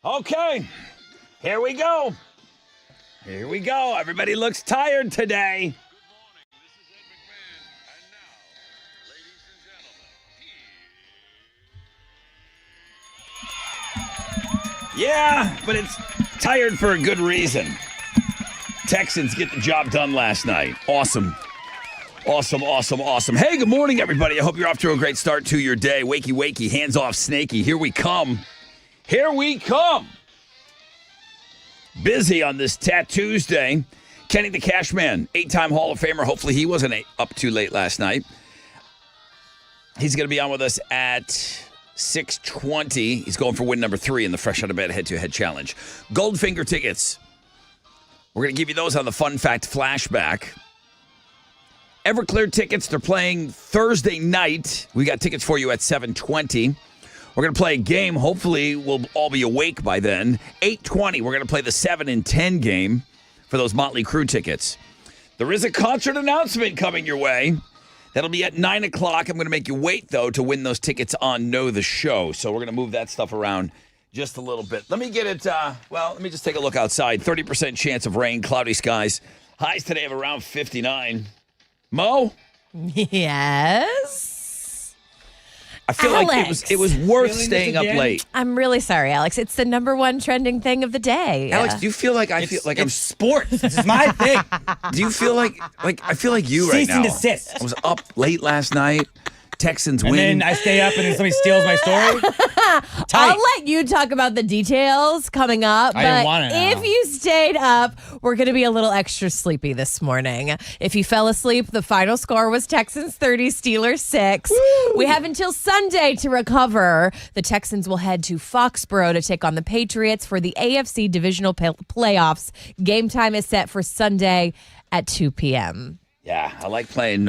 Okay, here we go. Here we go. Everybody looks tired today. Yeah, but it's tired for a good reason. Texans get the job done last night. Awesome. Awesome. Hey, good morning, everybody. I hope you're off to a great start to your day. Wakey, wakey, hands off, snaky. Here we come. Busy on this Tuesday. Kenny the Cashman, 8-time Hall of Famer. Hopefully he wasn't up too late last night. He's going to be on with us at 6:20. He's going for win number 3 in the Fresh Out of Bed Head-to-Head Challenge. Goldfinger tickets. We're going to give you those on the Fun Fact Flashback. Everclear tickets, they're playing Thursday night. We got tickets for you at 7:20. We're going to play a game. Hopefully, we'll all be awake by then. 8:20, we're going to play the 7 and 10 game for those Motley Crue tickets. There is a concert announcement coming your way. That'll be at 9 o'clock. I'm going to make you wait, though, to win those tickets on Know the Show. So we're going to move that stuff around just a little bit. Let me get it, let me just take a look outside. 30% chance of rain, cloudy skies. Highs today of around 59. Mo? Yes? I feel Alex. like it was worth staying up late. I'm really sorry, Alex. It's the number one trending thing of the day. Alex, do you feel like I'm sports? This is my thing. Do you feel like I feel like you right Cease now? and desist. I was up late last night. Texans win. And then I stay up and then somebody steals my story. I'll let you talk about the details coming up. I didn't but want to know. if you stayed up, we're going to be a little extra sleepy this morning. If you fell asleep, the final score was Texans 30, Steelers 6. Woo! We have until Sunday to recover. The Texans will head to Foxborough to take on the Patriots for the AFC Divisional Playoffs. Game time is set for Sunday at 2 p.m. Yeah, I like playing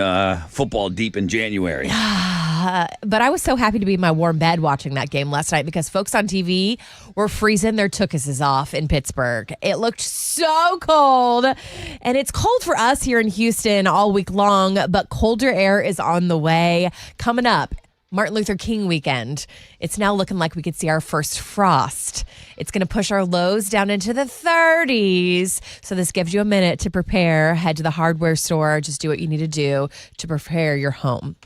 football deep in January. But I was so happy to be in my warm bed watching that game last night because folks on TV were freezing their tuchuses off in Pittsburgh. It looked so cold, and it's cold for us here in Houston all week long, but colder air is on the way. Coming up, Martin Luther King weekend. It's now looking like we could see our first frost. It's going to push our lows down into the 30s. So this gives you a minute to prepare. Head to the hardware store. Just do what you need to do to prepare your home.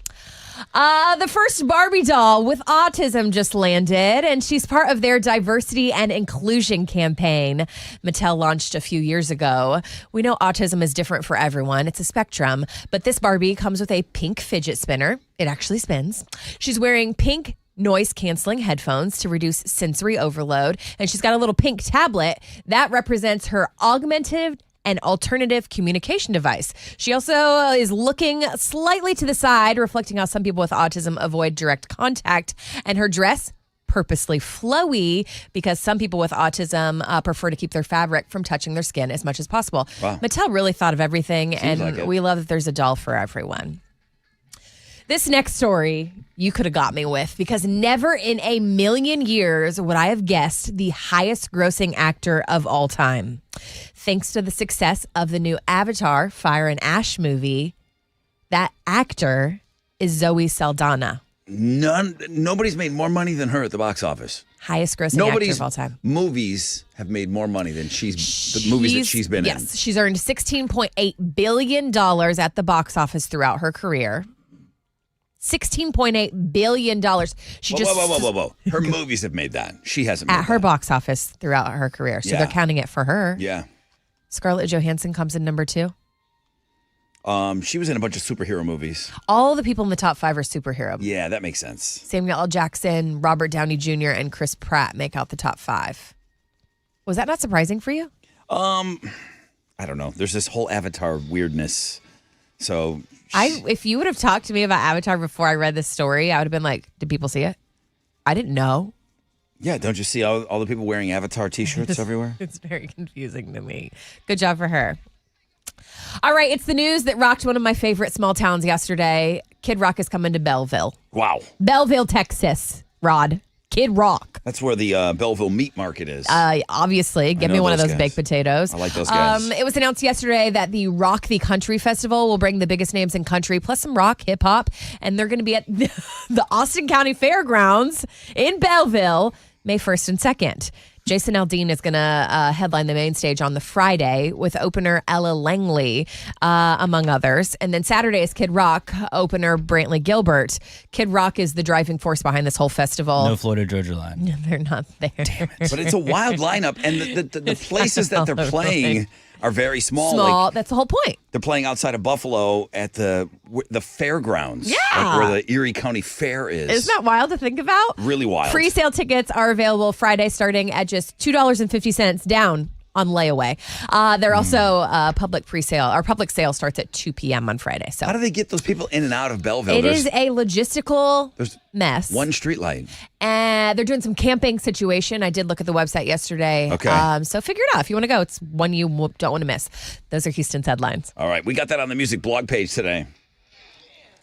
The first Barbie doll with autism just landed, and she's part of their diversity and inclusion campaign Mattel launched a few years ago. We know autism is different for everyone. It's a spectrum, but this Barbie comes with a pink fidget spinner. It actually spins. She's wearing pink noise-canceling headphones to reduce sensory overload, and she's got a little pink tablet that represents her augmented and alternative communication device. She also is looking slightly to the side, reflecting how some people with autism avoid direct contact. And her dress, purposely flowy, because some people with autism prefer to keep their fabric from touching their skin as much as possible. Wow. Mattel really thought of everything, Seems and like we love that there's a doll for everyone. This next story you could have got me with, because never in a million years would I have guessed the highest grossing actor of all time. Thanks to the success of the new Avatar Fire and Ash movie, that actor is Zoe Saldana. Nobody's made more money than her at the box office. Highest grossing actor of all time. Movies have made more money than the movies that she's been in. Yes, she's earned $16.8 billion at the box office throughout her career. $16.8 billion. Whoa. Her movies have made that. She hasn't made at her that. box office throughout her career. So they're counting it for her. Yeah. Scarlett Johansson comes in number 2. She was in a bunch of superhero movies. All the people in the top 5 are superhero. Yeah, that makes sense. Samuel L. Jackson, Robert Downey Jr., and Chris Pratt make out the top 5. Was that not surprising for you? I don't know. There's this whole Avatar weirdness. So if you would have talked to me about Avatar before I read this story, I would have been like, did people see it? I didn't know. Yeah, don't you see all the people wearing Avatar t-shirts everywhere? It's very confusing to me. Good job for her. All right, it's the news that rocked one of my favorite small towns yesterday. Kid Rock is coming to Belleville. Wow. Belleville, Texas, Rod. Kid Rock. That's where the Belleville Meat Market is. Obviously. Give me one of those baked potatoes. I like those guys. It was announced yesterday that the Rock the Country Festival will bring the biggest names in country, plus some rock, hip-hop, and they're going to be at the Austin County Fairgrounds in Belleville May 1st and 2nd. Jason Aldean is going to headline the main stage on the Friday with opener Ella Langley, among others. And then Saturday is Kid Rock, opener Brantley Gilbert. Kid Rock is the driving force behind this whole festival. No Florida Georgia line. They're not there. Damn it. But it's a wild lineup, and the places that they're playing are very small. Small. That's the whole point. They're playing outside of Buffalo at the fairgrounds. Yeah. Like where the Erie County Fair is. Isn't that wild to think about? Really wild. Pre-sale tickets are available Friday starting at just $2.50 down on layaway. They're also public pre-sale. Our public sale starts at 2 p.m. on Friday. So How do they get those people in and out of Belleville? it is a logistical mess. One street light. And they're doing some camping situation. I did look at the website yesterday. Okay. So figure it out. If you want to go, it's one you don't want to miss. Those are Houston's headlines. All right. We got that on the music blog page today.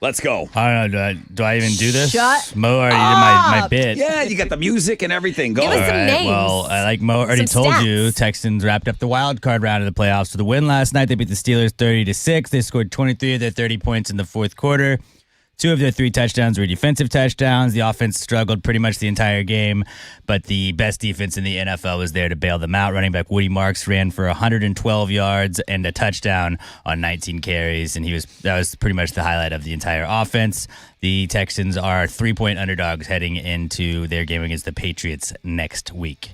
Let's go. I don't know. Do I even do this? Shut Mo already did my up. bit. Yeah, you got the music and everything. Go. Give us All some right. names. Well, like Mo already Some told stats. you, Texans wrapped up the wild card round of the playoffs with a win last night. They beat the Steelers 30-6. They scored 23 of their 30 points in the fourth quarter. 2 of their 3 touchdowns were defensive touchdowns. The offense struggled pretty much the entire game, but the best defense in the NFL was there to bail them out. Running back Woody Marks ran for 112 yards and a touchdown on 19 carries, and that was pretty much the highlight of the entire offense. The Texans are 3-point underdogs heading into their game against the Patriots next week.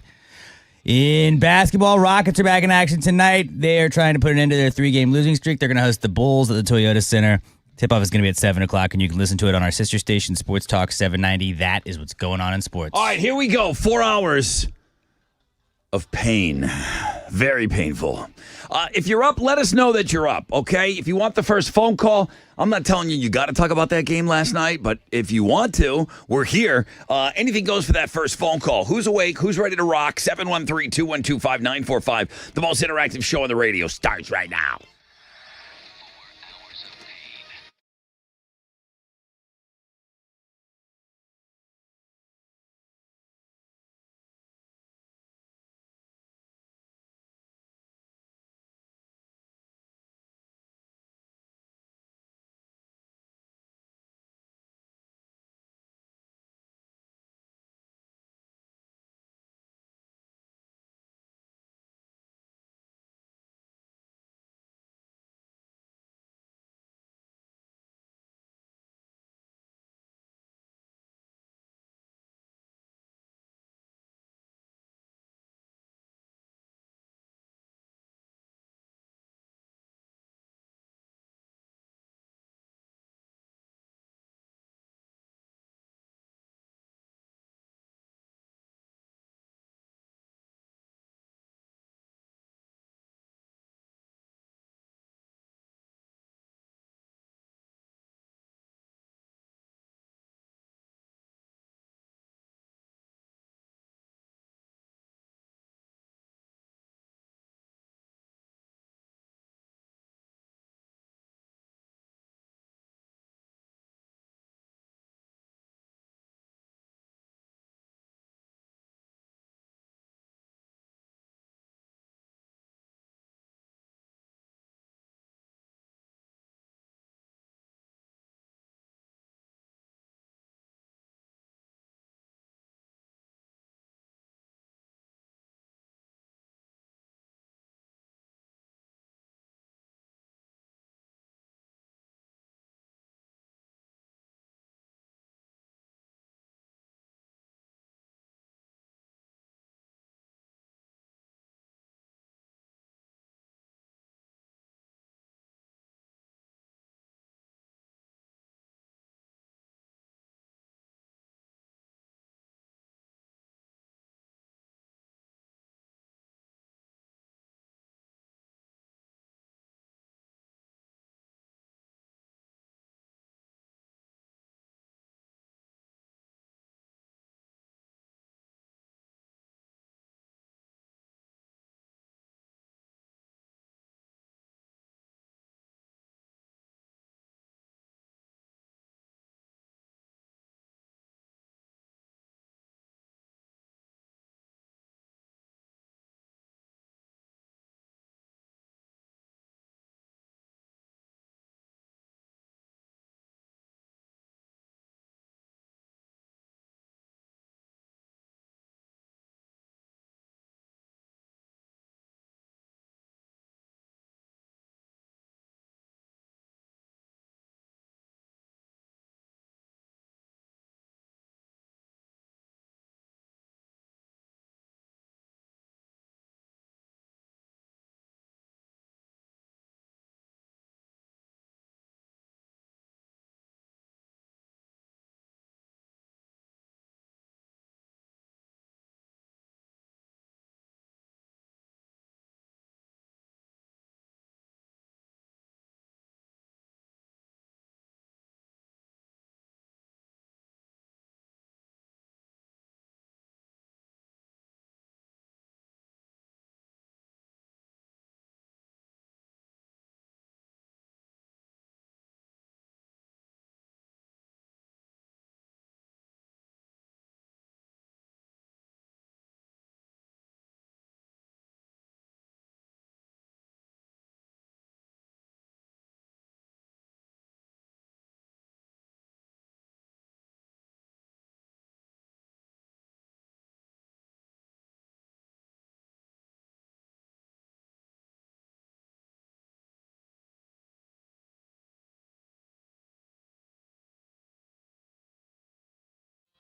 In basketball, Rockets are back in action tonight. They are trying to put an end to their 3-game losing streak. They're going to host the Bulls at the Toyota Center. Tip-off is going to be at 7 o'clock, and you can listen to it on our sister station, Sports Talk 790. That is what's going on in sports. All right, here we go. 4 hours of pain. Very painful. If you're up, let us know that you're up, okay? If you want the first phone call, I'm not telling you got to talk about that game last night, but if you want to, we're here. Anything goes for that first phone call. Who's awake? Who's ready to rock? 713-212-5945. The most interactive show on the radio starts right now.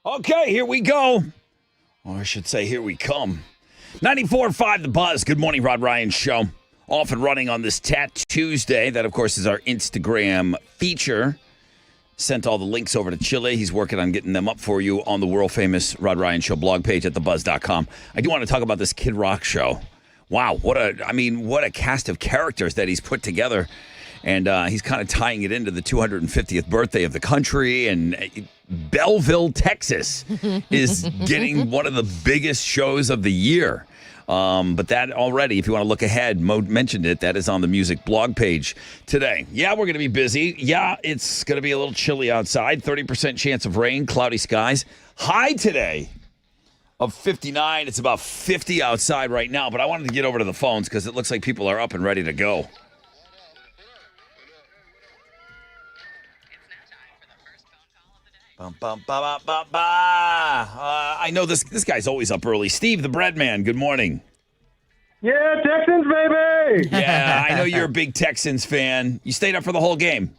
Okay, here we go. Or I should say, here we come. 94.5 The Buzz. Good morning, Rod Ryan Show. Off and running on this Tat Tuesday. That, of course, is our Instagram feature. Sent all the links over to Chile. He's working on getting them up for you on the world-famous Rod Ryan Show blog page at thebuzz.com. I do want to talk about this Kid Rock show. Wow, what a cast of characters that he's put together. And he's kind of tying it into the 250th birthday of the country. And Belleville, Texas is getting one of the biggest shows of the year. But that already, if you want to look ahead, Mo mentioned it, that is on the music blog page today. Yeah, we're going to be busy. Yeah, it's going to be a little chilly outside. 30% chance of rain, cloudy skies. High today of 59. It's about 50 outside right now. But I wanted to get over to the phones because it looks like people are up and ready to go. I know this guy's always up early. Steve, the bread man, good morning. Yeah, Texans, baby! Yeah, I know you're a big Texans fan. You stayed up for the whole game.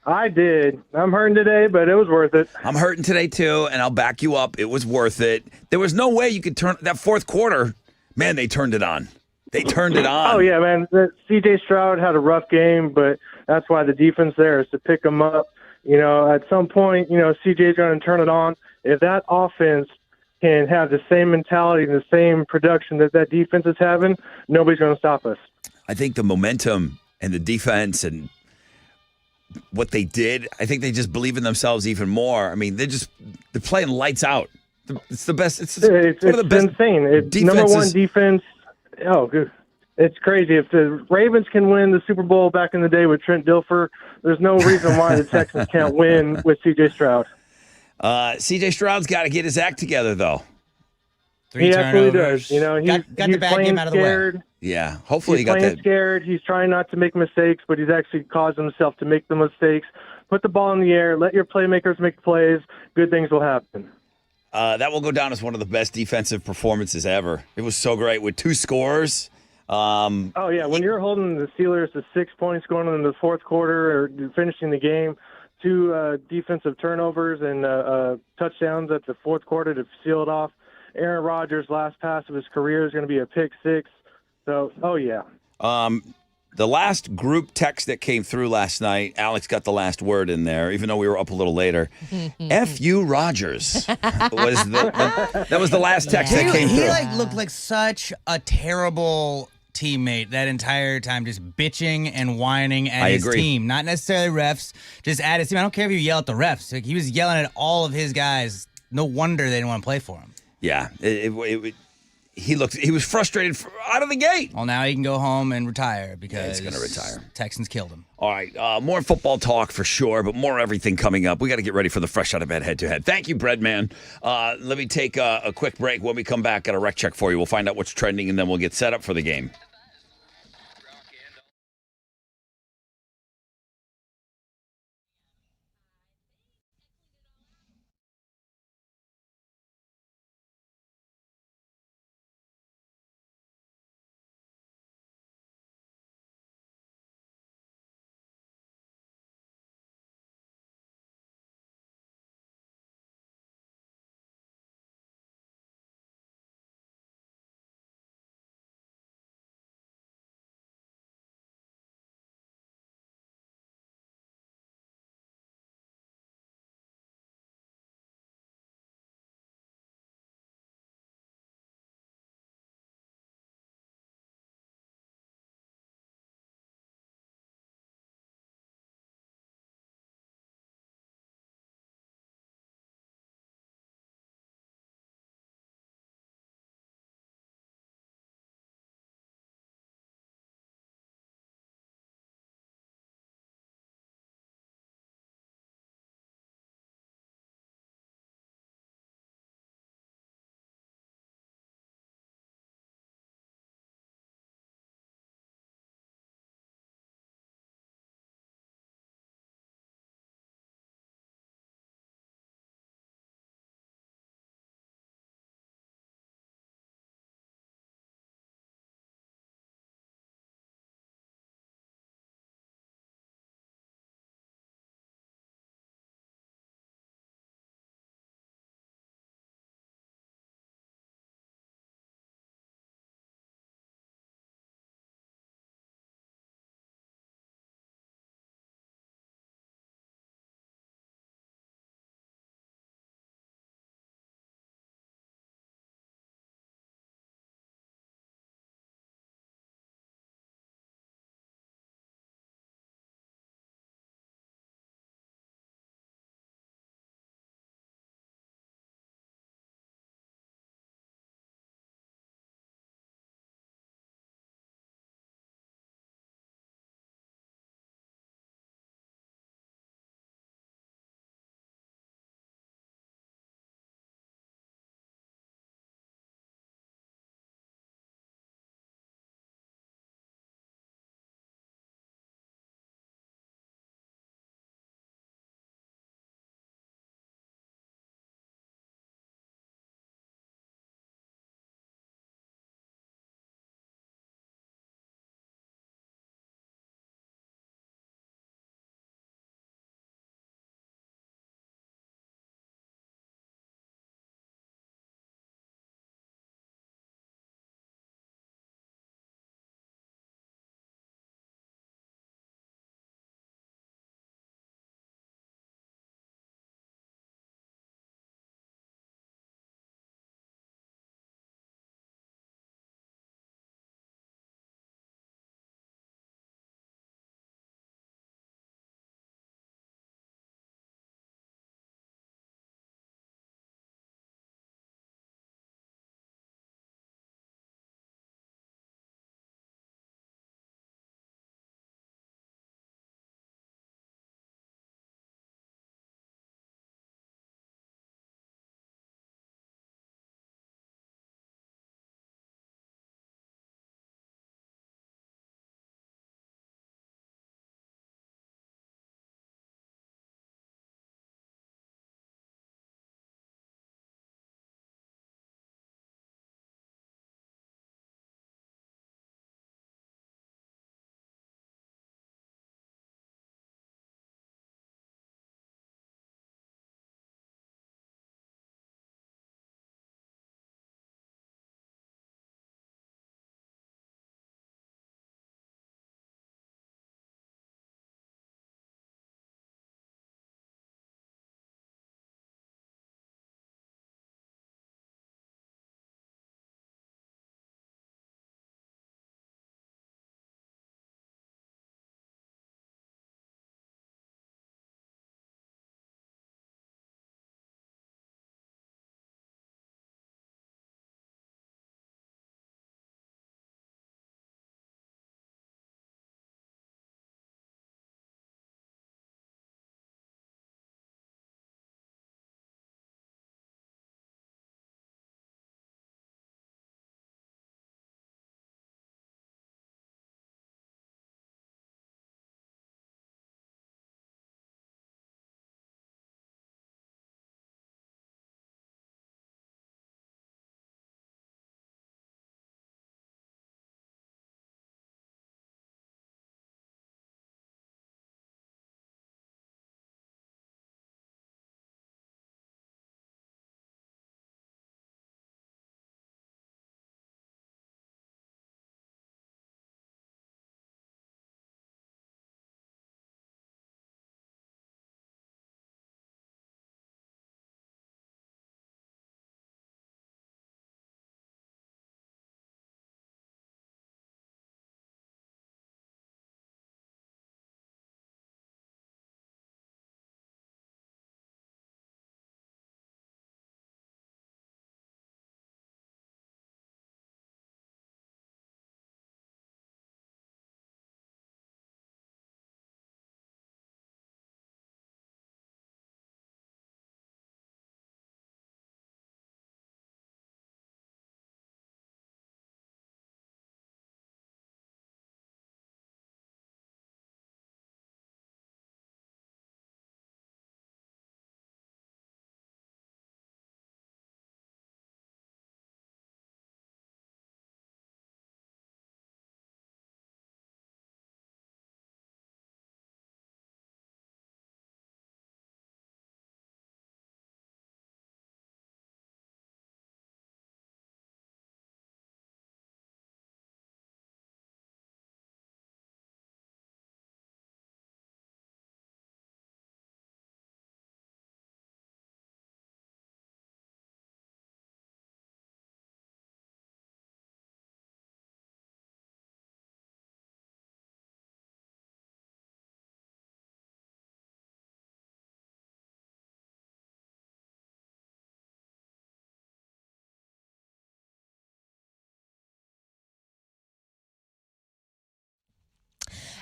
I did. I'm hurting today, but it was worth it. I'm hurting today, too, and I'll back you up. It was worth it. There was no way you could turn that fourth quarter. Man, they turned it on. They turned it on. Oh, yeah, man. C.J. Stroud had a rough game, but that's why the defense there is to pick him up. You know, at some point, CJ's going to turn it on. If that offense can have the same mentality and the same production that defense is having, nobody's going to stop us. I think the momentum and the defense and what they did, I think they just believe in themselves even more. I mean, they're playing lights out. It's the best. It's one of the best. Insane. It's number one defense. Oh, good. It's crazy. If the Ravens can win the Super Bowl back in the day with Trent Dilfer, there's no reason why the Texans can't win with C.J. Stroud. C.J. Stroud's got to get his act together, though. He absolutely does. He's got the bad game out of the way. Yeah, hopefully he's he got playing that. Scared. He's trying not to make mistakes, but he's actually caused himself to make the mistakes. Put the ball in the air. Let your playmakers make plays. Good things will happen. That will go down as one of the best defensive performances ever. It was so great with 2 scores. When you're holding the Steelers to 6 points going into the fourth quarter or finishing the game, 2 defensive turnovers and touchdowns at the fourth quarter to seal it off. Aaron Rodgers' last pass of his career is going to be a pick 6. So, the last group text that came through last night, Alex got the last word in there, even though we were up a little later. F.U. Rodgers that was the last text that came through. He looked like such a terrible teammate that entire time, just bitching and whining at his team. Not necessarily refs, just at his team. I don't care if you yell at the refs. He was yelling at all of his guys. No wonder they didn't want to play for him. Yeah, he was frustrated out of the gate. Well, now he can go home and retire because he's going to retire. Texans killed him. All right, more football talk for sure, but more everything coming up. We got to get ready for the fresh out of bed head-to-head. Thank you, Breadman. Let me take a quick break. When we come back, got a rec check for you. We'll find out what's trending, and then we'll get set up for the game.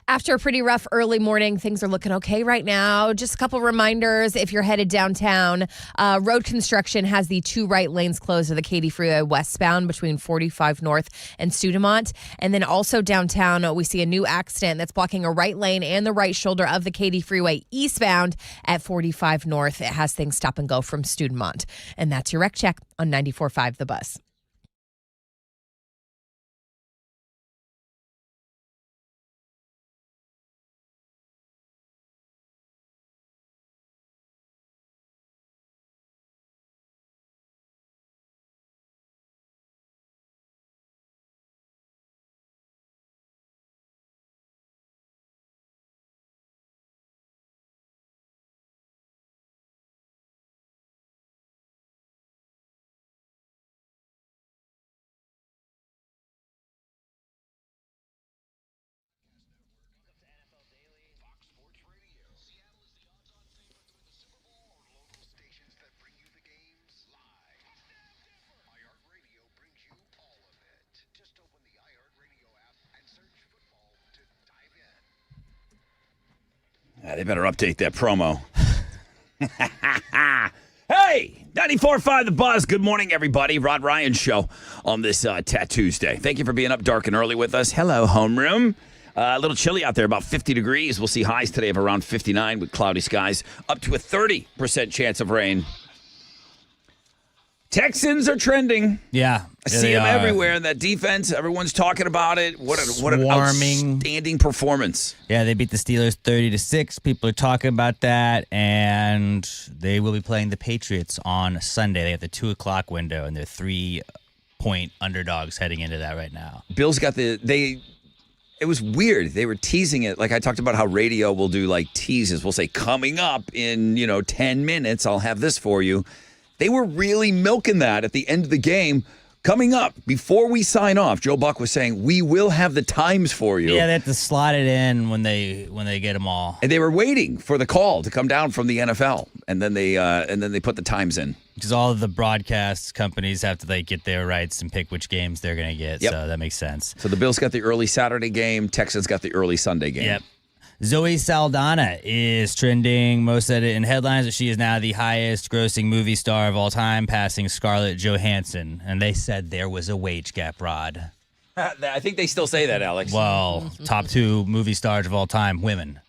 After a pretty rough early morning, things are looking okay right now. Just a couple reminders if you're headed downtown. Road construction has the 2 right lanes closed of the Katy Freeway westbound between 45 North and Studemont. And then also downtown, we see a new accident that's blocking a right lane and the right shoulder of the Katy Freeway eastbound at 45 North. It has things stop and go from Studemont. And that's your wreck check on 94.5 The Buzz. iHeartRadio brings you all of it. Just open the iHeartRadio app and search football to dive in. They better update that promo. Hey, 94.5 The Buzz. Good morning, everybody. Rod Ryan Show on this Tuesday. Thank you for being up dark and early with us. Hello, homeroom. A little chilly out there, about 50 degrees. We'll see highs today of around 59 with cloudy skies, up to a 30% chance of rain. Texans are trending. Yeah. I see them everywhere in that defense. Everyone's talking about it. What an Swarming. outstanding performance. Yeah, they beat the Steelers 30-6. People are talking about that, and they will be playing the Patriots on Sunday. They have the 2 o'clock window, and they're 3-point underdogs heading into that right now. Bill's got it was weird. They were teasing it. Like I talked about how radio will do like teases. We'll say, coming up in, 10 minutes, I'll have this for you. They were really milking that at the end of the game. Coming up, before we sign off, Joe Buck was saying, we will have the times for you. Yeah, they have to slot it in when they get them all. And they were waiting for the call to come down from the NFL. And then they put the times in. Because all of the broadcast companies have to get their rights and pick which games they're going to get. Yep. So that makes sense. So the Bills got the early Saturday game. Texans got the early Sunday game. Yep. Zoe Saldana is trending most of it in headlines. She is now the highest grossing movie star of all time, passing Scarlett Johansson. And they said there was a wage gap, Rod. I think they still say that, Alex. Well, top 2 movie stars of all time, women.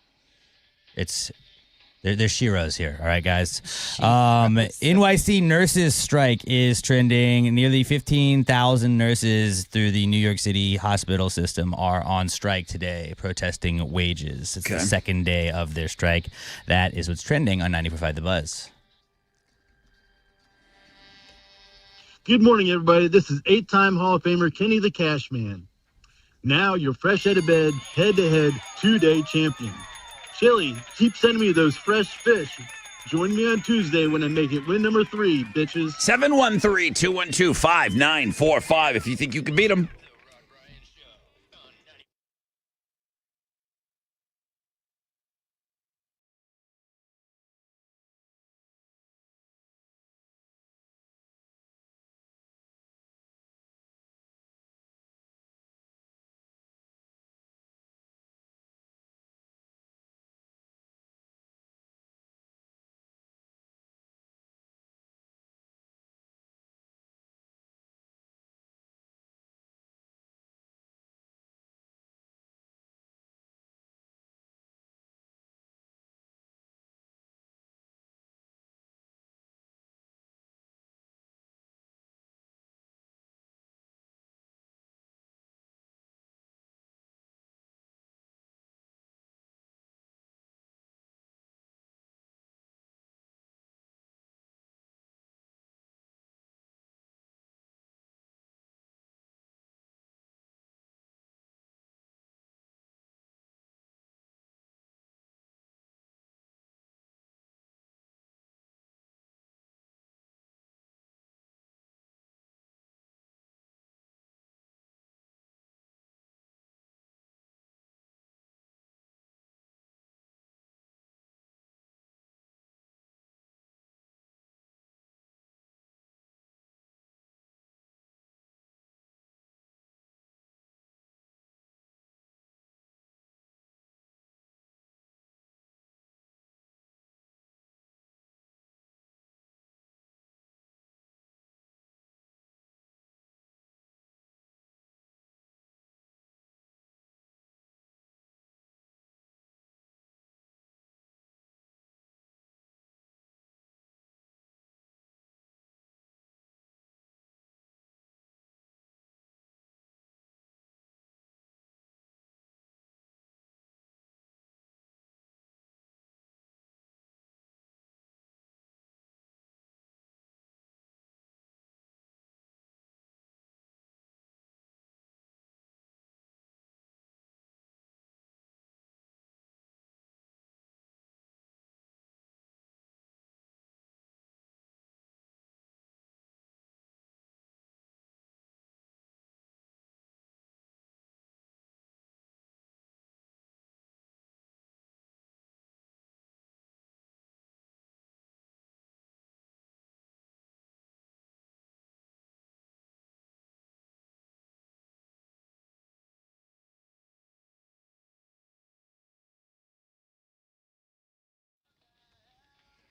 They're sheroes here, all right, guys. NYC nurses strike is trending. Nearly 15,000 nurses through the New York City hospital system are on strike today, protesting wages. It's the second day of their strike. That is what's trending on 94.5 The Buzz. Good morning, everybody. This is 8-time Hall of Famer Kenny the Cash Man. Now you're fresh out of bed, head-to-head, 2-day champion. Chili, keep sending me those fresh fish. Join me on Tuesday when I make it win number 3, bitches. 713-212-5945 if you think you can beat them.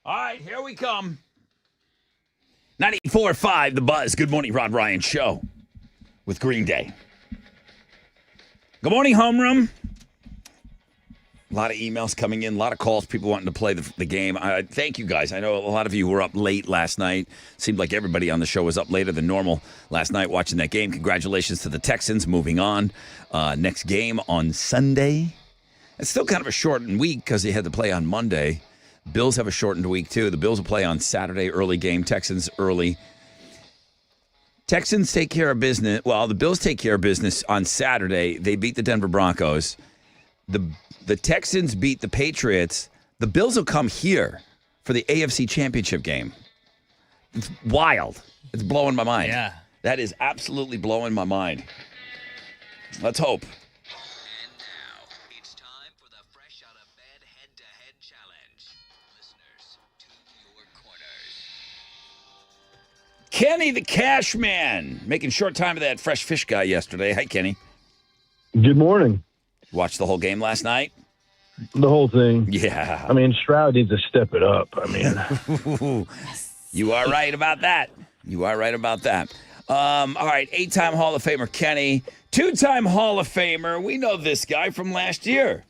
All right, here we come. 94.5 The Buzz. Good morning, Rod Ryan Show with Green Day. Good morning, homeroom. A lot of emails coming in, a lot of calls, people wanting to play the game. Thank you, guys. I know a lot of you were up late last night. Seemed like everybody on the show was up later than normal last night watching that game. Congratulations to the Texans moving on. Next game on Sunday. It's still kind of a shortened week because they had to play on Monday. Bills have a shortened week, too. The Bills will play on Saturday, early game. Texans early. Texans take care of business. Well, the Bills take care of business on Saturday. They beat the Denver Broncos. The Texans beat the Patriots. The Bills will come here for the AFC Championship game. It's wild. It's blowing my mind. Yeah. That is absolutely blowing my mind. Let's hope. And now, it's time for the Fresh Out of Bed Head-to-Head Challenge. Listeners, to your corners. Kenny the Cash Man, making short time of that fresh fish guy yesterday. Hi, Kenny. Good morning. Watched the whole game last night? The whole thing. Yeah. I mean, Stroud needs to step it up. I mean, You are right about that. You are right about that. All right, 8-time Hall of Famer Kenny, 2-time Hall of Famer. We know this guy from last year.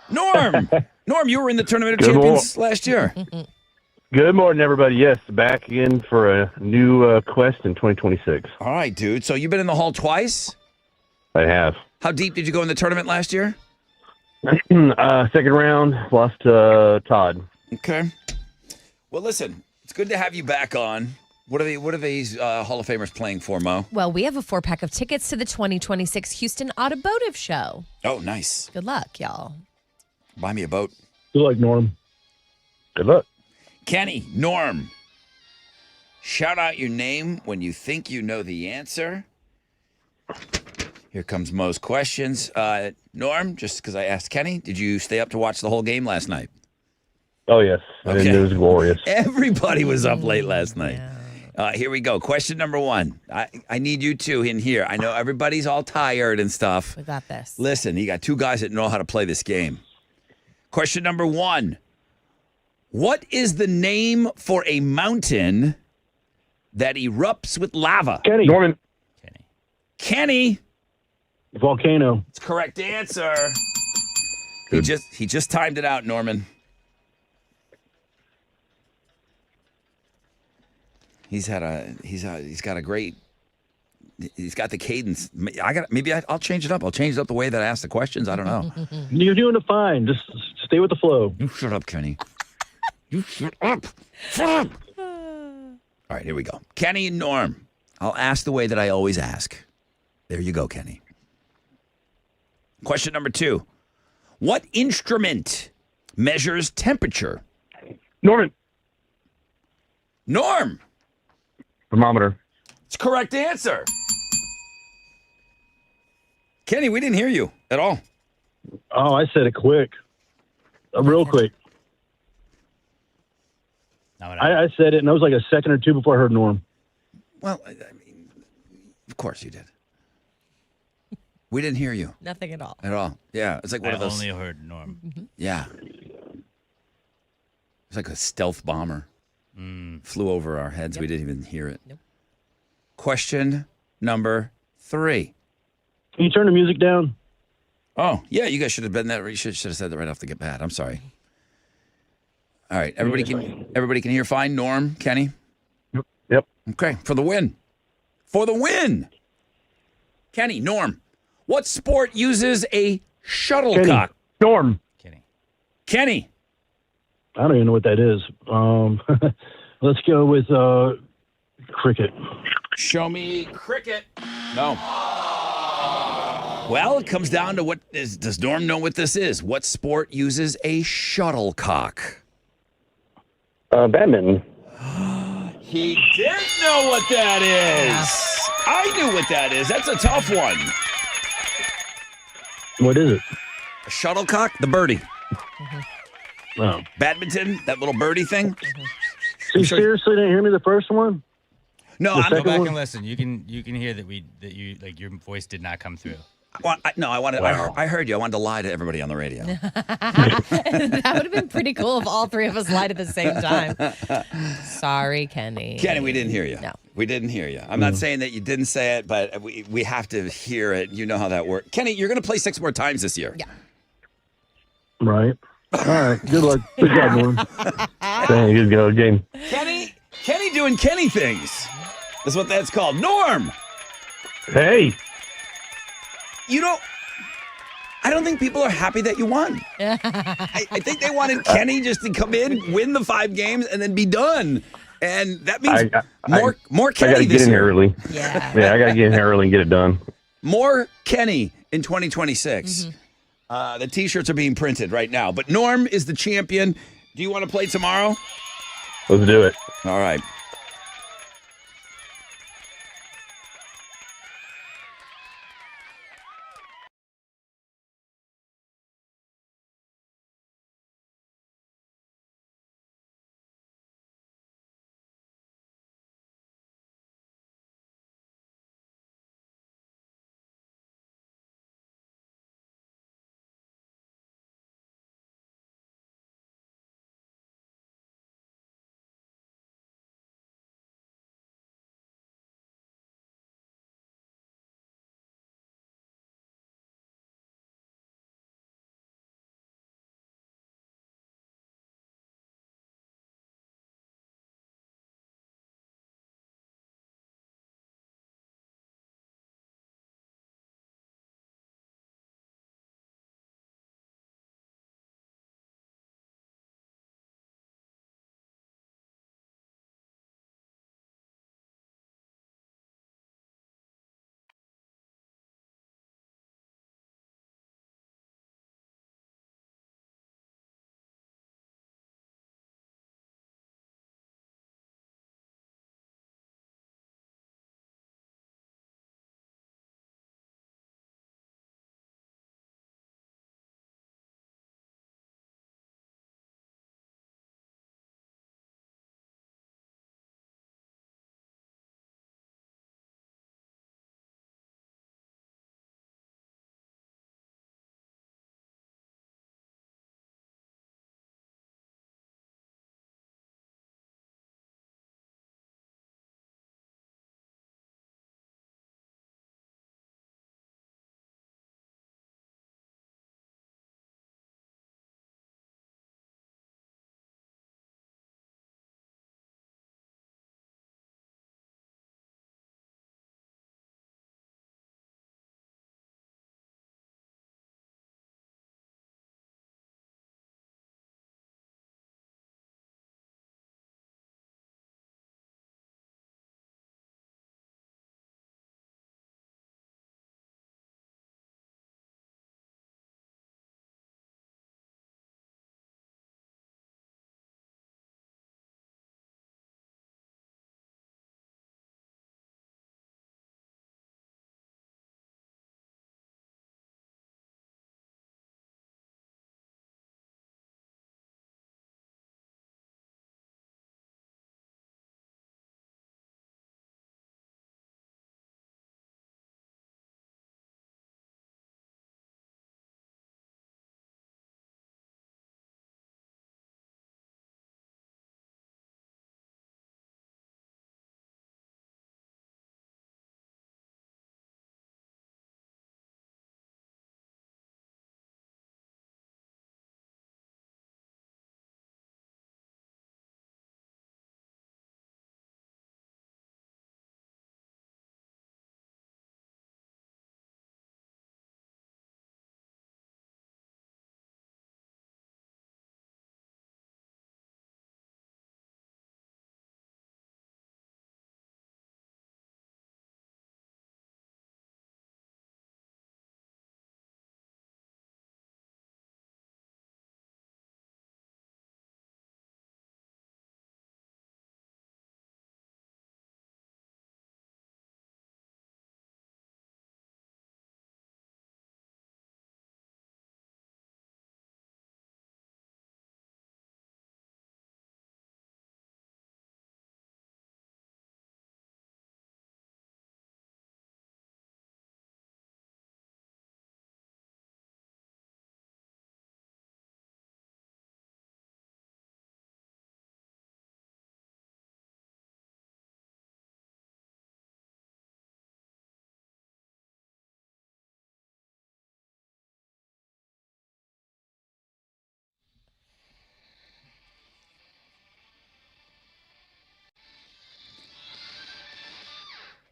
Norm. Norm, you were in the Tournament of Champions last year. Good morning, everybody. Yes, back again for a new quest in 2026. All right, dude. So you've been in the Hall twice? I have. How deep did you go in the tournament last year? Second round, lost to Todd. Okay. Well, listen, it's good to have you back on. What are these Hall of Famers playing for, Mo? Well, we have a 4-pack of tickets to the 2026 Houston Automotive Show. Oh, nice. Good luck, y'all. Buy me a boat. good luck, Norm. Good luck. Kenny, Norm, shout out your name when you think you know the answer. Here comes Mo's questions. Norm, just because I asked Kenny, did you stay up to watch the whole game last night? Oh, yes. Okay. And it was glorious. Everybody was up late last night. Here we go. Question number 1. I need you two in here. I know everybody's all tired and stuff. We got this. Listen, you got two guys that know how to play this game. Question number 1. What is the name for a mountain that erupts with lava? Kenny. Norman. Kenny. Volcano. It's correct answer. He just timed it out, Norman. He's got the cadence. I'll change it up. I'll change it up the way that I ask the questions. I don't know. You're doing it fine. Just stay with the flow. You shut up, Kenny. You shut up. Shut up. All right, here we go. Kenny and Norm. I'll ask the way that I always ask. There you go, Kenny. Question number 2. What instrument measures temperature? Norman. Norm. Thermometer. It's correct answer. Kenny, we didn't hear you at all. Oh, I said it quick. Real quick. I said it, and I was like a second or two before I heard Norm. Well, I mean, of course you did. We didn't hear you Nothing at all. at all. Yeah, it's like one I of those. only heard Norm. Yeah. It's like a stealth bomber. Flew over our heads. We didn't even hear it. Nope. Question number 3. Can you turn the music down? Oh, yeah, you guys should have been there. You should have said that right off the bat. I'm sorry. All right, everybody can hear fine. Norm, Kenny? Yep. Okay, for the win. For the win. Kenny, Norm, what sport uses a shuttlecock? Norm. Kenny. I don't even know what that is. Let's go with cricket. Show me cricket. No. Well, it comes down to does Norm know what this is? What sport uses a shuttlecock? Badminton. He did know what that is. I knew what that is. That's a tough one. What is it? A shuttlecock, the birdie. Oh. Badminton, that little birdie thing. You seriously didn't hear me the first one? No, The I'm Go second back one? and listen. You can hear that your voice did not come through. I wanted. Wow. I heard you. I wanted to lie to everybody on the radio. That would have been pretty cool if all three of us lied at the same time. Sorry, Kenny. Kenny, we didn't hear you. No. We didn't hear you. I'm not saying that you didn't say it, but we have to hear it. You know how that works. Kenny, you're going to play 6 more times this year. Yeah. Right. All right. Good luck. Good job, Norm. Dang, good go game. Kenny doing Kenny things. That's what that's called. Norm, Hey, I don't think people are happy that you won. I think they wanted Kenny just to come in, win the 5 games, and then be done. And that means more I Kenny got to get this in here year. early. Yeah. Yeah, I got to get in here early and get it done. More Kenny in 2026. The T-shirts are being printed right now. But Norm is the champion. Do you want to play tomorrow? Let's do it. All right.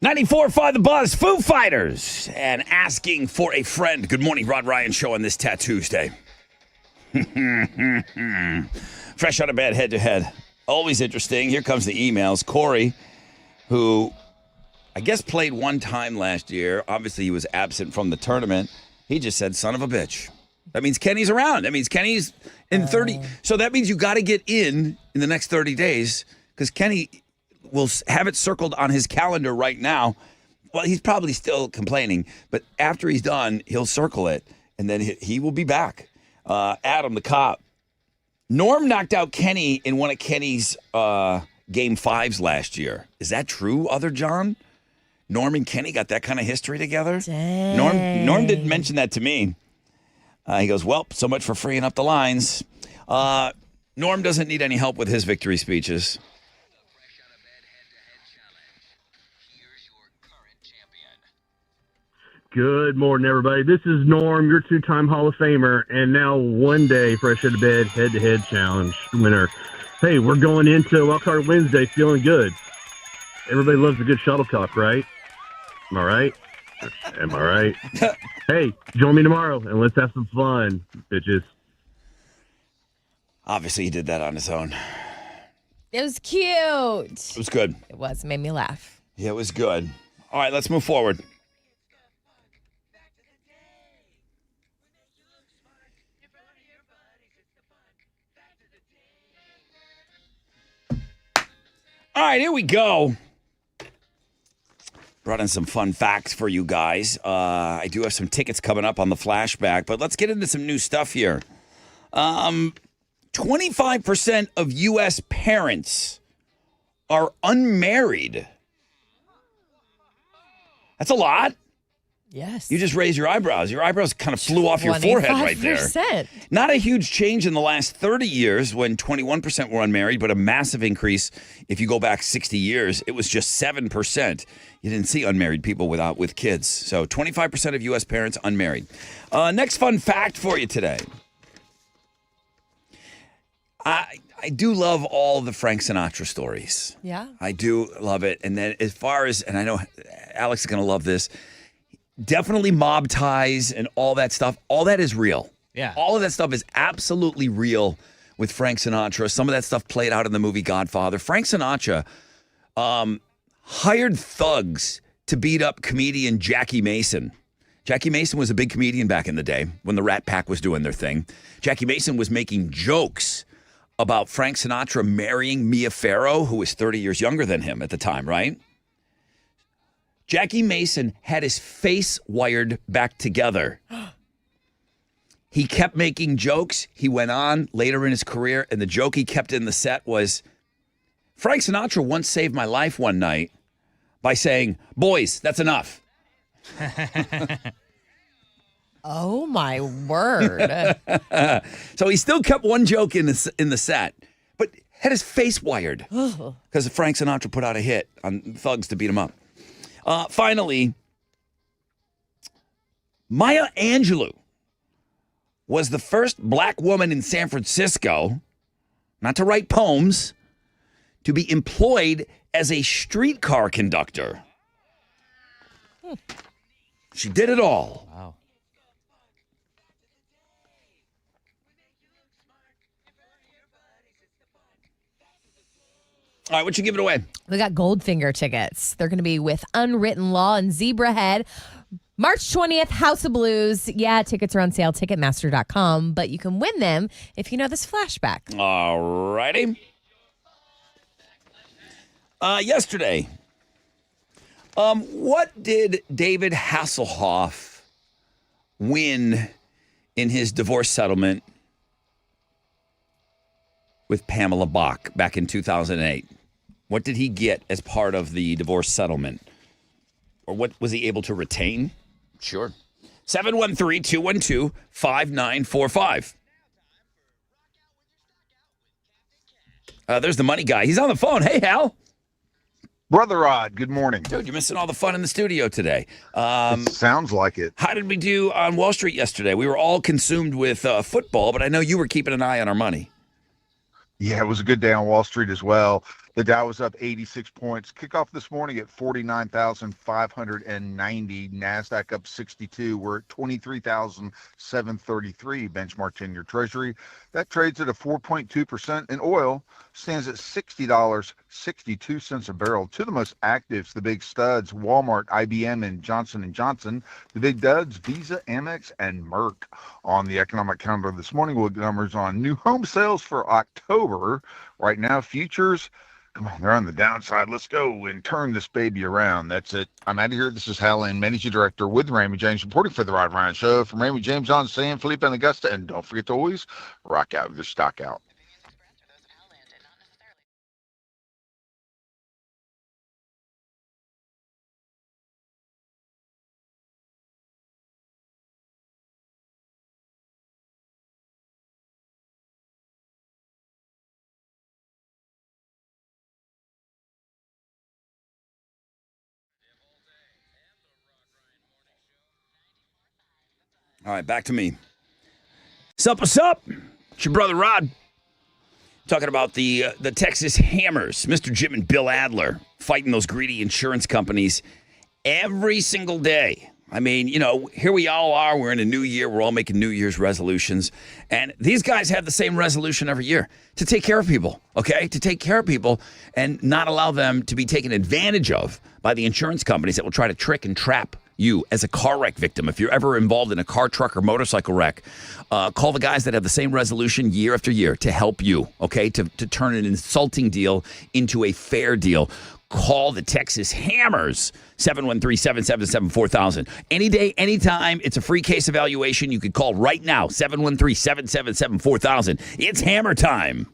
94.5 The Buzz, Foo Fighters, and Asking for a Friend. Good morning, Rod Ryan Show on this Tuesday. Fresh out of bed, head to head. Always interesting. Here comes the emails. Corey, who I guess played one time last year. Obviously, he was absent from the tournament. He just said, son of a bitch. That means Kenny's around. That means Kenny's in 30. So that means you got to get in the next 30 days because Kenny will have it circled on his calendar right now. Well, he's probably still complaining, but after he's done, he'll circle it, and then he will be back. Adam, the cop. Norm knocked out Kenny in one of Kenny's Game 5s last year. Is that true, Other John? Norm and Kenny got that kind of history together? Dang. Norm didn't mention that to me. He goes, well, so much for freeing up the lines. Norm doesn't need any help with his victory speeches. Fresh out of bed head-to-head challenge. Here's your current champion. Good morning, everybody. This is Norm, your two-time Hall of Famer, and now one day fresh out of bed head-to-head challenge winner. Hey, we're going into Wildcard Wednesday feeling good. Everybody loves a good shuttlecock, right? Am I right? Am I right? Hey, join me tomorrow, and let's have some fun, bitches. Obviously, he did that on his own. It was cute. It was good. It was. It made me laugh. Yeah, it was good. All right, let's move forward. All right, here we go. Brought in some fun facts for you guys. I do have some tickets coming up on the flashback, but let's get into some new stuff here. 25% of U.S. parents are unmarried. That's a lot. Yes. You just raised your eyebrows. Your eyebrows kind of flew off your forehead right there. 25%. Not a huge change in the last 30 years when 21% were unmarried, but a massive increase if you go back 60 years. It was just 7%. You didn't see unmarried people with kids. So 25% of U.S. parents unmarried. Next fun fact for you today. I do love all the Frank Sinatra stories. Yeah. I do love it. And then as far as, and I know Alex is going to love this, definitely mob ties and all that stuff. All that is real. Yeah. All of that stuff is absolutely real with Frank Sinatra. Some of that stuff played out in the movie Godfather. Frank Sinatra hired thugs to beat up comedian Jackie Mason. Jackie Mason was a big comedian back in the day when the Rat Pack was doing their thing. Jackie Mason was making jokes about Frank Sinatra marrying Mia Farrow, who was 30 years younger than him at the time, right? Jackie Mason had his face wired back together. He kept making jokes. He went on later in his career, and the joke he kept in the set was, Frank Sinatra once saved my life one night by saying, boys, that's enough. Oh, my word. So he still kept one joke in the set, but had his face wired because Frank Sinatra put out a hit on thugs to beat him up. Finally, Maya Angelou was the first black woman in San Francisco, not to write poems, to be employed as a streetcar conductor. She did it all. Wow. All right, what you give it away? We got Goldfinger tickets. They're going to be with Unwritten Law and Zebra Head. March 20th, House of Blues. Yeah, tickets are on sale, Ticketmaster.com, but you can win them if you know this flashback. All righty. Yesterday, what did David Hasselhoff win in his divorce settlement with Pamela Bach back in 2008? What did he get as part of the divorce settlement? Or what was he able to retain? Sure. 713-212-5945. There's the money guy. He's on the phone. Hey, Hal. Brother Rod, good morning. Dude, you're missing all the fun in the studio today. Sounds like it. How did we do on Wall Street yesterday? We were all consumed with football, but I know you were keeping an eye on our money. Yeah, it was a good day on Wall Street as well. The Dow was up 86 points. Kickoff this morning at 49,590. NASDAQ up 62. We're at 23,733. Benchmark 10-year Treasury. That trades at a 4.2%. And oil stands at $60.62 a barrel. Two of the most actives, the big studs, Walmart, IBM, and Johnson & Johnson. The big duds, Visa, Amex, and Merck. On the economic calendar this morning, we'll get numbers on new home sales for October. Right now, futures, come on, they're on the downside. Let's go and turn this baby around. That's it. I'm out of here. This is Hal Lynn, Managing Director with Raymond James, reporting for the Rod Ryan Show. From Raymond James on San Felipe and Augusta. And don't forget to always rock out your stock out. All right, back to me. What's up? It's your brother Rod. Talking about the Texas Hammers, Mr. Jim and Bill Adler fighting those greedy insurance companies every single day. I mean, here we all are. We're in a new year. We're all making New Year's resolutions. And these guys have the same resolution every year to take care of people, okay? To take care of people and not allow them to be taken advantage of by the insurance companies that will try to trick and trap you as a car wreck victim. If you're ever involved in a car, truck, or motorcycle wreck, call the guys that have the same resolution year after year to help you, okay? To turn an insulting deal into a fair deal. Call the Texas Hammers, 713-777-4000. Any day, anytime. It's a free case evaluation. You could call right now, 713-777-4000. It's hammer time.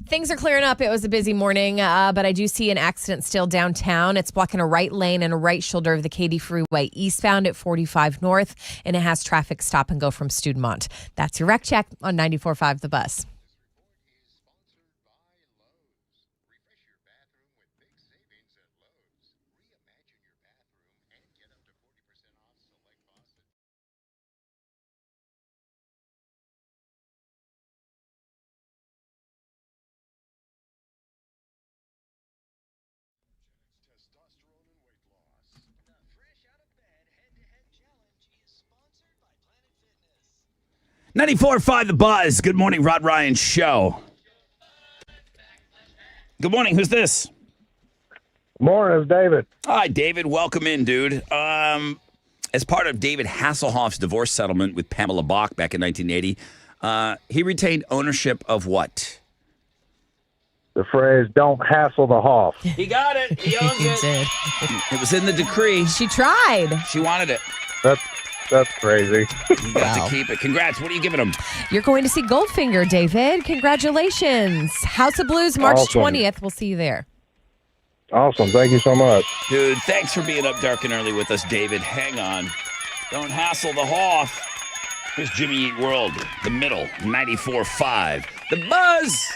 Things are clearing up. It was a busy morning, but I do see an accident still downtown. It's blocking a right lane and a right shoulder of the Katy Freeway eastbound at 45 North, and it has traffic stop and go from Studemont. That's your wreck check on 94.5 The Buzz. Testosterone and weight loss. The Fresh Out of Bed Head-to-Head Challenge is sponsored by Planet Fitness. 94.5 The Buzz. Good morning, Rod Ryan Show. Good morning. Who's this? Morning, it's David. Hi, David. Welcome in, dude. As part of David Hasselhoff's divorce settlement with Pamela Bach back in 1980, he retained ownership of what? The phrase, don't hassle the Hoff. He got it. He owns He it. did. It was in the decree. She tried. She wanted it. That's crazy. You got to keep it. Congrats. What are you giving him? You're going to see Goldfinger, David. Congratulations. House of Blues, March Awesome. 20th. We'll see you there. Awesome. Thank you so much. Dude, thanks for being up dark and early with us, David. Hang on. Don't hassle the Hoff. Here's Jimmy Eat World, the middle, 94.5. The Buzz.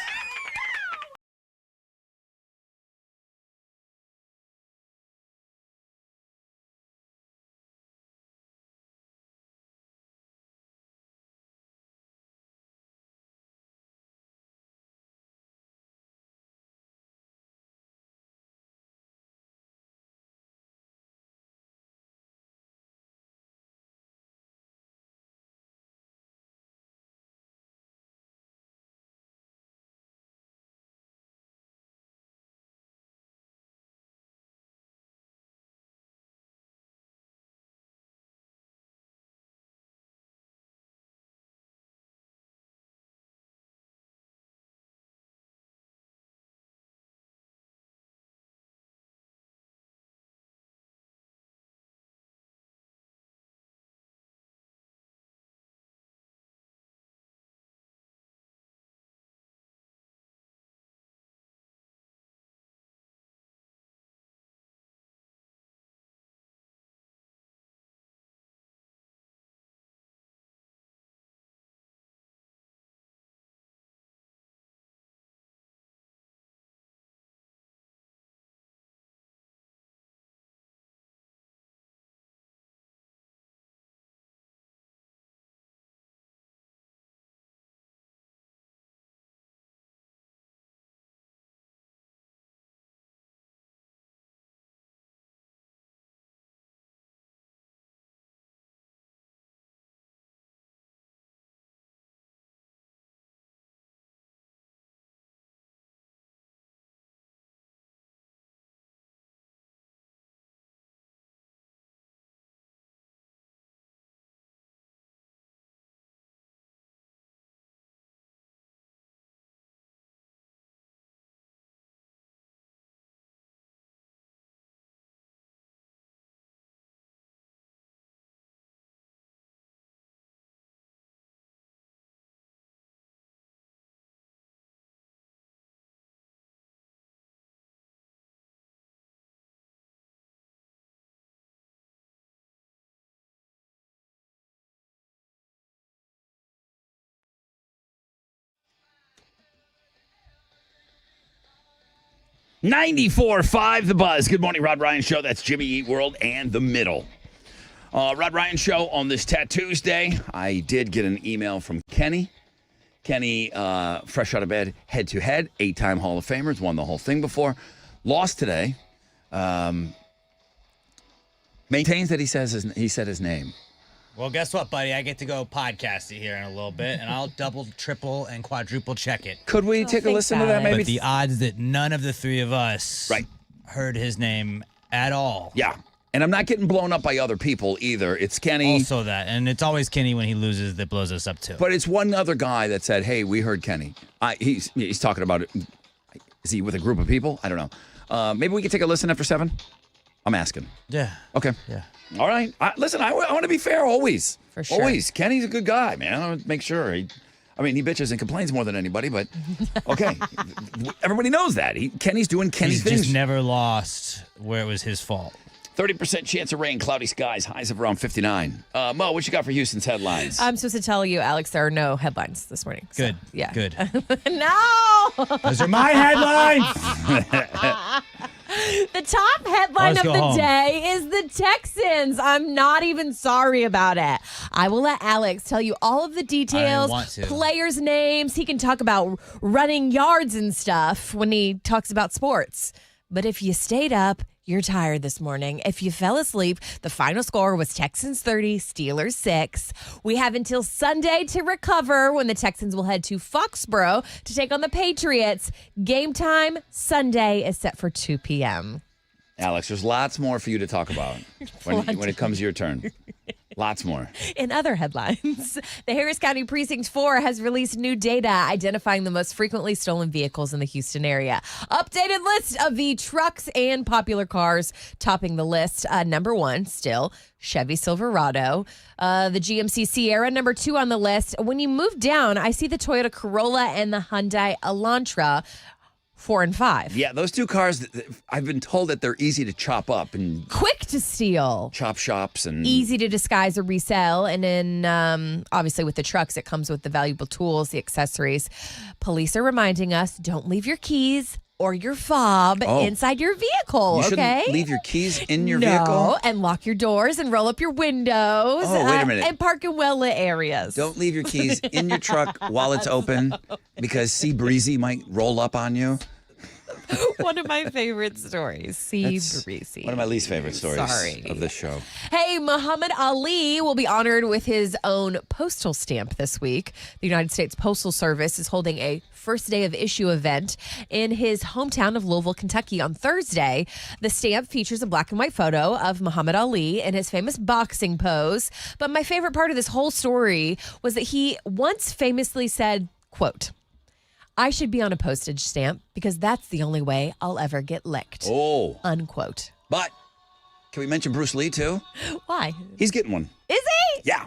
$94.5 The Buzz. Good morning, Rod Ryan Show. That's Jimmy Eat World and the middle. Rod Ryan Show on this Tattoos Day. I did get an email from Kenny. Kenny, fresh out of bed, head to head, 8-time Hall of Famers, won the whole thing before. Lost today. Maintains that he said his name. Well, guess what, buddy? I get to go podcast it here in a little bit, and I'll double, triple, and quadruple check it. Could we take a listen to that, maybe? But the odds that none of the three of us Right. heard his name at all. Yeah. And I'm not getting blown up by other people either. It's Kenny. Also that. And it's always Kenny when he loses that blows us up too. But it's one other guy that said, hey, we heard Kenny. He's talking about it. Is he with a group of people? I don't know. Maybe we could take a listen after 7? I'm asking. Yeah. Okay. Yeah. All right. Listen, I want to be fair always. For sure. Always. Kenny's a good guy, man. I want to make sure. I mean, he bitches and complains more than anybody, but okay. Everybody knows that. Kenny's doing Kenny He's things. just never lost where it was his fault. 30% chance of rain, cloudy skies, highs of around 59. Mo, what you got for Houston's headlines? I'm supposed to tell you, Alex, there are no headlines this morning. So, Good. yeah. Good. No! Those are my headlines. The top headline Let's of go the home. day is the Texans. I'm not even sorry about it. I will let Alex tell you all of the details, want to. players' names. He can talk about running yards and stuff when he talks about sports. But if you stayed up, you're tired this morning. If you fell asleep, the final score was Texans 30, Steelers 6. We have until Sunday to recover when the Texans will head to Foxborough to take on the Patriots. Game time Sunday is set for 2 p.m. Alex, there's lots more for you to talk about when it comes to your turn. Lots more. In other headlines, the Harris County Precinct 4 has released new data identifying the most frequently stolen vehicles in the Houston area. Updated list of the trucks and popular cars topping the list. Number 1, still, Chevy Silverado. The GMC Sierra, number 2 on the list. When you move down, I see the Toyota Corolla and the Hyundai Elantra. 4 and 5. Yeah, those two cars, I've been told that they're easy to chop up and Quick to steal. chop shops and Easy to disguise or resell. And then, obviously, with the trucks, it comes with the valuable tools, the accessories. Police are reminding us, don't leave your keys or your fob inside your vehicle, you shouldn't okay? leave your keys in your no, vehicle. and lock your doors and roll up your windows. Oh, wait a minute. And park in well-lit areas. Don't leave your keys in your truck while it's open because Sea Breezy might roll up on you. One of my favorite stories. That's Breezy. one of my least favorite stories Sorry. of this show. Hey, Muhammad Ali will be honored with his own postal stamp this week. The United States Postal Service is holding a first day of issue event in his hometown of Louisville, Kentucky on Thursday. The stamp features a black and white photo of Muhammad Ali in his famous boxing pose. But my favorite part of this whole story was that he once famously said, quote, I should be on a postage stamp because that's the only way I'll ever get licked. Oh. Unquote. But can we mention Bruce Lee too? Why? He's getting one. Is he? Yeah.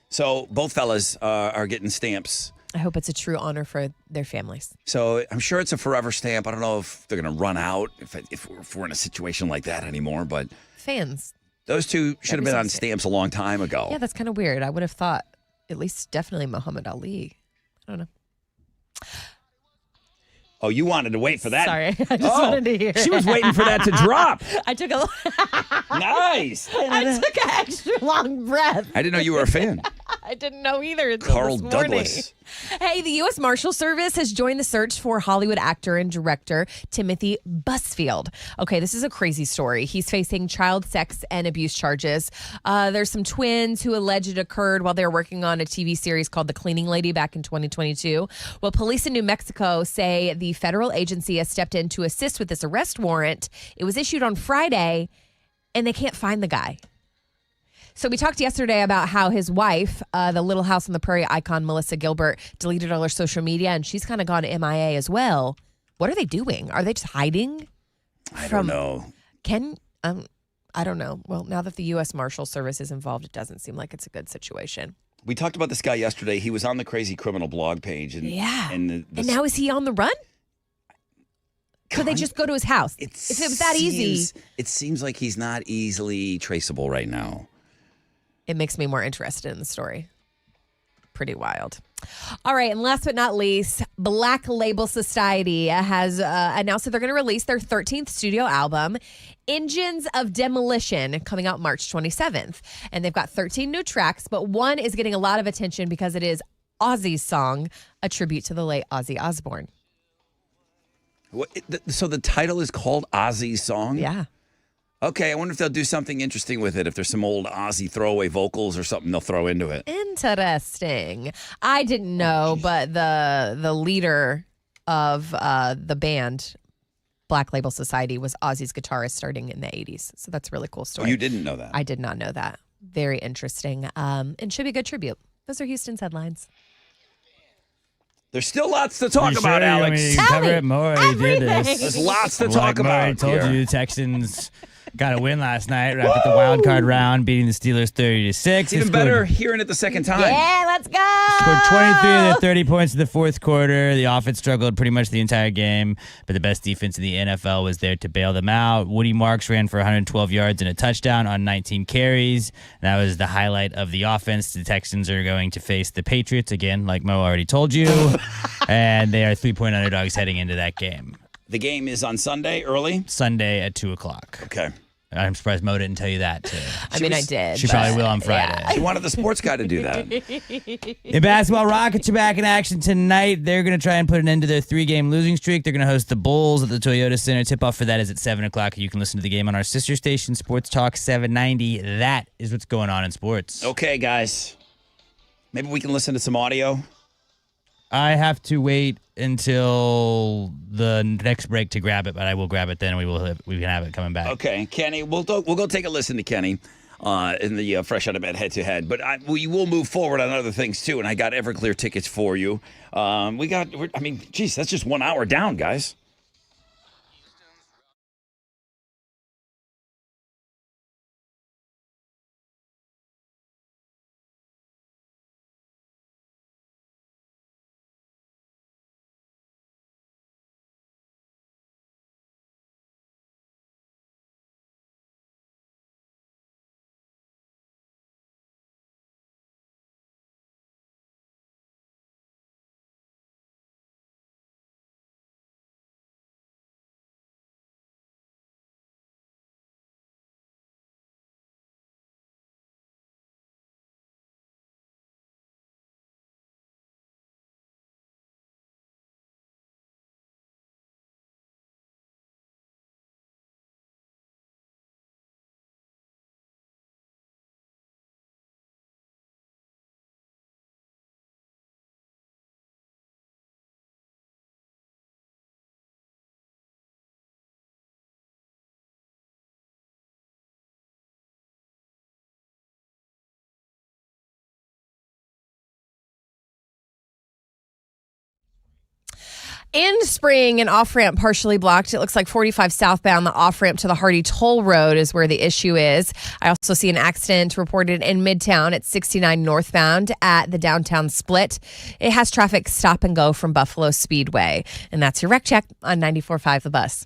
So both fellas are getting stamps. I hope it's a true honor for their families. So I'm sure it's a forever stamp. I don't know if they're going to run out if we're in a situation like that anymore. But Fans. those two should have been on Represents it. stamps a long time ago. Yeah, that's kind of weird. I would have thought at least definitely Muhammad Ali. I don't know. Oh, you wanted to wait for that. Sorry, I just wanted to hear. She was waiting for that to drop. I took a Nice. I took an extra long breath. I didn't know you were a fan. I didn't know either until Carl this morning. Douglas. Hey, the U.S. Marshal Service has joined the search for Hollywood actor and director Timothy Busfield. Okay, this is a crazy story. He's facing child sex and abuse charges. There's some twins who allege it occurred while they were working on a TV series called The Cleaning Lady back in 2022. Well, police in New Mexico say the federal agency has stepped in to assist with this arrest warrant. It was issued on Friday, and they can't find the guy. So we talked yesterday about how his wife, the Little House on the Prairie icon Melissa Gilbert, deleted all her social media, and she's kind of gone MIA as well. What are they doing? Are they just hiding? I don't know. I don't know. Well, now that the U.S. Marshal Service is involved, it doesn't seem like it's a good situation. We talked about this guy yesterday. He was on the Crazy Criminal blog page. And, Yeah. And now is he on the run? Could they just go to his house? If it was that easy. It seems like he's not easily traceable right now. It makes me more interested in the story. Pretty wild. All right, and last but not least, Black Label Society has announced that they're going to release their 13th studio album, Engines of Demolition, coming out March 27th. And they've got 13 new tracks, but one is getting a lot of attention because it is Ozzy's song, a tribute to the late Ozzy Osbourne. So the title is called Ozzy's Song? Yeah. Okay, I wonder if they'll do something interesting with it. If there's some old Ozzy throwaway vocals or something they'll throw into it. Interesting. I didn't know, but the leader of the band, Black Label Society, was Ozzy's guitarist starting in the 80s. So that's a really cool story. Oh, you didn't know that? I did not know that. Very interesting. And should be a good tribute. Those are Houston's headlines. There's still lots to talk You about, sure? Alex. You want me to cover it more. You did this. There's lots to Like talk Murray about told here. you, Texans got a win last night, wrapped up the wild card round, beating the Steelers 30-6. It's even better hearing it the second time. Yeah, let's go. Scored 23 of their 30 points in the fourth quarter. The offense struggled pretty much the entire game, but the best defense in the NFL was there to bail them out. Woody Marks ran for 112 yards and a touchdown on 19 carries. That was the highlight of the offense. The Texans are going to face the Patriots again, like Mo already told you, and they are 3-point underdogs heading into that game. The game is on Sunday early? Sunday at 2 o'clock. Okay. I'm surprised Mo didn't tell you that, too. I did. She probably will on Friday. She wanted the sports guy to do that. In basketball, Rockets are back in action tonight. They're going to try and put an end to their 3-game losing streak. They're going to host the Bulls at the Toyota Center. Tip-off for that is at 7 o'clock. You can listen to the game on our sister station, Sports Talk 790. That is what's going on in sports. Okay, guys. Maybe we can listen to some audio. I have to wait until the next break to grab it, but I will grab it then. We can have it coming back. Okay, Kenny, we'll go take a listen to Kenny in the Fresh Out of Bed head-to-head. But we will move forward on other things, too, and I got Everclear tickets for you. That's just 1 hour down, guys. In Spring, an off-ramp partially blocked. It looks like 45 southbound, the off-ramp to the Hardy Toll Road is where the issue is. I also see an accident reported in Midtown at 69 northbound at the downtown split. It has traffic stop and go from Buffalo Speedway. And that's your wreck check on 94.5 The Bus.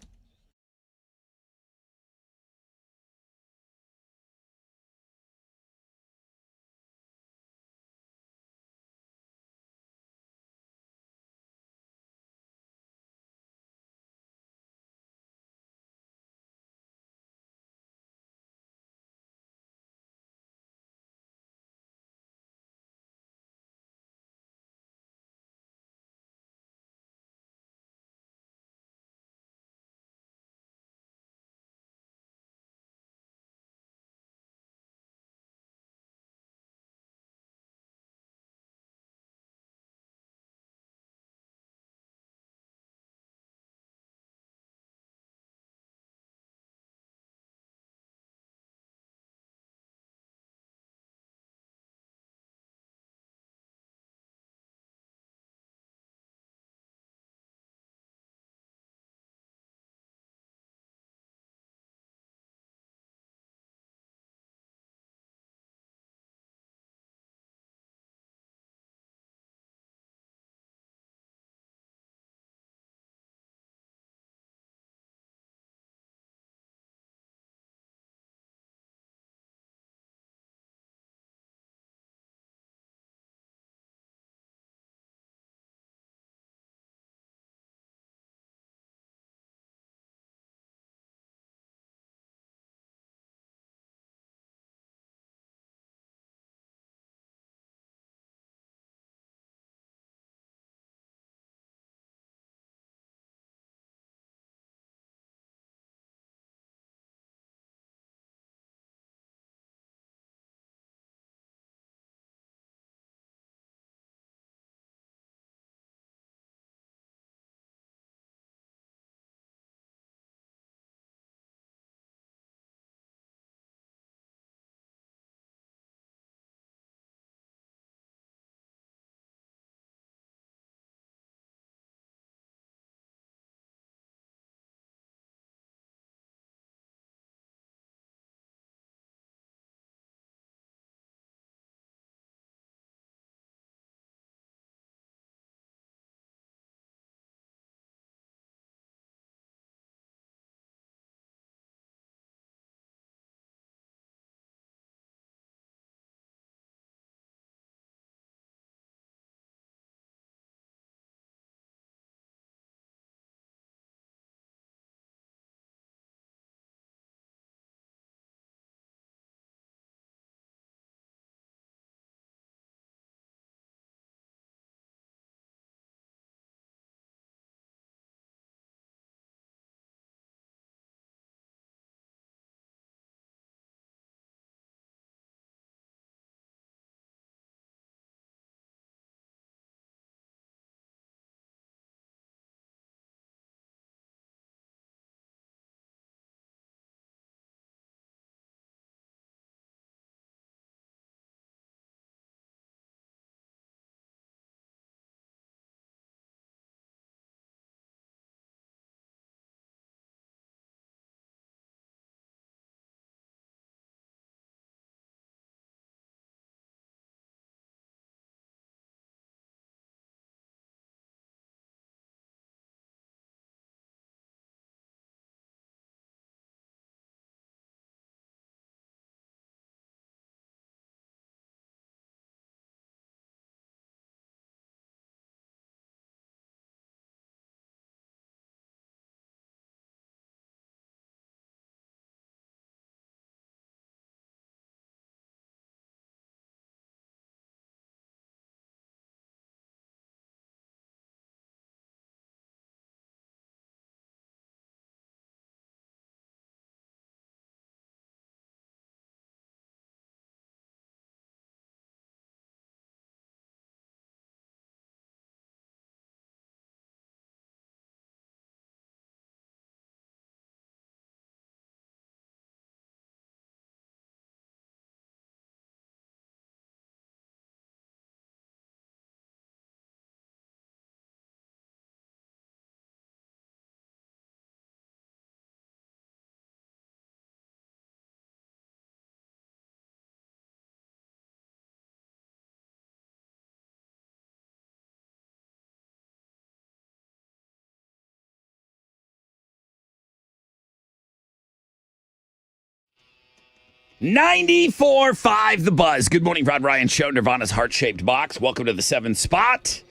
94.5 The Buzz. Good morning, Rod Ryan Show, Nirvana's heart-shaped box. Welcome to the 7th spot.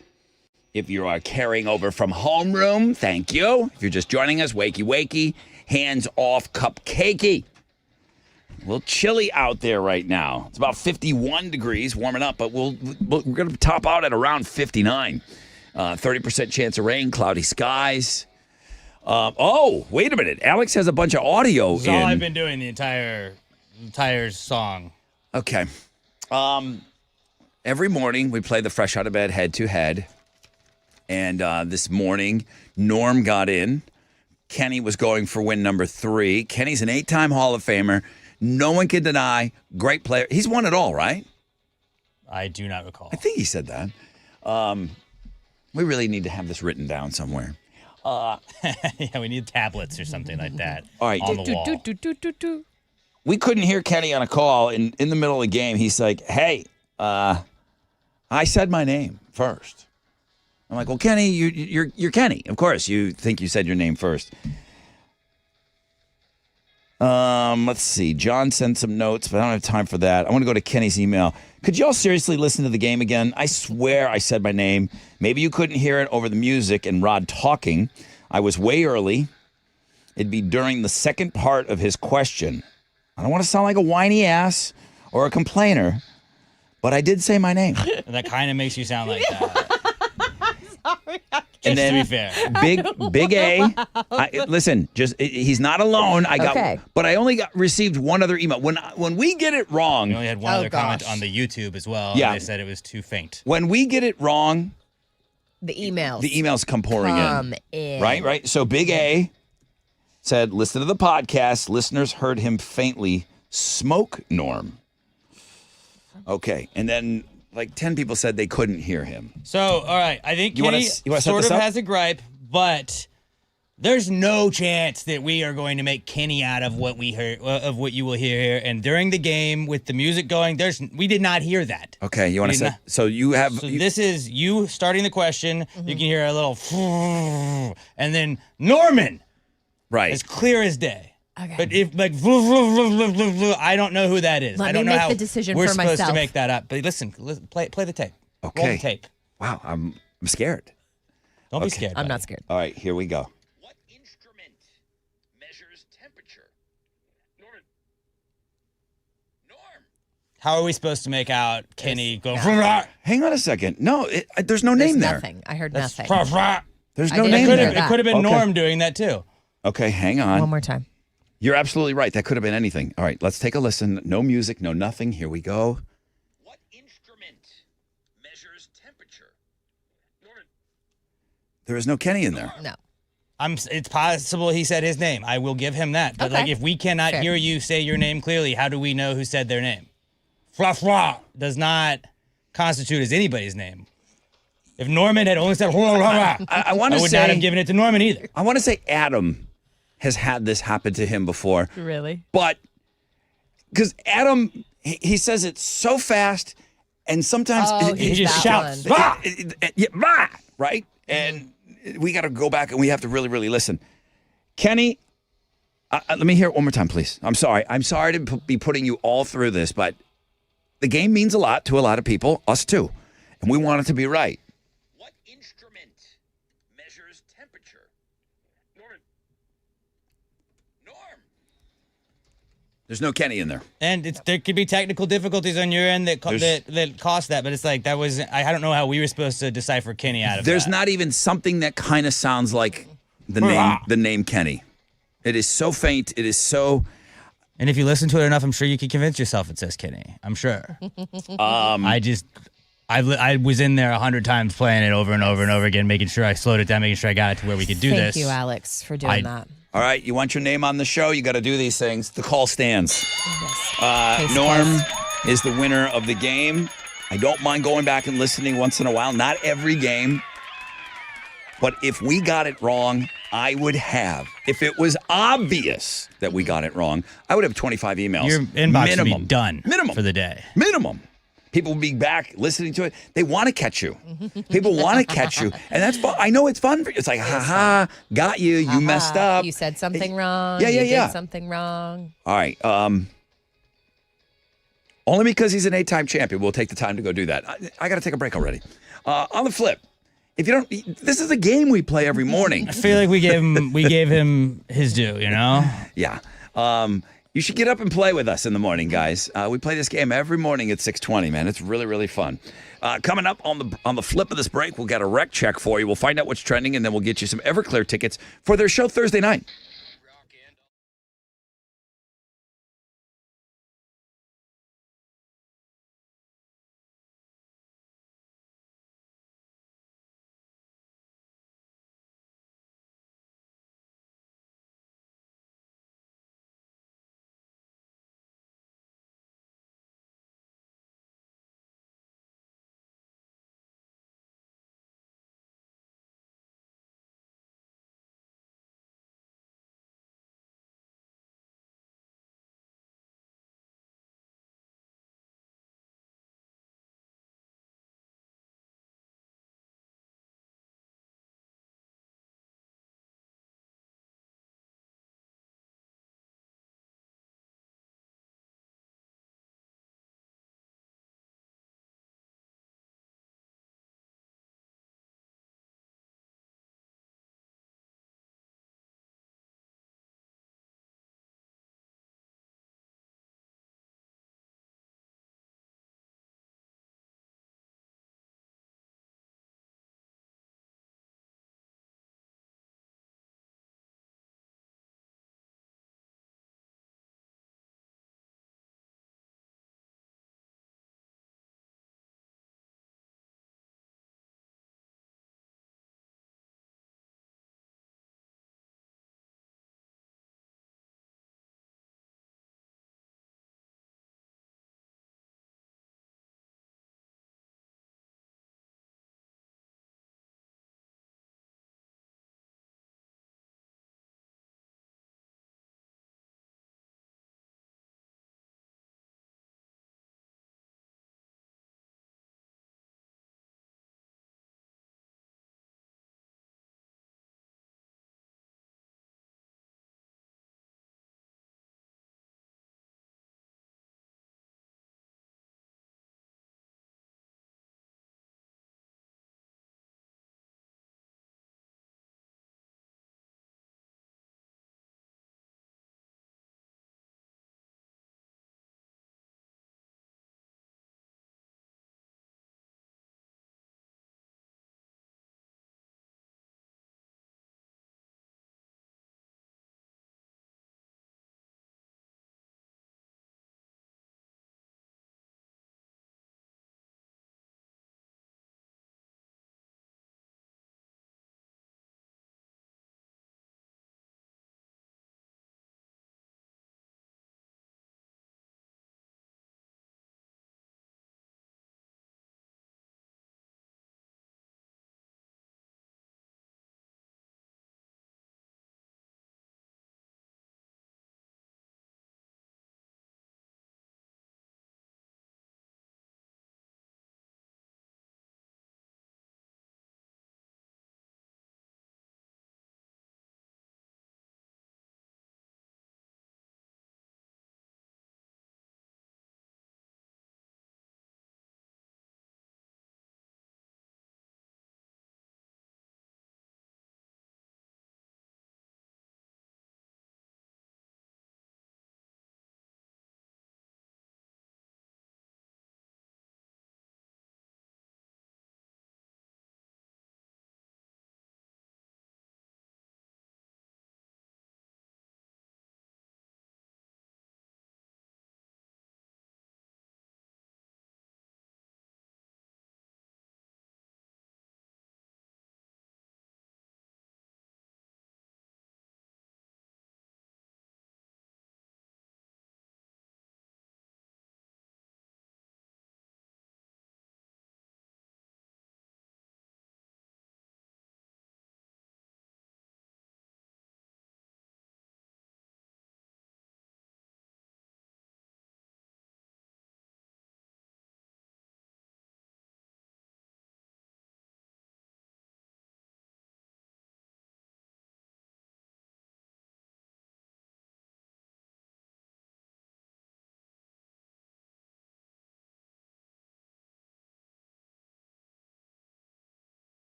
If you are carrying over from homeroom, thank you. If you're just joining us, wakey, wakey, hands off, cupcakey. A little chilly out there right now. It's about 51 degrees, warming up, but we're going to top out at around 59. 30% chance of rain, cloudy skies. Wait a minute. Alex has a bunch of audio That's all I've been doing the entire song. Okay. Every morning we play the Fresh Out of Bed head-to-head. And this morning, Norm got in. Kenny was going for win number 3. Kenny's an 8-time Hall of Famer. No one can deny. Great player. He's won it all, right? I do not recall. I think he said that. We really need to have this written down somewhere. Yeah, we need tablets or something like that. All right. On the wall. We couldn't hear Kenny on a call. In the middle of the game, he's like, hey, I said my name first. I'm like, well, Kenny, you're Kenny. Of course, you think you said your name first. Let's see. John sent some notes, but I don't have time for that. I want to go to Kenny's email. Could y'all seriously listen to the game again? I swear I said my name. Maybe you couldn't hear it over the music and Rod talking. I was way early. It'd be during the second part of his question. I don't want to sound like a whiny ass or a complainer, but I did say my name. That kind of makes you sound like that. Sorry. And then, to be fair, Big A. Listen, he's not alone. Okay. But I only received one other email. When we get it wrong, we only had one other comment on the YouTube as well. Yeah. And they said it was too faint. when we get it wrong, The emails. the emails come pouring in. Right. So Big A said, listen to the podcast. Listeners heard him faintly smoke Norm. Okay. And then like 10 people said they couldn't hear him. So, all right, I think You wanna Kenny set sort this of up? has a gripe, but there's no chance that we are going to make Kenny out of what we heard, of what you will hear here. And during the game with the music going, we did not hear that. Okay. You want to We did set? So you have. So this is you starting the question. You can hear a little, and then Norman, right. as clear as day. Okay. But if like, I don't know who that is. Let I don't me know make how the decision we're for supposed myself. to make that up. But listen, play the tape. Okay. Roll the tape. Wow. I'm scared. Don't be scared. I'm buddy. not scared. All right. Here we go. What instrument measures temperature? Norm. How are we supposed to make out Kenny go? Hang on a second. No, there's no name there. Nothing. I heard nothing. There's I no didn't name hear there. It that. could have been Okay. Norm doing that too. Okay, hang on. One more time. You're absolutely right. That could have been anything. All right, let's take a listen. No music, no nothing. Here we go. What instrument measures temperature? Norman. There is no Kenny in there. No. It's possible he said his name. I will give him that. But Okay. like, if we cannot Fair. hear you say your name clearly, how do we know who said their name? Fla does not constitute as anybody's name. If Norman had only said I want I to would say not have given it to Norman either. I want to say Adam has had this happen to him before, Really? but because Adam he says it so fast, and sometimes Oh, He he's just that shouts, one. "Rah!" right, and we got to go back and we have to really, really listen. Kenny, let me hear it one more time, please. I'm sorry to be putting you all through this, but the game means a lot to a lot of people, us too, and we want it to be right. What instrument measures temperature? Norman. There's no Kenny in there. And there could be technical difficulties on your end that cost that, but it's like that was I don't know how we were supposed to decipher Kenny out of There's that. not even something that kind of sounds like the name Kenny. It is so faint. It is so. And if you listen to it enough, I'm sure you can convince yourself it says Kenny. I'm sure. I was in there 100 times playing it over and over and over again, making sure I slowed it down, making sure I got it to where we could do this. Thank you, Alex, for doing that. All right, you want your name on the show? You got to do these things. The call stands. Case Norm closed. is the winner of the game. I don't mind going back and listening once in a while. Not every game. But if we got it wrong, I would have. If it was obvious that we got it wrong, I would have 25 emails. Your inbox minimum. would be done Minimum. for the day. Minimum. People will be back listening to it. They want to catch you. People want to catch you. And that's fun. I know it's fun for you. It's like, ha, got you. You messed up. You said something wrong. Yeah, yeah, you yeah. did something wrong. All right. Only because he's an 8-time champion. We'll take the time to go do that. I got to take a break already. On the flip, if you don't, this is a game we play every morning. I feel like we gave him his due, you know? Yeah. You should get up and play with us in the morning, guys. We play this game every morning at 6:20, man. It's really, really fun. Coming up on the flip of this break, we'll get a rec check for you. We'll find out what's trending, and then we'll get you some Everclear tickets for their show Thursday night.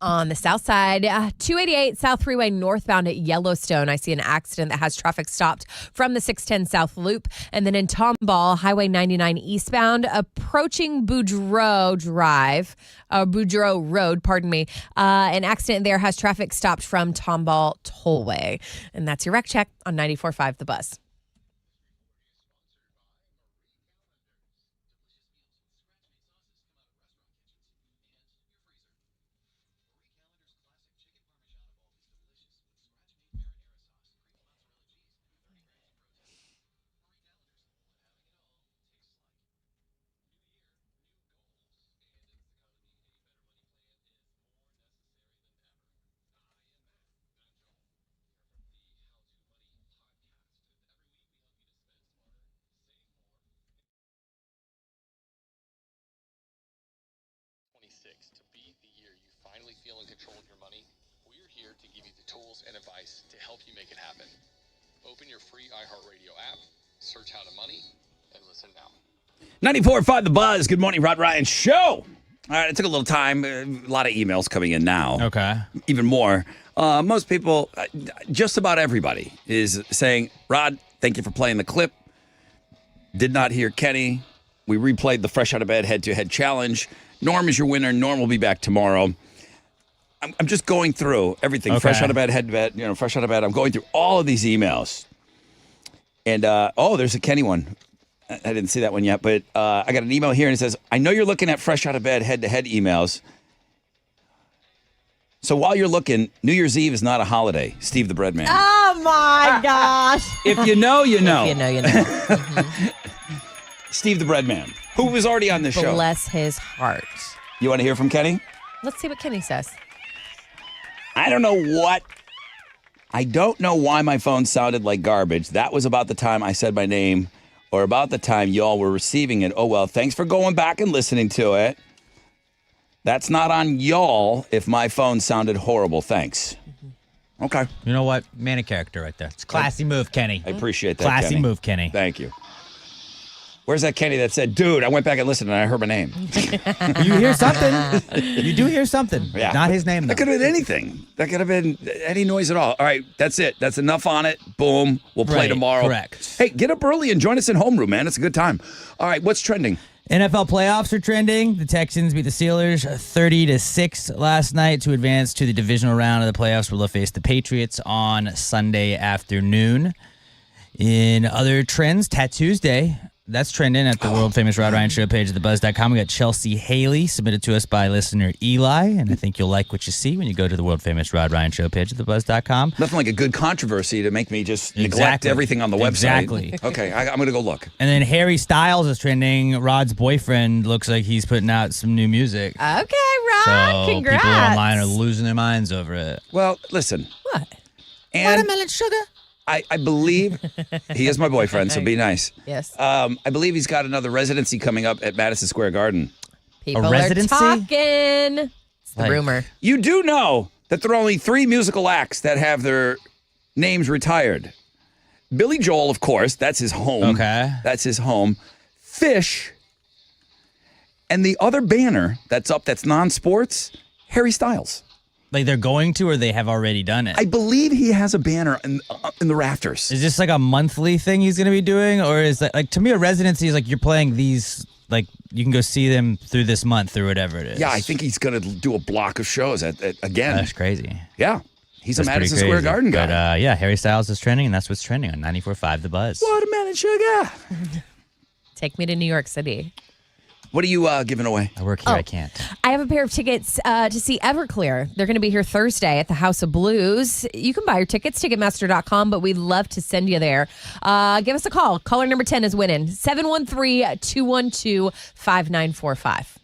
On the south side, 288 South Freeway northbound at Yellowstone. I see an accident that has traffic stopped from the 610 South Loop. And then in Tomball, Highway 99 eastbound, approaching Boudreaux Road, an accident there has traffic stopped from Tomball Tollway. And that's your wreck check on 94.5 The Buzz. To be the year you finally feel in control of your money, we're here to give you the tools and advice to help you make it happen. Open your free iHeartRadio app, search How to Money, and listen now. 94.5 The Buzz. Good morning, Rod Ryan Show. All right, it took a little time. A lot of emails coming in now. Okay. Even more. Most people, just about everybody, is saying, Rod, thank you for playing the clip. Did not hear Kenny. We replayed the Fresh Out of Bed head-to-head challenge. Norm is your winner. Norm will be back tomorrow. I'm just going through everything. Okay. Fresh Out of Bed, head-to-bed, Fresh Out of Bed. I'm going through all of these emails. And, there's a Kenny one. I didn't see that one yet, but I got an email here and it says, I know you're looking at Fresh Out of Bed head-to-head emails. So while you're looking, New Year's Eve is not a holiday. Steve the Bread Man. Oh, my gosh. If you know, you know. If you know, you know. Steve the Bread Man, who was already on this show. Bless his heart. You want to hear from Kenny? Let's see what Kenny says. I don't know why my phone sounded like garbage. That was about the time I said my name or about the time y'all were receiving it. Oh, well, thanks for going back and listening to it. That's not on y'all if my phone sounded horrible. Thanks. Okay. You know what? Man of character right there. It's a classy move, Kenny. I appreciate that, Classy Kenny. move, Kenny. Thank you. Where's that Kenny that said, dude, I went back and listened and I heard my name? You hear something. You do hear something. Yeah. Not his name, though. That could have been anything. That could have been any noise at all. All right, that's it. That's enough on it. Boom. We'll play Right, tomorrow. correct. Hey, get up early and join us in homeroom, man. It's a good time. All right, what's trending? NFL playoffs are trending. The Texans beat the Steelers 30-6 last night to advance to the divisional round of the playoffs, where they'll face the Patriots on Sunday afternoon. In other trends, Tattoos Day. That's trending at the world famous Rod Ryan Show page at thebuzz.com. We got Chelsea Haley submitted to us by listener Eli, and I think you'll like what you see when you go to the world famous Rod Ryan Show page at thebuzz.com. Nothing like a good controversy to make me just neglect Exactly. everything on the website. Exactly. Okay, I'm going to go look. And then Harry Styles is trending. Rod's boyfriend looks like he's putting out some new music. Okay, Rod. So Congrats. people online are losing their minds over it. Well, listen. What? And Watermelon sugar. I believe he is my boyfriend, so be nice. Yes. I believe he's got another residency coming up at Madison Square Garden. People residency? are talking. It's the Like- rumor. You do know that there are only 3 musical acts that have their names retired. Billy Joel, of course, that's his home. Okay. That's his home. Fish. And the other banner that's up that's non-sports, Harry Styles. Like they're going to, or they have already done it? I believe he has a banner in the rafters. Is this like a monthly thing he's going to be doing? Or is that, like, to me, a residency is like you're playing these, like, you can go see them through this month or whatever it is. Yeah, I think he's going to do a block of shows again. That's crazy. Yeah. He's That's a pretty Madison Square crazy. Garden guy. But yeah, Harry Styles is trending, and that's what's trending on 94.5 The Buzz. Watermelon sugar. Take me to New York City. What are you giving away? I work here, I can't. I have a pair of tickets to see Everclear. They're going to be here Thursday at the House of Blues. You can buy your tickets, Ticketmaster.com, but we'd love to send you there. Give us a call. Caller number 10 is winning. 713-212-5945.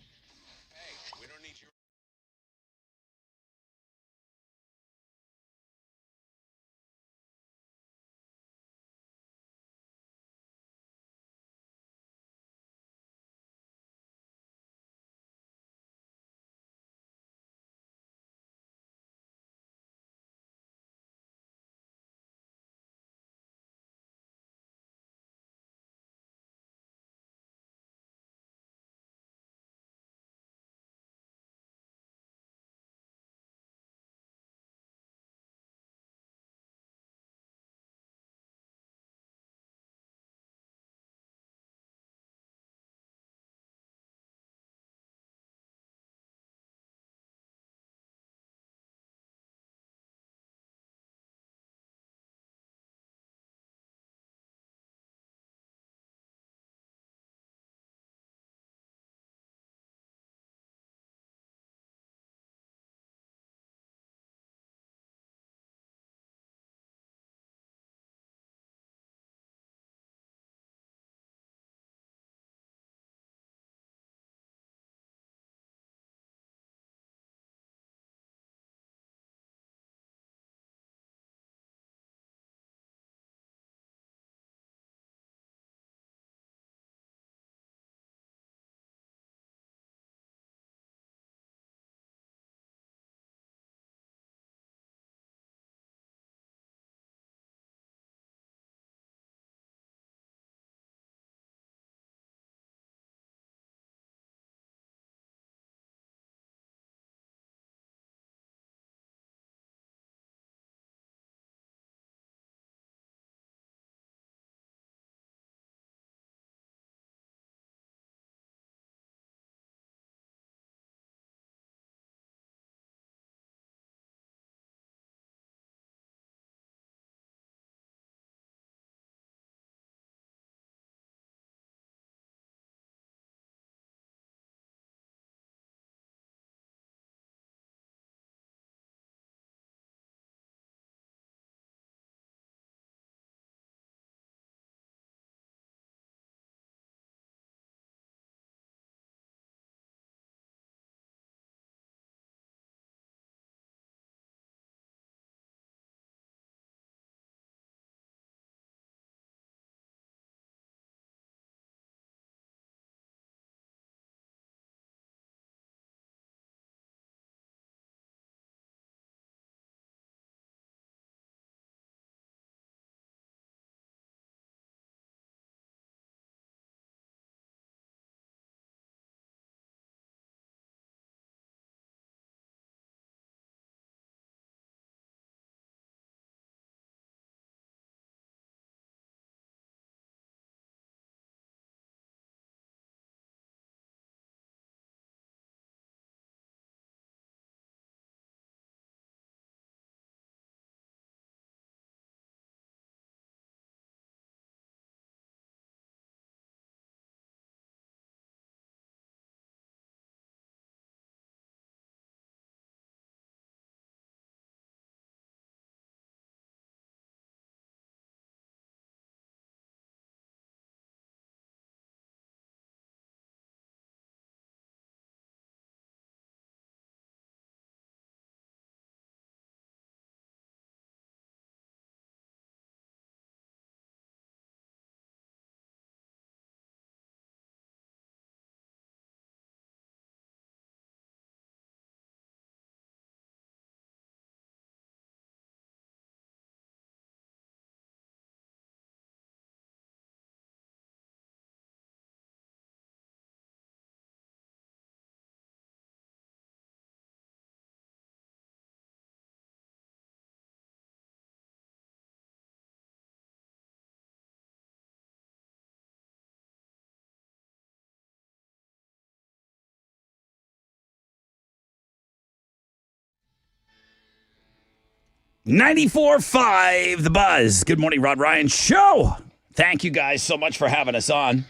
94.5 The Buzz. Good morning, Rod Ryan Show. Thank you guys so much for having us on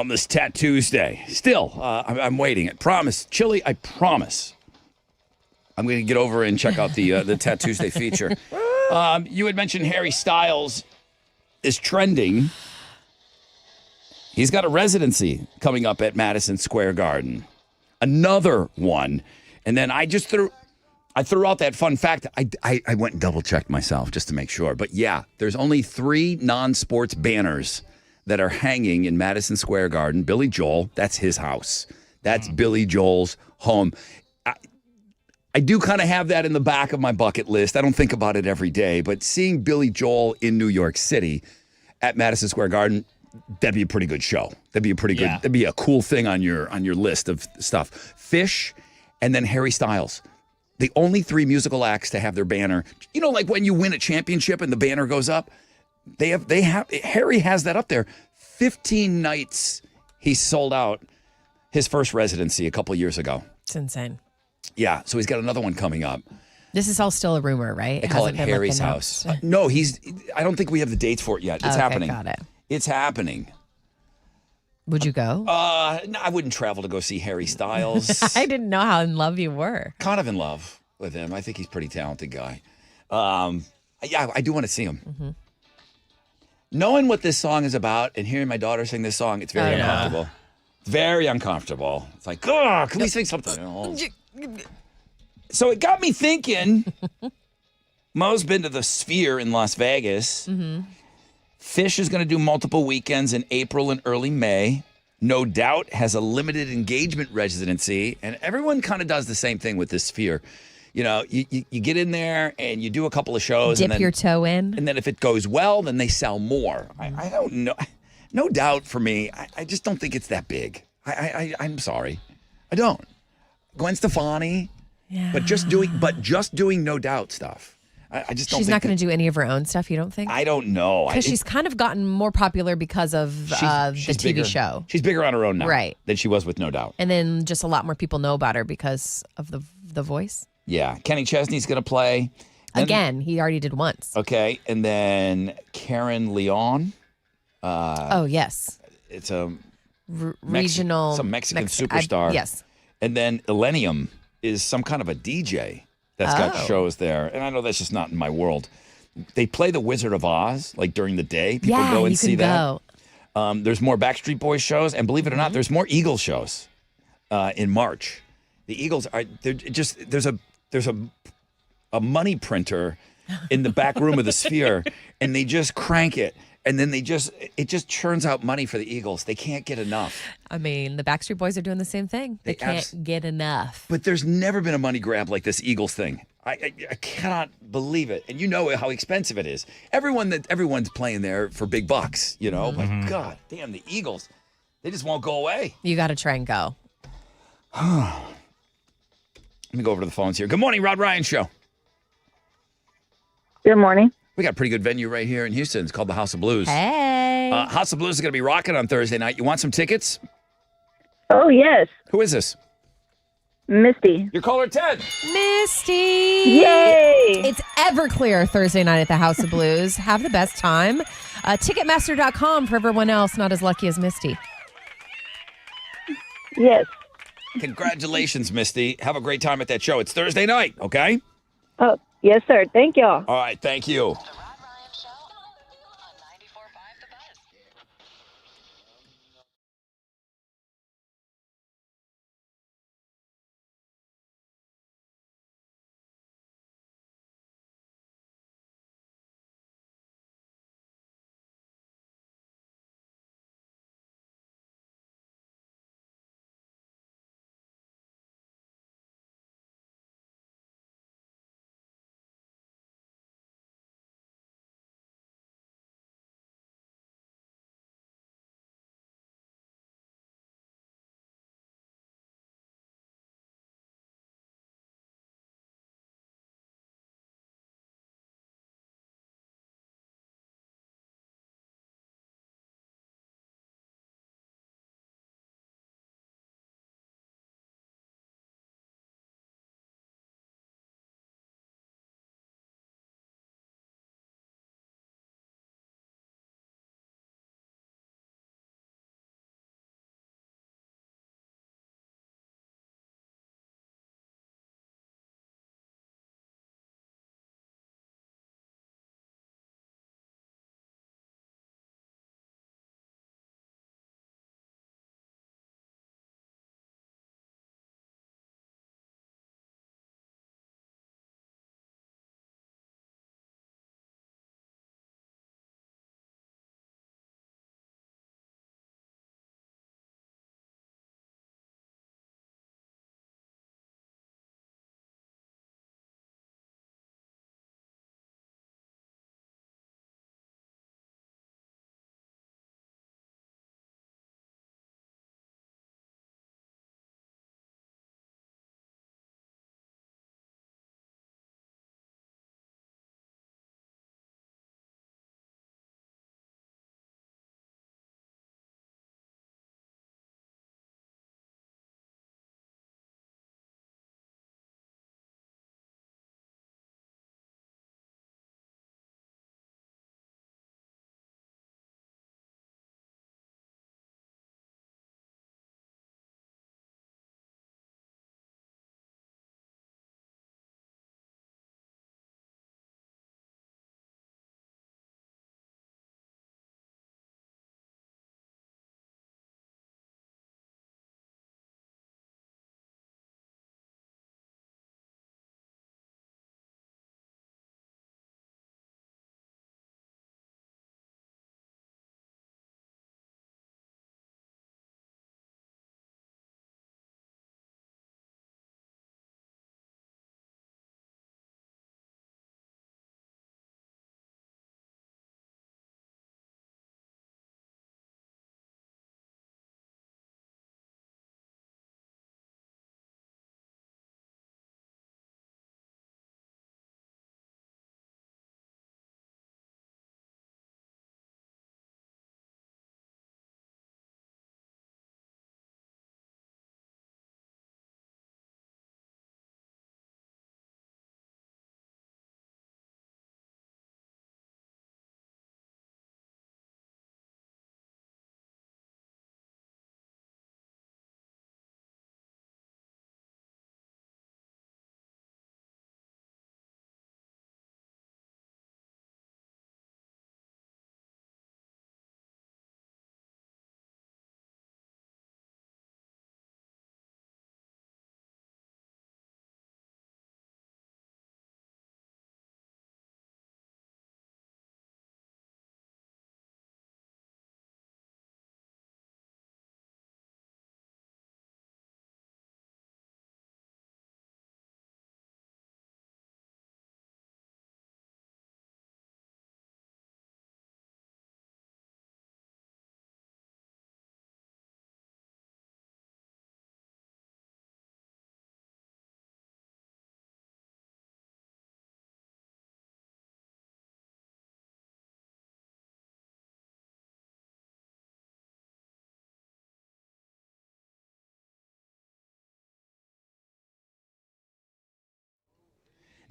this Tuesday. Still, I'm waiting. I promise. Chili, I promise. I'm going to get over and check out the Tuesday feature. You had mentioned Harry Styles is trending. He's got a residency coming up at Madison Square Garden. Another one. And then I threw out that fun fact. I went and double-checked myself just to make sure. But yeah, there's only 3 non-sports banners that are hanging in Madison Square Garden. Billy Joel, that's his house. That's Billy Joel's home. I do kind of have that in the back of my bucket list. I don't think about it every day, but seeing Billy Joel in New York City at Madison Square Garden, that'd be a pretty good show. That'd be a pretty good, that'd be a cool thing on your list of stuff. Fish and then Harry Styles. The only 3 musical acts to have their banner. You know, like when you win a championship and the banner goes up, Harry has that up there. 15 nights he sold out his first residency a couple years ago. It's insane. Yeah, so he's got another one coming up. This is all still a rumor, right? They call it Harry's house. No, I don't think we have the dates for it yet. It's happening. Got it. It's happening. Would you go? No, I wouldn't travel to go see Harry Styles. I didn't know how in love you were. Kind of in love with him. I think he's a pretty talented guy. Yeah, I do want to see him. Mm-hmm. Knowing what this song is about and hearing my daughter sing this song, it's very uncomfortable. It's very uncomfortable. It's like, oh, can we sing something else? So it got me thinking. Mo's been to the Sphere in Las Vegas. Mm-hmm. Fish is going to do multiple weekends in April and early May. No Doubt has a limited engagement residency, and everyone kind of does the same thing with this Sphere. You know, you get in there and you do a couple of shows. Dip and then, your toe in. And then if it goes well, then they sell more. I don't know. No Doubt for me, I just don't think it's that big. I'm sorry. I don't. Gwen Stefani, but just doing No Doubt stuff. I just don't. She's not going to do any of her own stuff. You don't think? I don't know. Because she's kind of gotten more popular because of the TV bigger, show. She's bigger on her own now, right? Than she was with No Doubt. And then just a lot more people know about her because of the voice. Yeah, Kenny Chesney's going to play again. He already did once. Okay, and then Karen Leon. Oh yes, it's a regional, some Mexican superstar. Yes, and then Illenium is some kind of a DJ that's got shows there, and I know that's just not in my world. They play The Wizard of Oz like during the day. People go and see that. There's more Backstreet Boys shows, and believe it or not, there's more Eagles shows in March. The Eagles are there's a money printer in the back room of the Sphere, and they just crank it. And then it just churns out money for the Eagles. They can't get enough. I mean, the Backstreet Boys are doing the same thing. They can't get enough. But there's never been a money grab like this Eagles thing. I cannot believe it. And you know how expensive it is. Everyone's playing there for big bucks, you know? Mm-hmm. My God, damn, the Eagles, they just won't go away. You got to try and go. Let me go over to the phones here. Good morning, Rod Ryan Show. Good morning. We got a pretty good venue right here in Houston. It's called the House of Blues. Hey. House of Blues is going to be rocking on Thursday night. You want some tickets? Oh, yes. Who is this? Misty. Your caller 10. Misty. Yay. It's Everclear Thursday night at the House of Blues. Have the best time. Ticketmaster.com for everyone else not as lucky as Misty. Yes. Congratulations, Misty. Have a great time at that show. It's Thursday night, okay? Oh, yes, sir. Thank y'all. All right, thank you.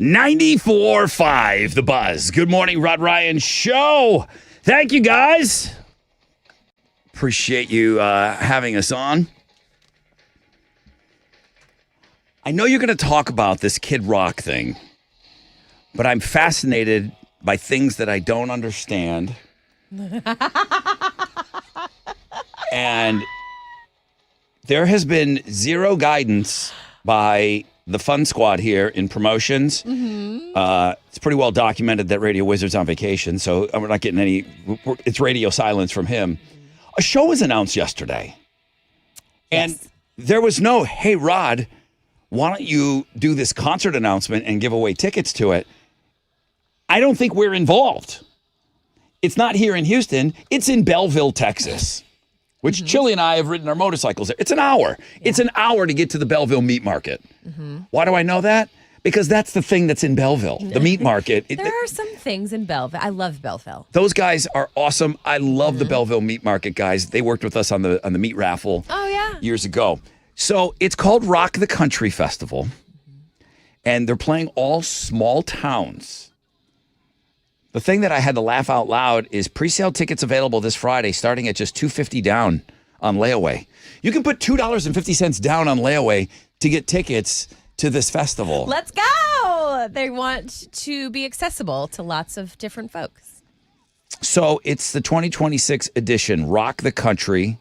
94.5 The Buzz. Good morning, Rod Ryan Show. Thank you, guys. Appreciate you having us on. I know you're going to talk about this Kid Rock thing, but I'm fascinated by things that I don't understand. And there has been zero guidance by the Fun Squad here in promotions. It's pretty well documented that Radio Wizard's on vacation, so we're not getting any. It's radio silence from him. A show was announced yesterday, and there was no, hey, Rod, why don't you do this concert announcement and give away tickets to it? I don't think we're involved. It's not here in Houston. It's in Belleville, Texas, which Chili and I have ridden our motorcycles there. It's an hour. Yeah. It's an hour to get to the Belleville meat market. Why do I know that? Because that's the thing that's in Belleville, the meat market. There are some things in Belleville. I love Belleville. Those guys are awesome. I love the Belleville meat market guys. They worked with us on the meat raffle years ago. So it's called Rock the Country Festival, and they're playing all small towns. The thing that I had to laugh out loud is pre-sale tickets available this Friday, starting at just $2.50 down on layaway. You can put $2.50 down on layaway to get tickets to this festival. Let's go. They want to be accessible to lots of different folks. So it's the 2026 edition, Rock the Country,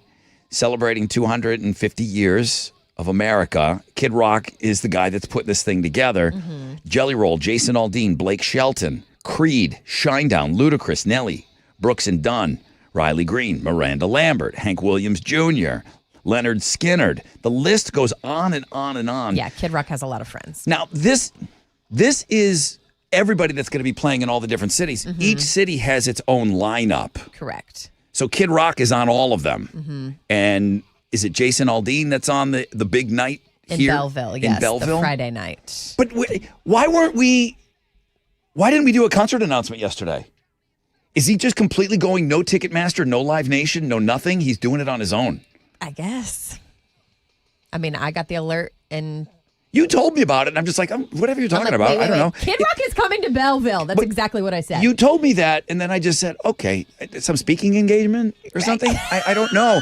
celebrating 250 years of America. Kid Rock is the guy that's putting this thing together. Jelly Roll, Jason Aldean, Blake Shelton, Creed, Shinedown, Ludacris, Nelly, Brooks and Dunn, Riley Green, Miranda Lambert, Hank Williams Jr., Leonard Skinnard. The list goes on and on and on. Yeah, Kid Rock has a lot of friends. Now, this is everybody that's going to be playing in all the different cities. Each city has its own lineup. Correct. So Kid Rock is on all of them. And is it Jason Aldean that's on the big night here? In Belleville, yes. In Belleville? The Friday night. But why didn't we do a concert announcement yesterday? Is he just completely going no Ticketmaster, no Live Nation, no nothing? He's doing it on his own. I guess. I mean, I got the alert and... You told me about it, and I'm just like, whatever you're talking about, wait, I don't know. Kid Rock is coming to Belleville. That's exactly what I said. You told me that, and then I just said, okay, some speaking engagement or something? I don't know.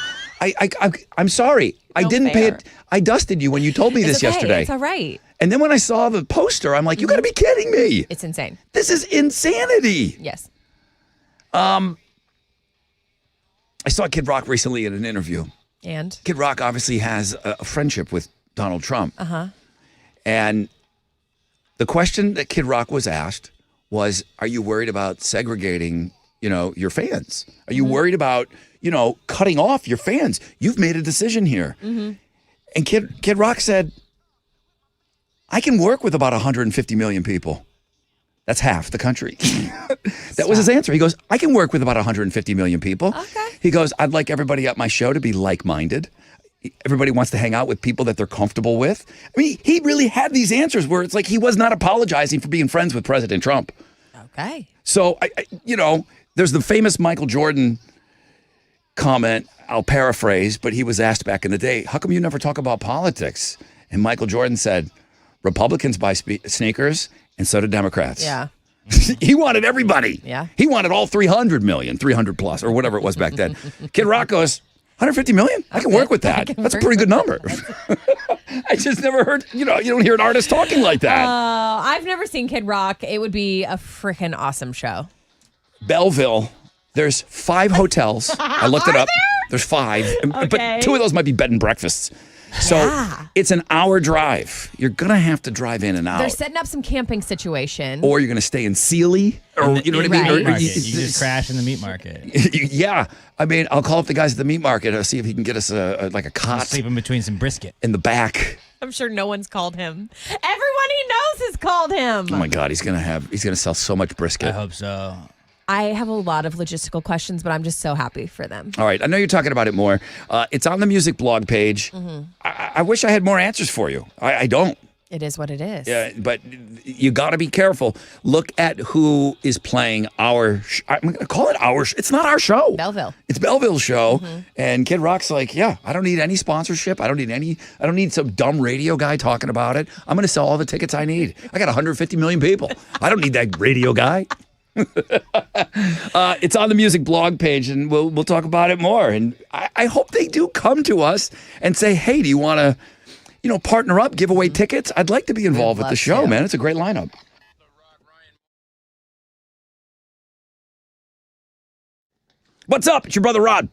I'm sorry. I didn't pay it. I dusted you when you told me this yesterday. It's all right. And then when I saw the poster, I'm like, you got to be kidding me. It's insane. This is insanity. Yes. I saw Kid Rock recently in an interview. And? Kid Rock obviously has a friendship with Donald Trump. And the question that Kid Rock was asked was, are you worried about segregating, your fans? Are you worried about, cutting off your fans? You've made a decision here. And Kid Rock said, I can work with about 150 million people. That's half the country. That was his answer. He goes, I can work with about 150 million people. Okay. He goes, I'd like everybody at my show to be like-minded. Everybody wants to hang out with people that they're comfortable with. I mean, he really had these answers where it's like he was not apologizing for being friends with President Trump. Okay. So, there's the famous Michael Jordan comment, I'll paraphrase, but he was asked back in the day, how come you never talk about politics? And Michael Jordan said, Republicans buy sneakers, and so do Democrats. Yeah. He wanted everybody. Yeah. He wanted all 300 million, 300 plus, or whatever it was back then. Kid Rock goes, 150 million? I can work with that. That's a pretty good number. I just never heard, you don't hear an artist talking like that. I've never seen Kid Rock. It would be a freaking awesome show. Belleville, there's 5 hotels. I looked it up. There's 5, Okay. but 2 of those might be bed and breakfasts. So it's an hour drive. You're going to have to drive in and out. They're setting up some camping situation. Or you're going to stay in Sealy. Or you know what I mean? Right. Or, You just crash in the meat market. Yeah. I mean, I'll call up the guys at the meat market. I'll see if he can get us a cot Sleeping between some brisket. in the back. I'm sure no one's called him. Everyone he knows has called him. Oh my God, he's gonna sell so much brisket. I hope so. I have a lot of logistical questions, but I'm just so happy for them. All right, I know you're talking about it more. It's on the music blog page. I wish I had more answers for you. I don't. It is what it is. Yeah, but you got to be careful. Look at who is playing I'm going to call it it's not our show. Belleville. It's Belleville's show. And Kid Rock's like, yeah, I don't need any sponsorship. I don't need some dumb radio guy talking about it. I'm going to sell all the tickets I need. I got 150 million people. I don't need that radio guy. It's on the music blog page, and we'll talk about it more. And I hope they do come to us and say, hey, do you want to partner up, give away tickets? I'd like to be involved with the show, man. It's a great lineup. What's up? It's your brother Rod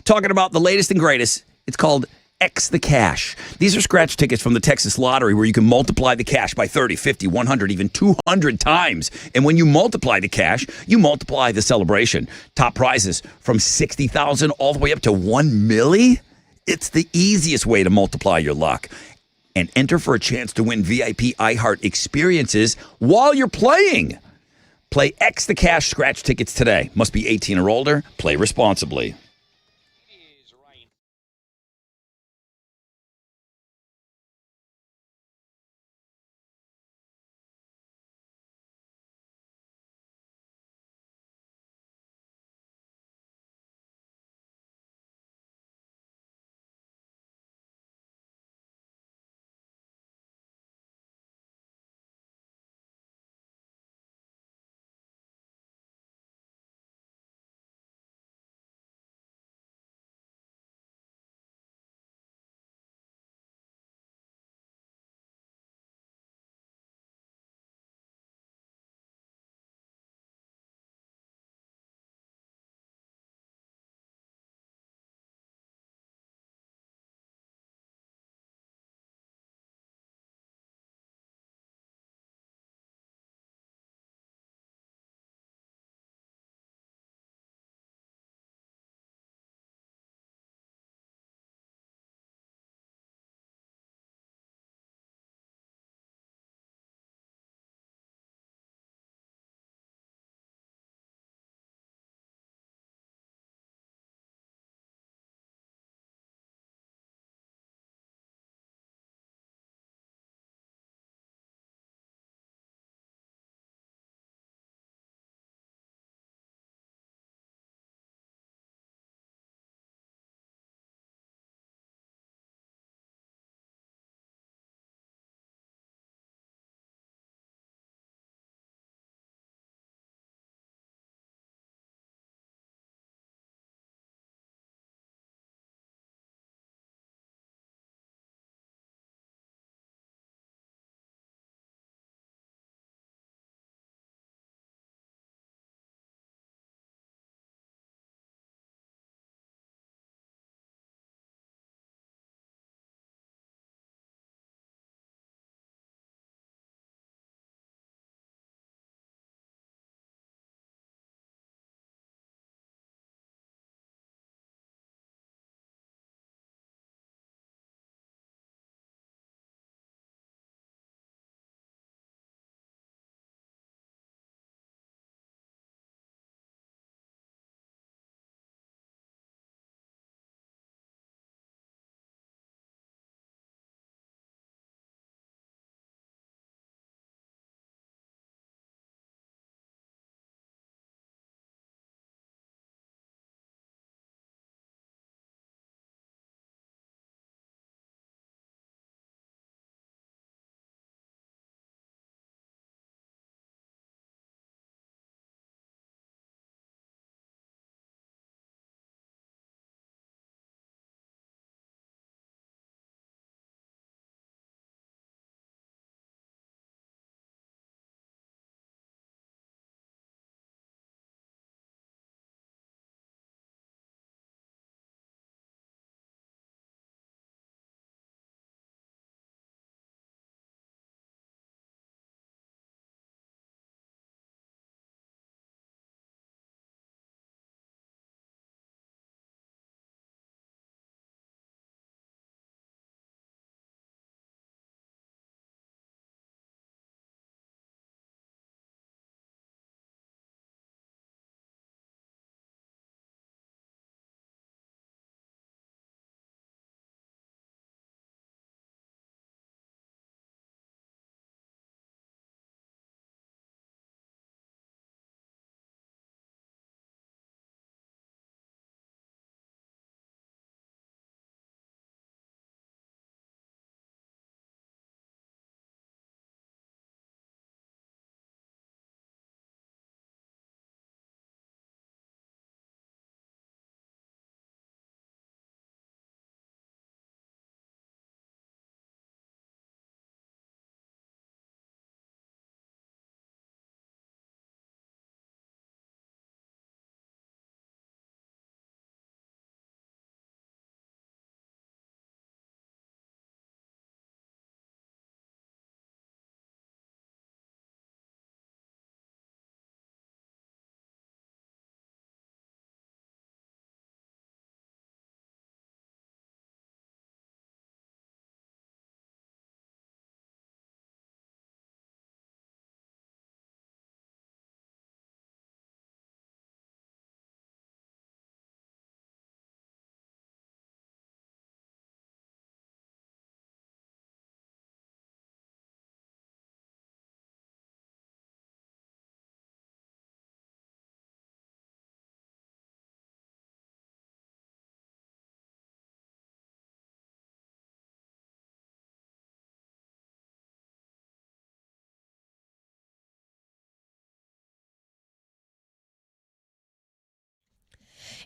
talking about the latest and greatest. It's called X the Cash. These are scratch tickets from the Texas Lottery where you can multiply the cash by 30, 50, 100, even 200 times. And when you multiply the cash, you multiply the celebration. Top prizes from $60,000 all the way up to $1 million. It's the easiest way to multiply your luck. And enter for a chance to win VIP iHeart experiences while you're playing. Play X the Cash scratch tickets today. Must be 18 or older. Play responsibly.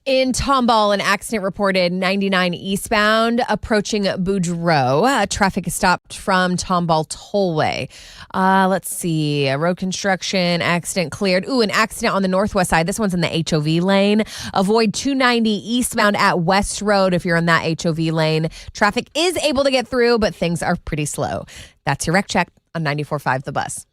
In Tomball, an accident reported 99 eastbound approaching Boudreaux. Traffic is stopped from Tomball Tollway. Let's see. A road construction accident cleared. Ooh, an accident on the northwest side. This one's in the HOV lane. Avoid 290 eastbound at West Road if you're in that HOV lane. Traffic is able to get through, but things are pretty slow. That's your wreck check on 94.5 The Buzz.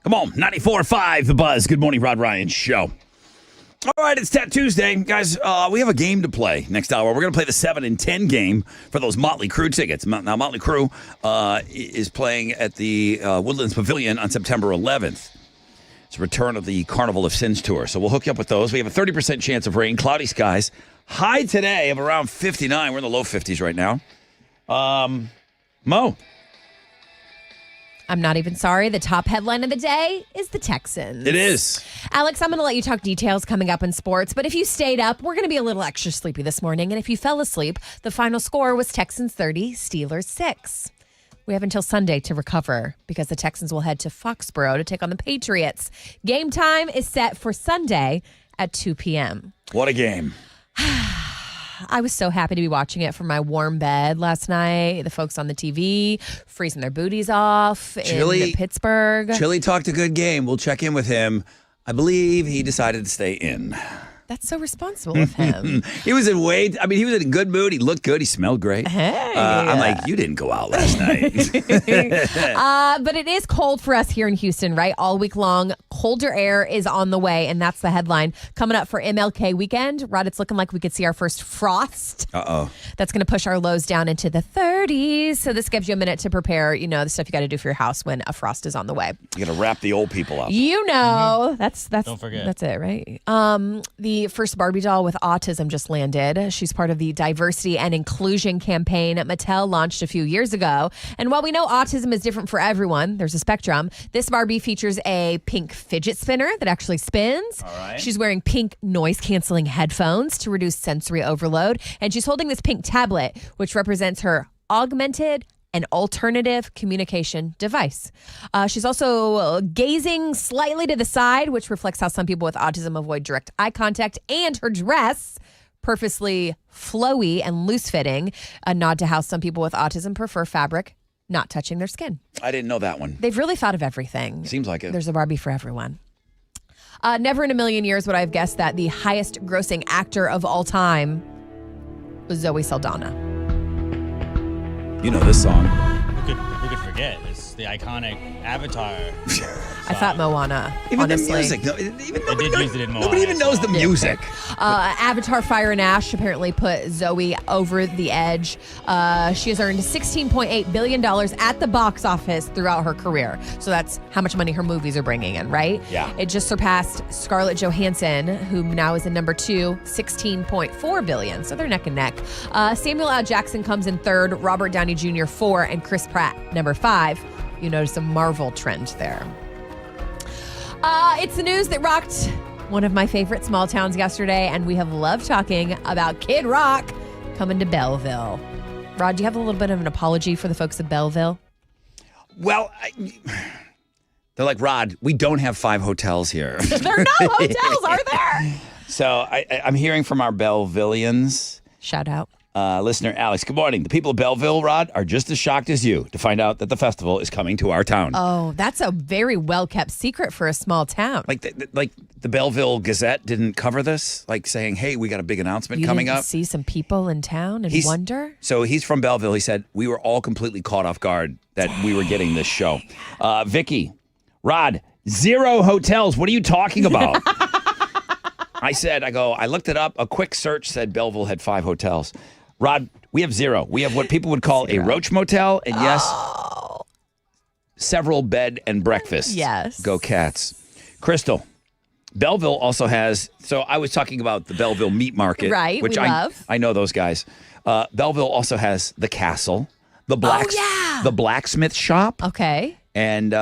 Come on, 94.5 The Buzz. Good morning, Rod Ryan Show. All right, it's Tat Tuesday. Guys, we have a game to play next hour. We're going to play the 7 and 10 game for those Motley Crue tickets. Now, Motley Crue is playing at the Woodlands Pavilion on September 11th. It's a return of the Carnival of Sins tour. So we'll hook you up with those. We have a 30% chance of rain, cloudy skies. High today of around 59. We're in the low 50s right now. Mo. I'm not even sorry. The top headline of the day is the Texans. It is. Alex, I'm going to let you talk details coming up in sports, but if you stayed up, we're going to be a little extra sleepy this morning. And if you fell asleep, the final score was Texans 30, Steelers 6. We have until Sunday to recover because the Texans will head to Foxborough to take on the Patriots. Game time is set for Sunday at 2 p.m. What a game. I was so happy to be watching it from my warm bed last night. The folks on the TV freezing their booties off in Pittsburgh. Chili talked a good game. We'll check in with him. I believe he decided to stay in. That's so responsible of him. He was in he was in a good mood. He looked good. He smelled great. Hey. I'm like, you didn't go out last night. But it is cold for us here in Houston, right? All week long, colder air is on the way, and that's the headline. Coming up for MLK weekend, Rod, it's looking like we could see our first frost. Uh-oh. That's going to push our lows down into the 30s. So this gives you a minute to prepare, the stuff you got to do for your house when a frost is on the way. You got to wrap the old people up. That's Don't forget. That's it, right? The first Barbie doll with autism just landed. She's part of the diversity and inclusion campaign Mattel launched a few years ago. And while we know autism is different for everyone, there's a spectrum. This Barbie features a pink fidget spinner that actually spins. All right. She's wearing pink noise-canceling headphones to reduce sensory overload. And she's holding this pink tablet, which represents her augmented an alternative communication device. She's also gazing slightly to the side, which reflects how some people with autism avoid direct eye contact. And her dress, purposely flowy and loose-fitting, a nod to how some people with autism prefer fabric not touching their skin. I didn't know that one. They've really thought of everything. Seems like it. There's a Barbie for everyone. Never in a million years would I have guessed that the highest grossing actor of all time was Zoe Saldana. You know this song. Who could forget? It's the iconic Avatar. I thought Moana, Even honestly. the music. They did use it in Moana. Nobody even knows the music. Avatar Fire and Ash apparently put Zoe over the edge. She has earned $16.8 billion at the box office throughout her career. So that's how much money her movies are bringing in, right? Yeah. It just surpassed Scarlett Johansson, who now is in number 2, $16.4 billion. So they're neck and neck. Samuel L. Jackson comes in 3rd, Robert Downey Jr. 4, and Chris Pratt number 5. You notice a Marvel trend there. It's the news that rocked one of my favorite small towns yesterday, and we have loved talking about Kid Rock coming to Belleville. Rod, do you have a little bit of an apology for the folks of Belleville? Well, they're like, Rod, we don't have 5 hotels here. There are no hotels, are there? So I'm hearing from our Bellevillians. Shout out. Listener Alex, good morning. The people of Belleville, Rod, are just as shocked as you to find out that the festival is coming to our town. Oh, that's a very well-kept secret for a small town. Like the Belleville Gazette didn't cover this, like saying, hey, we got a big announcement you coming didn't up. see some people in town and wonder? So he's from Belleville. He said, we were all completely caught off guard that we were getting this show. Vicky, Rod, 0 hotels. What are you talking about? I looked it up. A quick search said Belleville had 5 hotels. Rod, we have 0. We have what people would call a roach motel, and several bed and breakfasts. Yes. Go Cats. Crystal, Belleville also has, so I was talking about the Belleville Meat Market. Right, which we love. I know those guys. Belleville also has the Castle, the blacksmith shop, Okay. and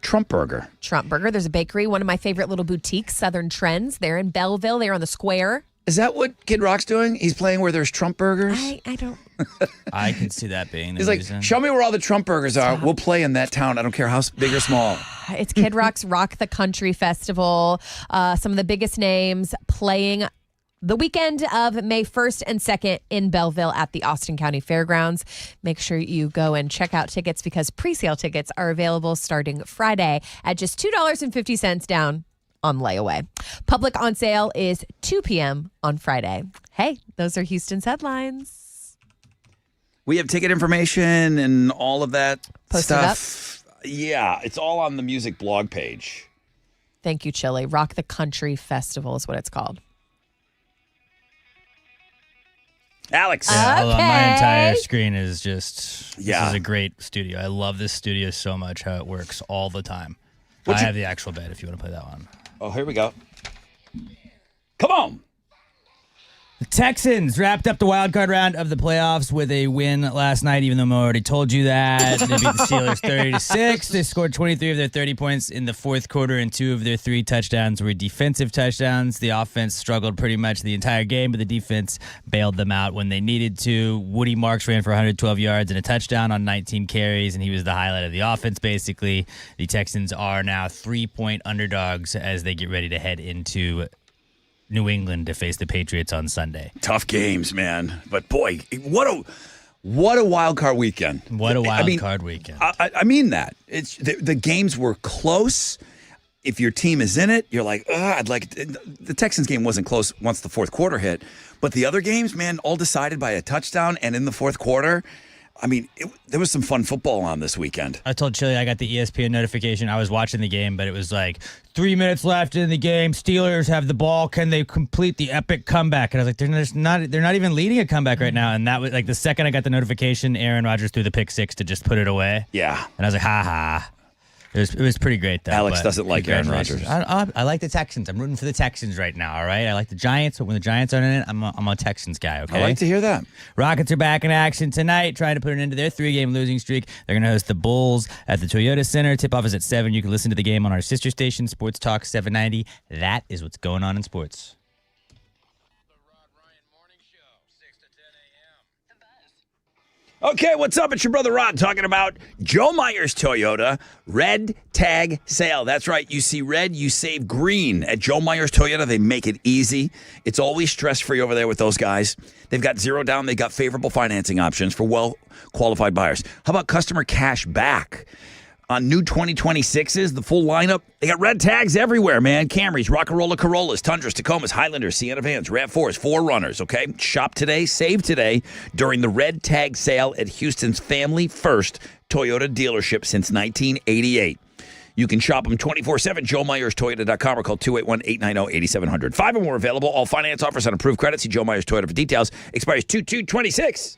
Trump Burger. Trump Burger. There's a bakery, one of my favorite little boutiques, Southern Trends. They're in Belleville. They're on the square. Is that what Kid Rock's doing? He's playing where there's Trump Burgers? I don't. I can see that being the He's like, reason. show me where all the Trump Burgers are. We'll play in that town. I don't care how big or small. It's Kid Rock's Rock the Country Festival. Some of the biggest names playing the weekend of May 1st and 2nd in Belleville at the Austin County Fairgrounds. Make sure you go and check out tickets because pre-sale tickets are available starting Friday at just $2.50 down on layaway. Public on sale is 2 p.m. on Friday. Hey, those are Houston's headlines. We have ticket information and all of that Posted stuff. Yeah, it's all on the music blog page. Thank you, Chili. Rock the Country Festival is what it's called. Alex. Hold on, my Okay. entire screen is just, this Yeah. is a great studio. I love this studio so much, how it works all the time. What'd I you- have the actual bed if you want to play that one. Oh, here we go. Come on. The Texans wrapped up the wild card round of the playoffs with a win last night, even though Mo already told you that. They beat the Steelers 30-6. They scored 23 of their 30 points in the fourth quarter, and 2 of their 3 touchdowns were defensive touchdowns. The offense struggled pretty much the entire game, but the defense bailed them out when they needed to. Woody Marks ran for 112 yards and a touchdown on 19 carries, and he was the highlight of the offense, basically. The Texans are now 3-point underdogs as they get ready to head into New England to face the Patriots on Sunday. Tough games, man. But boy, what a wild card weekend. What a wild card weekend. I mean that. It's the games were close. If your team is in it, you're like, I'd like it. The Texans game wasn't close once the fourth quarter hit, but the other games, man, all decided by a touchdown and in the fourth quarter. I mean, there was some fun football on this weekend. I told Chili I got the ESPN notification. I was watching the game, but it was like 3 minutes left in the game. Steelers have the ball. Can they complete the epic comeback? And I was like, they're not even leading a comeback right now. And that was like the second I got the notification, Aaron Rodgers threw the pick 6 to just put it away. Yeah. And I was like, ha ha. It was pretty great, though. Alex doesn't like Aaron Rodgers. I like the Texans. I'm rooting for the Texans right now, all right? I like the Giants, but when the Giants aren't in it, I'm a Texans guy, okay? I like to hear that. Rockets are back in action tonight, trying to put an end to their 3-game losing streak. They're going to host the Bulls at the Toyota Center. Tip-off is at 7. You can listen to the game on our sister station, Sports Talk 790. That is what's going on in sports. Okay, what's up? It's your brother Rod talking about Joe Myers Toyota Red Tag Sale. That's right. You see red, you save green. At Joe Myers Toyota, they make it easy. It's always stress-free over there with those guys. They've got 0 down. They've got favorable financing options for well-qualified buyers. How about customer cash back? On new 2026s, the full lineup, they got red tags everywhere, man. Camrys, Rock-A-Rolla Corollas, Tundras, Tacomas, Highlanders, Sienna Vans, RAV4s, 4Runners, okay? Shop today, save today during the red tag sale at Houston's Family First Toyota dealership since 1988. You can shop them 24/7, JoeMyersToyota.com or call 281-890-8700. 5 or more available. All finance offers on approved credit. See Joe Myers Toyota for details. Expires 2/2/26.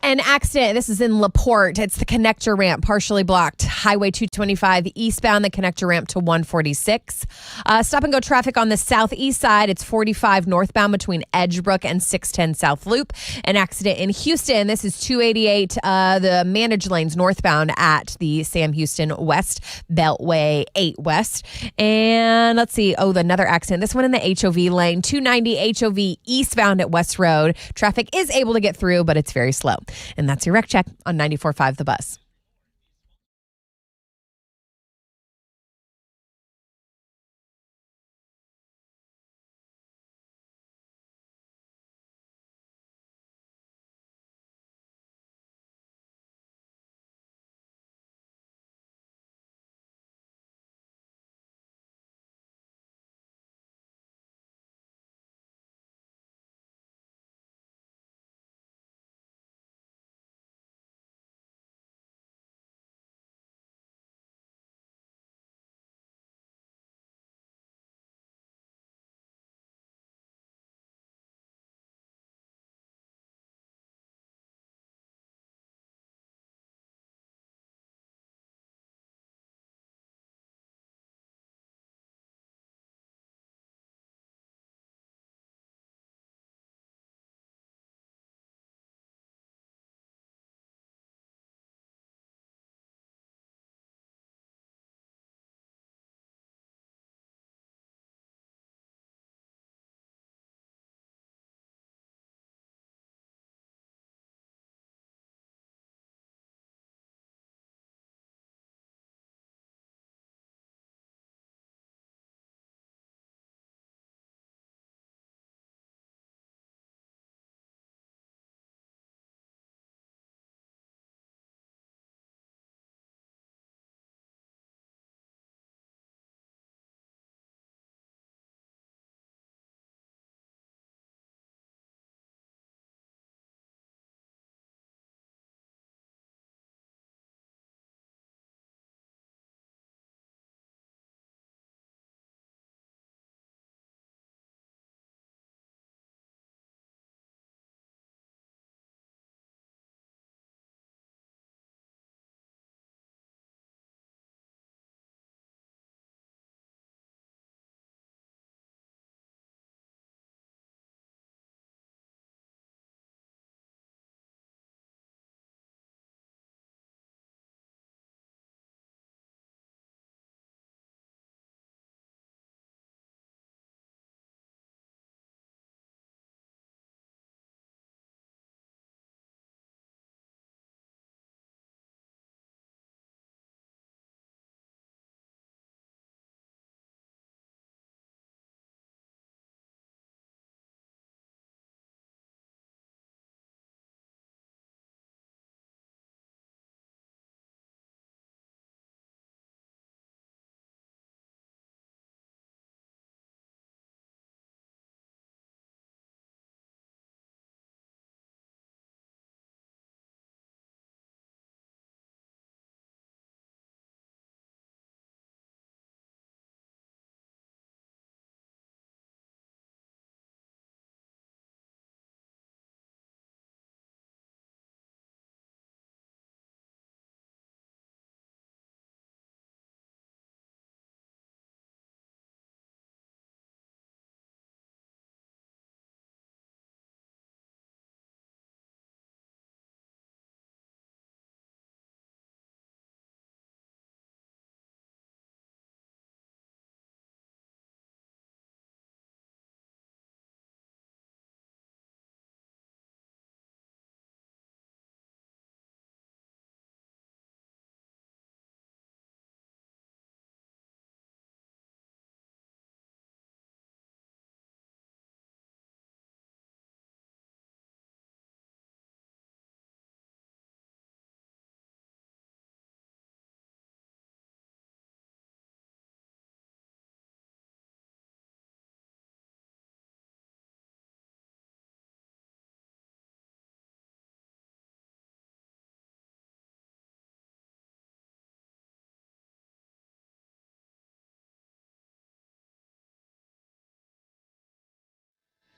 An accident. This is in LaPorte. It's the connector ramp, partially blocked. Highway 225 eastbound, the connector ramp to 146. Stop and go traffic on the southeast side. It's 45 northbound between Edgebrook and 610 South Loop. An accident in Houston. This is 288, the managed lanes northbound at the Sam Houston West Beltway 8 West. And let's see. Oh, another accident. This one in the HOV lane, 290 HOV eastbound at West Road. Traffic is able to get through, but it's very slow. And that's your Rec Check on 94.5 The Buzz.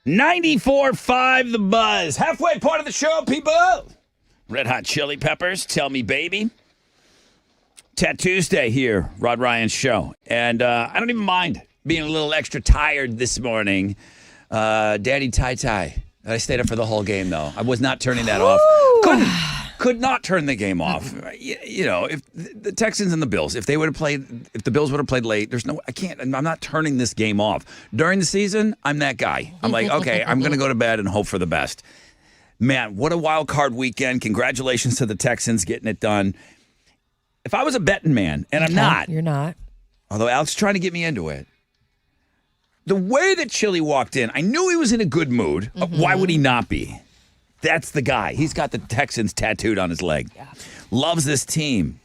94.5 The Buzz. Halfway point of the show, people. Red Hot Chili Peppers, Tell Me Baby. Tattoos Day here, Rod Ryan's show. And I don't even mind being a little extra tired this morning. Daddy tie. I stayed up for the whole game, though. I was not turning that off. Could not turn the game off. You know, if the Texans and the Bills, if the Bills would have played late, I'm not turning this game off. During the season, I'm that guy. I'm like, okay, I'm going to go to bed and hope for the best. Man, what a wild card weekend. Congratulations to the Texans getting it done. If I was a betting man, and I'm not. You're not. Although Alex is trying to get me into it. The way that Chili walked in, I knew he was in a good mood. Why would he not be? That's the guy. He's got the Texans tattooed on his leg. Yeah. Loves this team.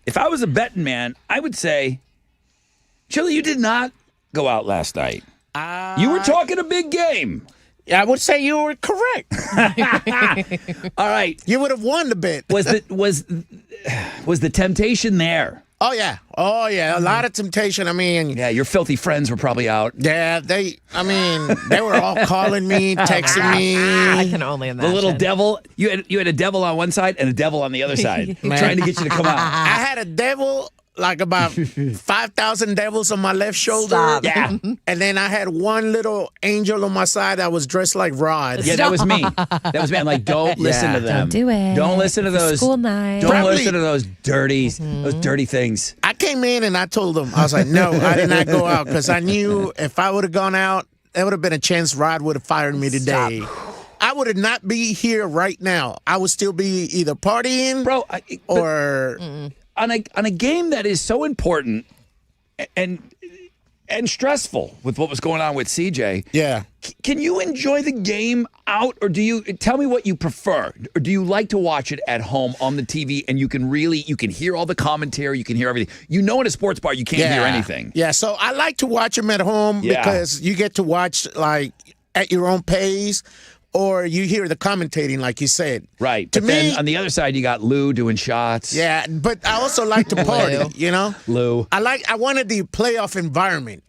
If I was a betting man, I would say, Chili, you did not go out last night. You were talking a big game. I would say you were correct. All right. You would have won the bet. Was the temptation there? Oh, yeah. A lot of temptation. I mean. Yeah, your filthy friends were probably out. Yeah, they were all calling me, texting me. I can only imagine. The little devil. You had a devil on one side and a devil on the other side, trying to get you to come out. I had a devil, like about 5,000 devils on my left shoulder. Stop. Yeah. And then I had one little angel on my side that was dressed like Rod. Yeah, that was me. I'm like, don't listen to them. Don't do it. Don't listen to those. School night. Don't listen to those dirty things. I came in and I told them, I was like, no, I did not go out because I knew if I would have gone out, there would have been a chance Rod would have fired me today. I would have not be here right now. I would still be either partying, or on a game that is so important and stressful with what was going on with CJ. Yeah. Can you enjoy the game out, or do you tell me what you prefer? Or do you like to watch it at home on the TV and you can hear all the commentary, you can hear everything. You know, in a sports bar you can't hear anything. Yeah, so I like to watch them at home because you get to watch like at your own pace. Or you hear the commentating, like you said. Right. But then on the other side, you got Lou doing shots. Yeah, but I also like to party, you know? Lou. I wanted the playoff environment.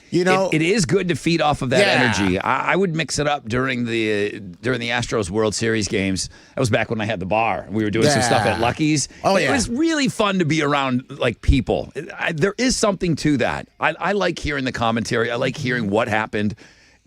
You know? It is good to feed off of that energy. I would mix it up during the Astros World Series games. That was back when I had the bar. We were doing some stuff at Lucky's. Oh, It was really fun to be around, like, people. There is something to that. I like hearing the commentary. I like hearing what happened.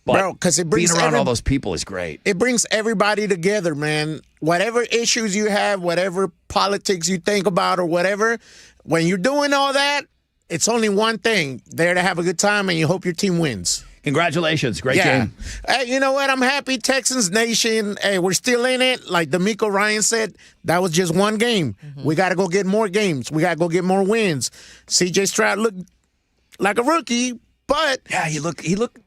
But because it brings being around all those people is great. It brings everybody together, man. Whatever issues you have, whatever politics you think about or whatever, when you're doing all that, it's only one thing. There to have a good time, and you hope your team wins. Congratulations. Great game. Hey, you know what? I'm happy. Texans Nation, hey, we're still in it. Like D'Amico Ryan said, that was just one game. We got to go get more games. We got to go get more wins. C.J. Stroud looked like a rookie, but... Yeah, he looked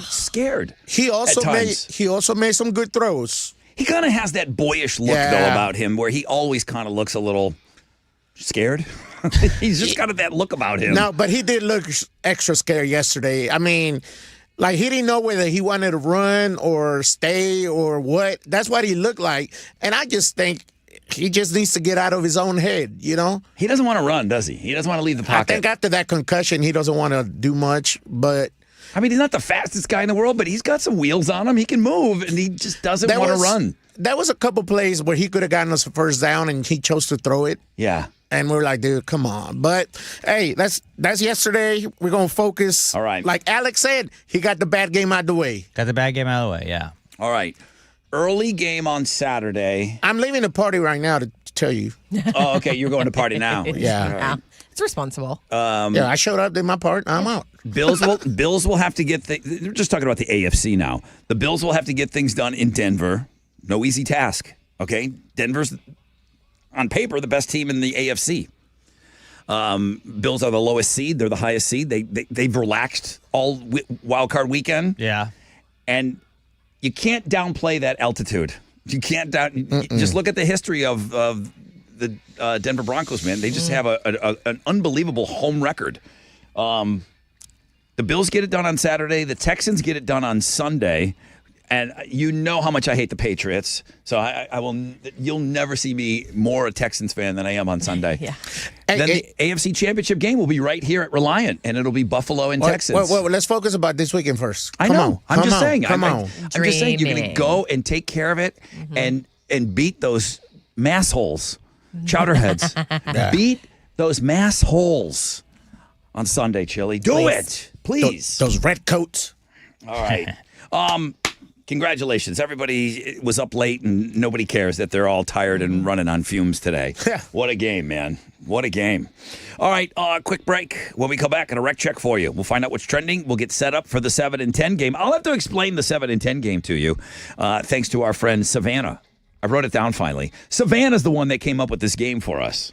scared. He also made some good throws. He kind of has that boyish look though about him, where he always kind of looks a little scared. He's just got that look about him. No, but he did look extra scared yesterday. I mean, like he didn't know whether he wanted to run or stay or what. That's what he looked like, and I just think he just needs to get out of his own head, you know? He doesn't want to run, does he? He doesn't want to leave the pocket. I think after that concussion, he doesn't want to do much, but... I mean, he's not the fastest guy in the world, but he's got some wheels on him. He can move, and he just doesn't want to run. There was a couple plays where he could have gotten us a first down, and he chose to throw it. Yeah. And we're like, dude, come on. But, hey, that's yesterday. We're going to focus. All right. Like Alex said, he got the bad game out of the way. Got the bad game out of the way, yeah. All right. Early game on Saturday. I'm leaving the party right now to tell you. Oh, okay. You're going to party now. Yeah. It's responsible. I showed up, did my part, I'm out. Bills will have to get we're just talking about the AFC now. The Bills will have to get things done in Denver. No easy task. Okay? Denver's on paper the best team in the AFC. Bills are the lowest seed. They're the highest seed. They've relaxed all wild card weekend. Yeah. And you can't downplay that altitude. You can't just look at the history of the Denver Broncos, man. They just have an unbelievable home record. The Bills get it done on Saturday. The Texans get it done on Sunday. And you know how much I hate the Patriots, so I will. You'll never see me more a Texans fan than I am on Sunday. Yeah. Then the AFC Championship game will be right here at Reliant, and it'll be Buffalo and Texans. Well, let's focus about this weekend first. I know. I'm just saying. Come on. I'm just saying. You're going to go and take care of it, and beat those massholes, chowderheads. Beat those massholes on Sunday, Chili. Do it, please. Those red coats. All right. Congratulations. Everybody was up late and nobody cares that they're all tired and running on fumes today. What a game, man. What a game. All right, quick break. When we come back, and a rec check for you. We'll find out what's trending. We'll get set up for the 7 and 10 game. I'll have to explain the 7 and 10 game to you, thanks to our friend Savannah. I wrote it down finally. Savannah's the one that came up with this game for us.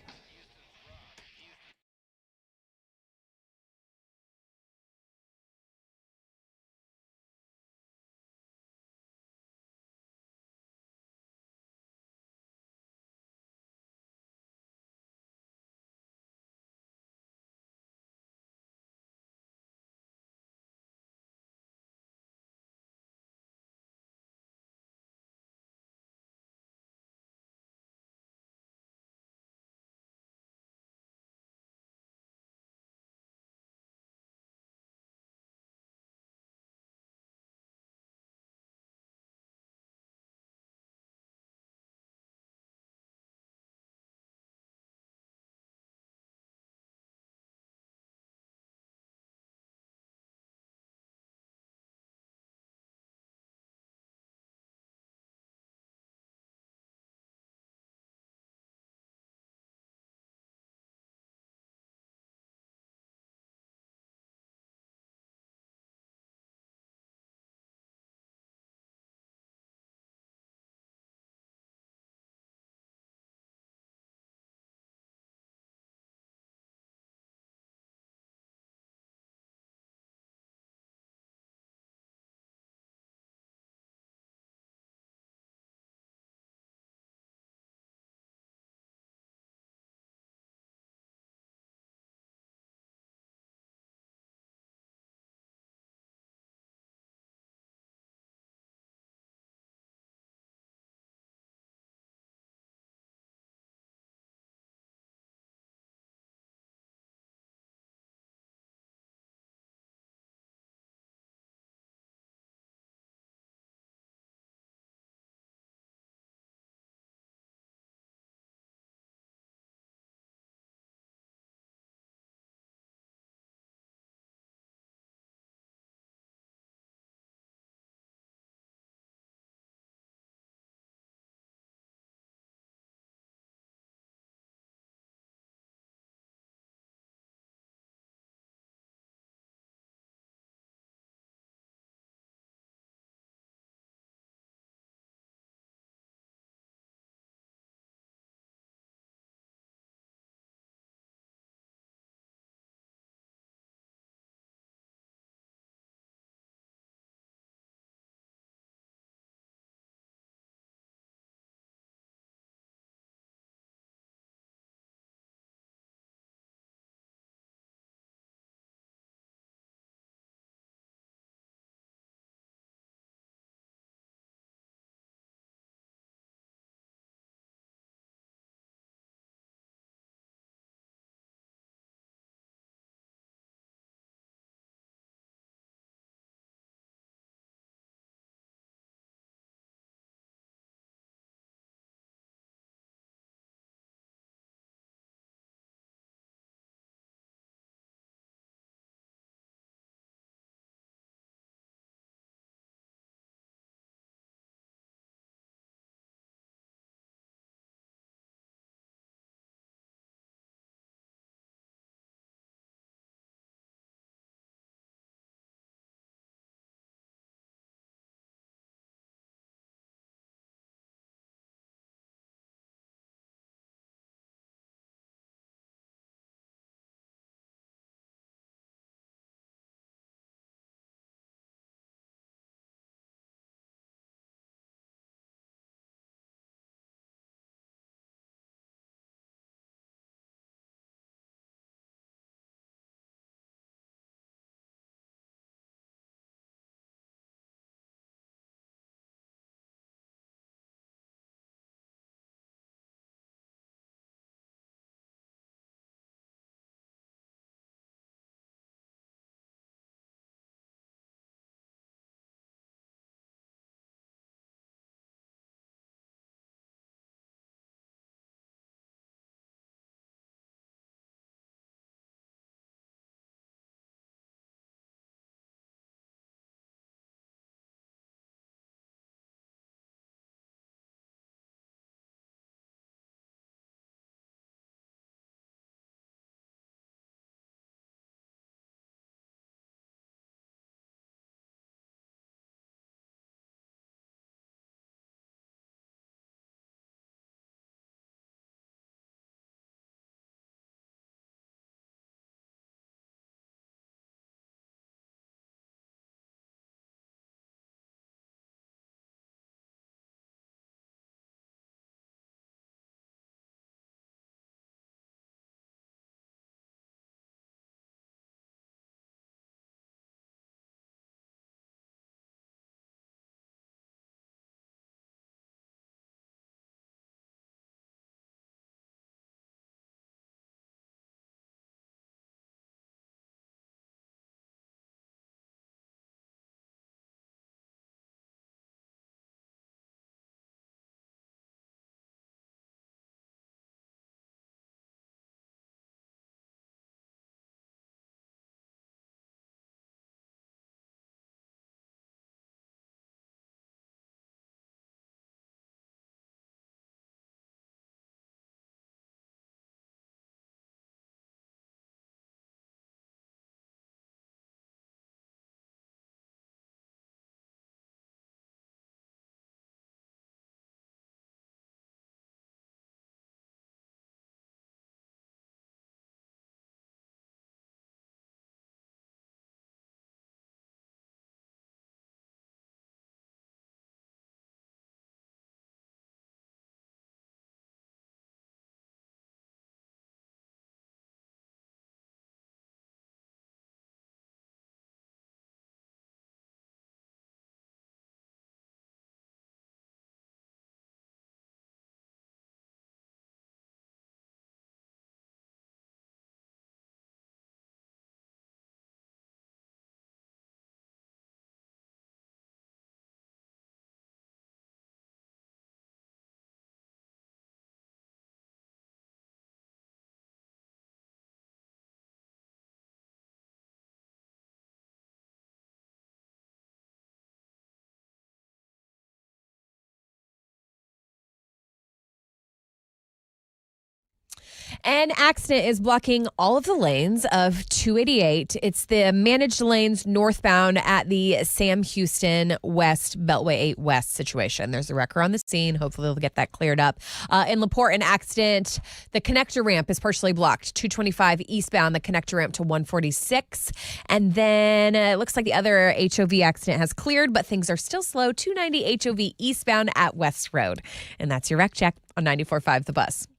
An accident is blocking all of the lanes of 288. It's the managed lanes northbound at the Sam Houston West Beltway 8 West situation. There's a wrecker on the scene. Hopefully they'll get that cleared up. In LaPorte, an accident. The connector ramp is partially blocked. 225 eastbound, the connector ramp to 146. And then it looks like the other HOV accident has cleared, but things are still slow. 290 HOV eastbound at West Road. And that's your wreck check on 94.5 The Buzz.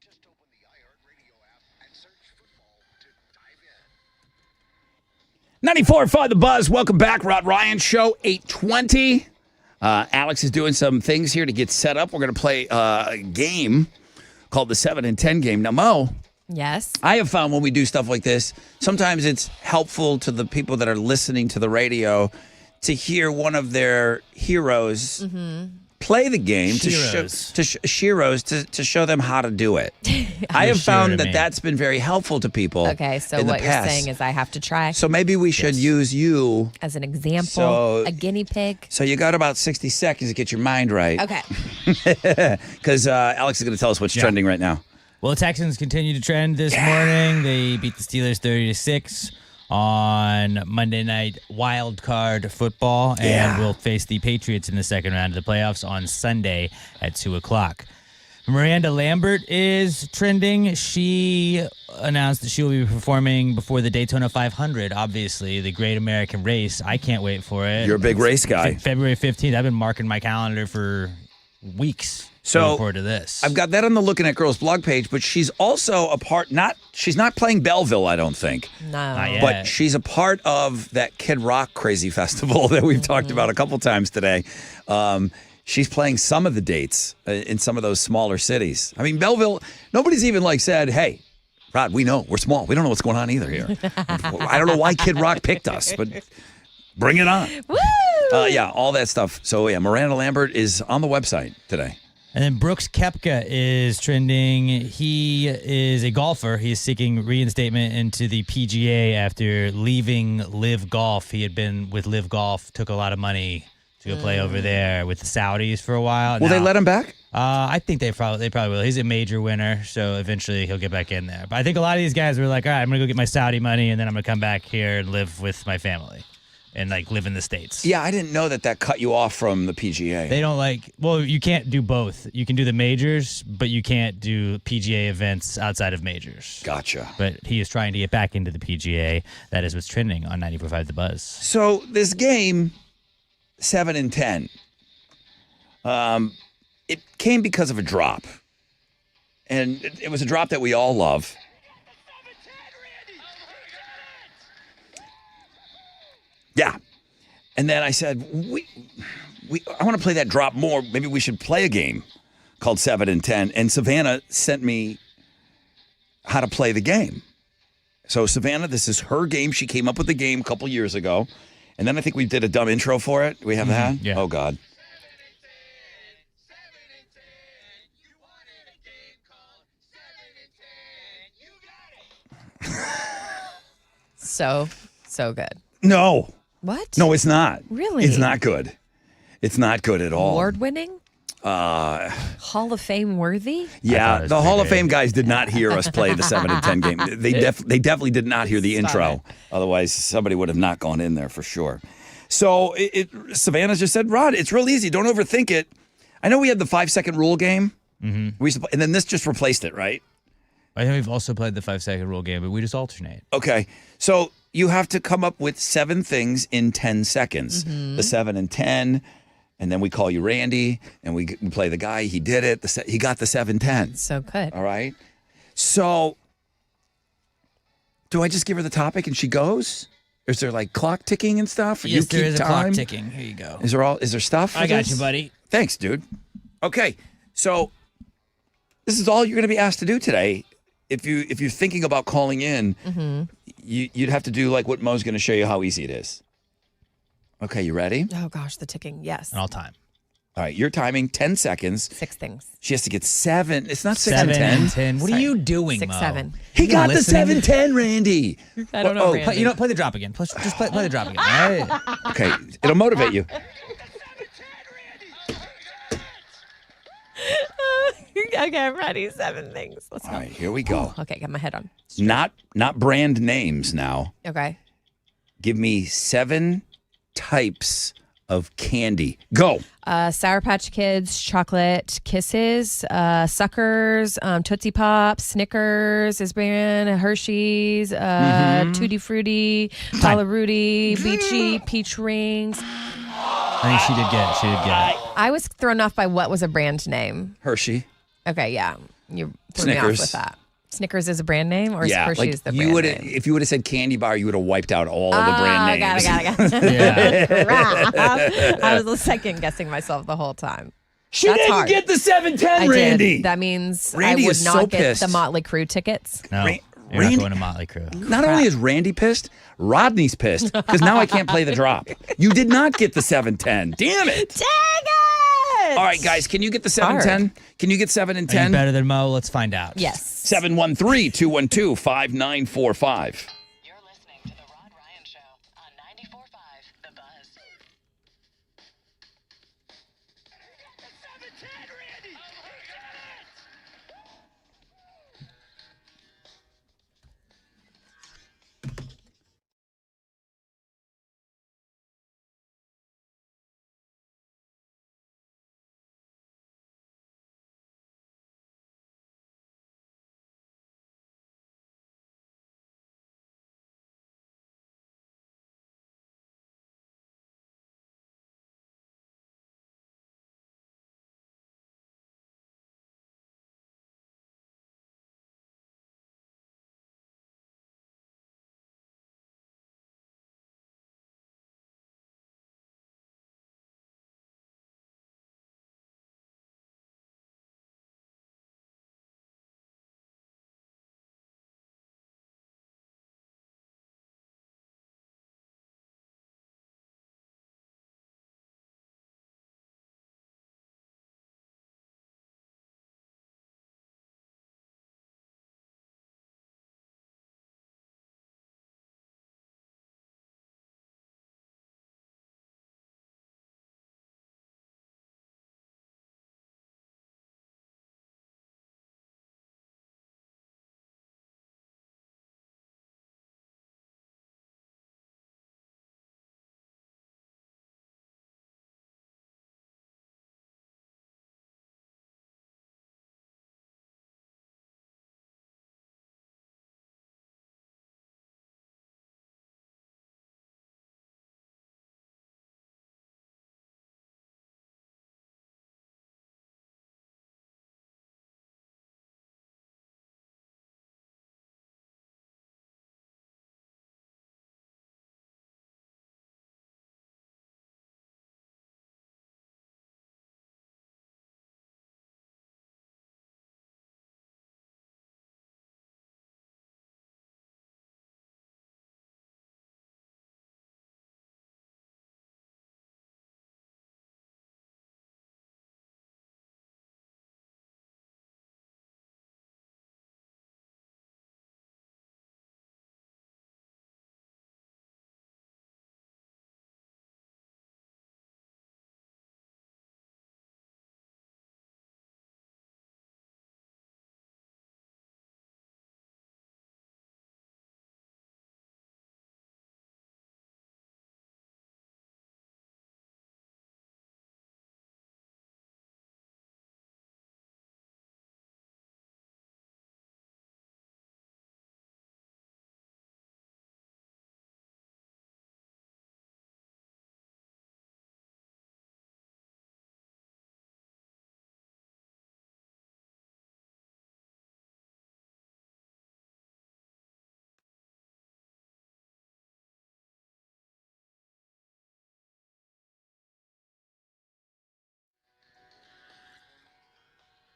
Just open the iHeartRadio app and search football to dive in. 94.5 The Buzz. Welcome back. Rod Ryan Show, 820. Alex is doing some things here to get set up. We're going to play a game called the 7 and 10 game. Now, Mo. Yes. I have found when we do stuff like this, sometimes it's helpful to the people that are listening to the radio to hear one of their heroes play the game to show them how to do it. I have found that that's been very helpful to people. Okay, so in the what you're past. saying is I have to try So maybe we should use you as an example, So- a guinea pig. So you got about 60 seconds to get your mind right. Okay. Because Alex is going to tell us what's trending right now. Well, the Texans continue to trend this morning. They beat the Steelers 30-6 on Monday night wild card football and will face the Patriots in the second round of the playoffs on Sunday at 2:00. Miranda Lambert is trending. She announced that she will be performing before the Daytona 500, obviously, the great American race. I can't wait for it. You're a big race guy. February 15th. I've been marking my calendar for weeks. So Looking forward to this. I've got that on the Looking at Girls blog page, but she's also a part, she's not playing Belleville, I don't think. No. Not yet. But she's a part of that Kid Rock Crazy Festival that we've talked about a couple times today. She's playing some of the dates in some of those smaller cities. I mean, Belleville, nobody's even said, hey, Rod, we know we're small. We don't know what's going on either here. I don't know why Kid Rock picked us, but bring it on. Woo! Yeah, all that stuff. So, yeah, Miranda Lambert is on the website today. And then Brooks Koepka is trending. He is a golfer. He is seeking reinstatement into the PGA after leaving Live Golf. He had been with Live Golf, took a lot of money to go play over there with the Saudis for a while. Will they let him back? I think they probably will. He's a major winner, so eventually he'll get back in there. But I think a lot of these guys were like, all right, I'm going to go get my Saudi money, and then I'm going to come back here and live with my family and live in the States. Yeah, I didn't know that cut you off from the PGA. They don't you can't do both. You can do the majors, but you can't do PGA events outside of majors. Gotcha. But he is trying to get back into the PGA. That is what's trending on 94.5 The Buzz. So this game, 7 and 10, it came because of a drop. And it was a drop that we all love. Yeah. And then I said, I want to play that drop more. Maybe we should play a game called 7 and 10. And Savannah sent me how to play the game. So Savannah, this is her game. She came up with the game a couple years ago. And then I think we did a dumb intro for it. Do we have that? Yeah. Oh, God. So good. No. What? No, it's not. Really? It's not good. It's not good at all. Award winning? Hall of Fame worthy? Yeah, the Hall of Fame guys did not hear us play the 7 and 10 game. They definitely did not hear the intro. Otherwise, somebody would have not gone in there for sure. So Savannah just said, Rod, it's real easy. Don't overthink it. I know we had the 5-second rule game. Mm-hmm. We used to play, and then this just replaced it, right? I think we've also played the 5-second rule game, but we just alternate. Okay. So you have to come up with 7 things in 10 seconds. Mm-hmm. The 7 and 10. And then we call you Randy, and we play the guy. He did it. He got the 7-10. So good. All right. So Do I just give her the topic and she goes? Is there like clock ticking and stuff? Yes, there keep is a time? clock ticking. Here you go. Is there stuff? For I got this? you, buddy. Thanks, dude. Okay, so this is all you're going to be asked to do today. If you're thinking about calling in, you'd have to do like what Mo's going to show you how easy it is. Okay, you ready? Oh gosh, the ticking. Yes. And all time. All right, your timing 10 seconds. 6 things. She has to get 7. It's not 6 7 and 10. and 10. What are you doing, 6, Mo? 7. He got the listening? 7-10, Randy. I don't know. Play, you know, play the drop again. Just play the drop again. All right. Okay, it'll motivate you. Okay, I'm ready. 7 things. Let's All go. right, here we go. Okay, got my head on. Not brand names now. Okay. Give me 7 types of candy. Go. Sour Patch Kids, chocolate kisses, suckers, Tootsie Pop, Snickers is brand, Hershey's, Tutti Frutti, Rudy, Beachy, Peach Rings. I think she did get it. I was thrown off by what was a brand name. Hershey. Okay, yeah. You threw me off Snickers. with that. Snickers is a brand name, or is Hershey's the you brand would name? if you would have said candy bar, you would have wiped out all of the brand names. Got it. Yeah. Crap. I was second guessing myself the whole time. She That's didn't hard. get the 7-10, I Randy. did. That means Randy I would is not so get pissed. the Motley Crue tickets. No, Randy- you're not going to Motley Crue. Not only is Randy pissed, Rodney's pissed because now I can't play the drop. You did not get the 7-10. Damn it. Dang it! All right, guys, can you get the 7-10? Can you get 7 and Are you 10? better than Mo? Let's find out. Yes. 713-212-5945.